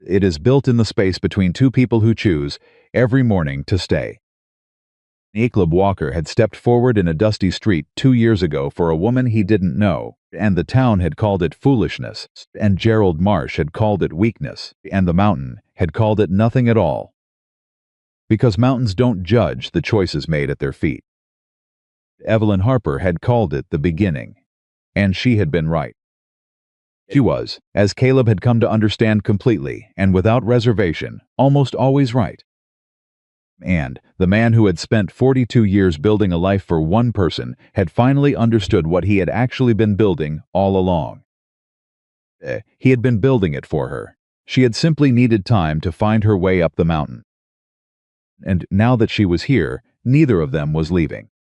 It is built in the space between two people who choose, every morning, to stay. Caleb Walker had stepped forward in a dusty street 2 years ago for a woman he didn't know, and the town had called it foolishness, and Gerald Marsh had called it weakness, and the mountain had called it nothing at all. Because mountains don't judge the choices made at their feet. Evelyn Harper had called it the beginning, and she had been right. She was, as Caleb had come to understand completely and without reservation, almost always right. And the man who had spent 42 years building a life for one person had finally understood what he had actually been building all along. He had been building it for her. She had simply needed time to find her way up the mountain. And now that she was here, neither of them was leaving.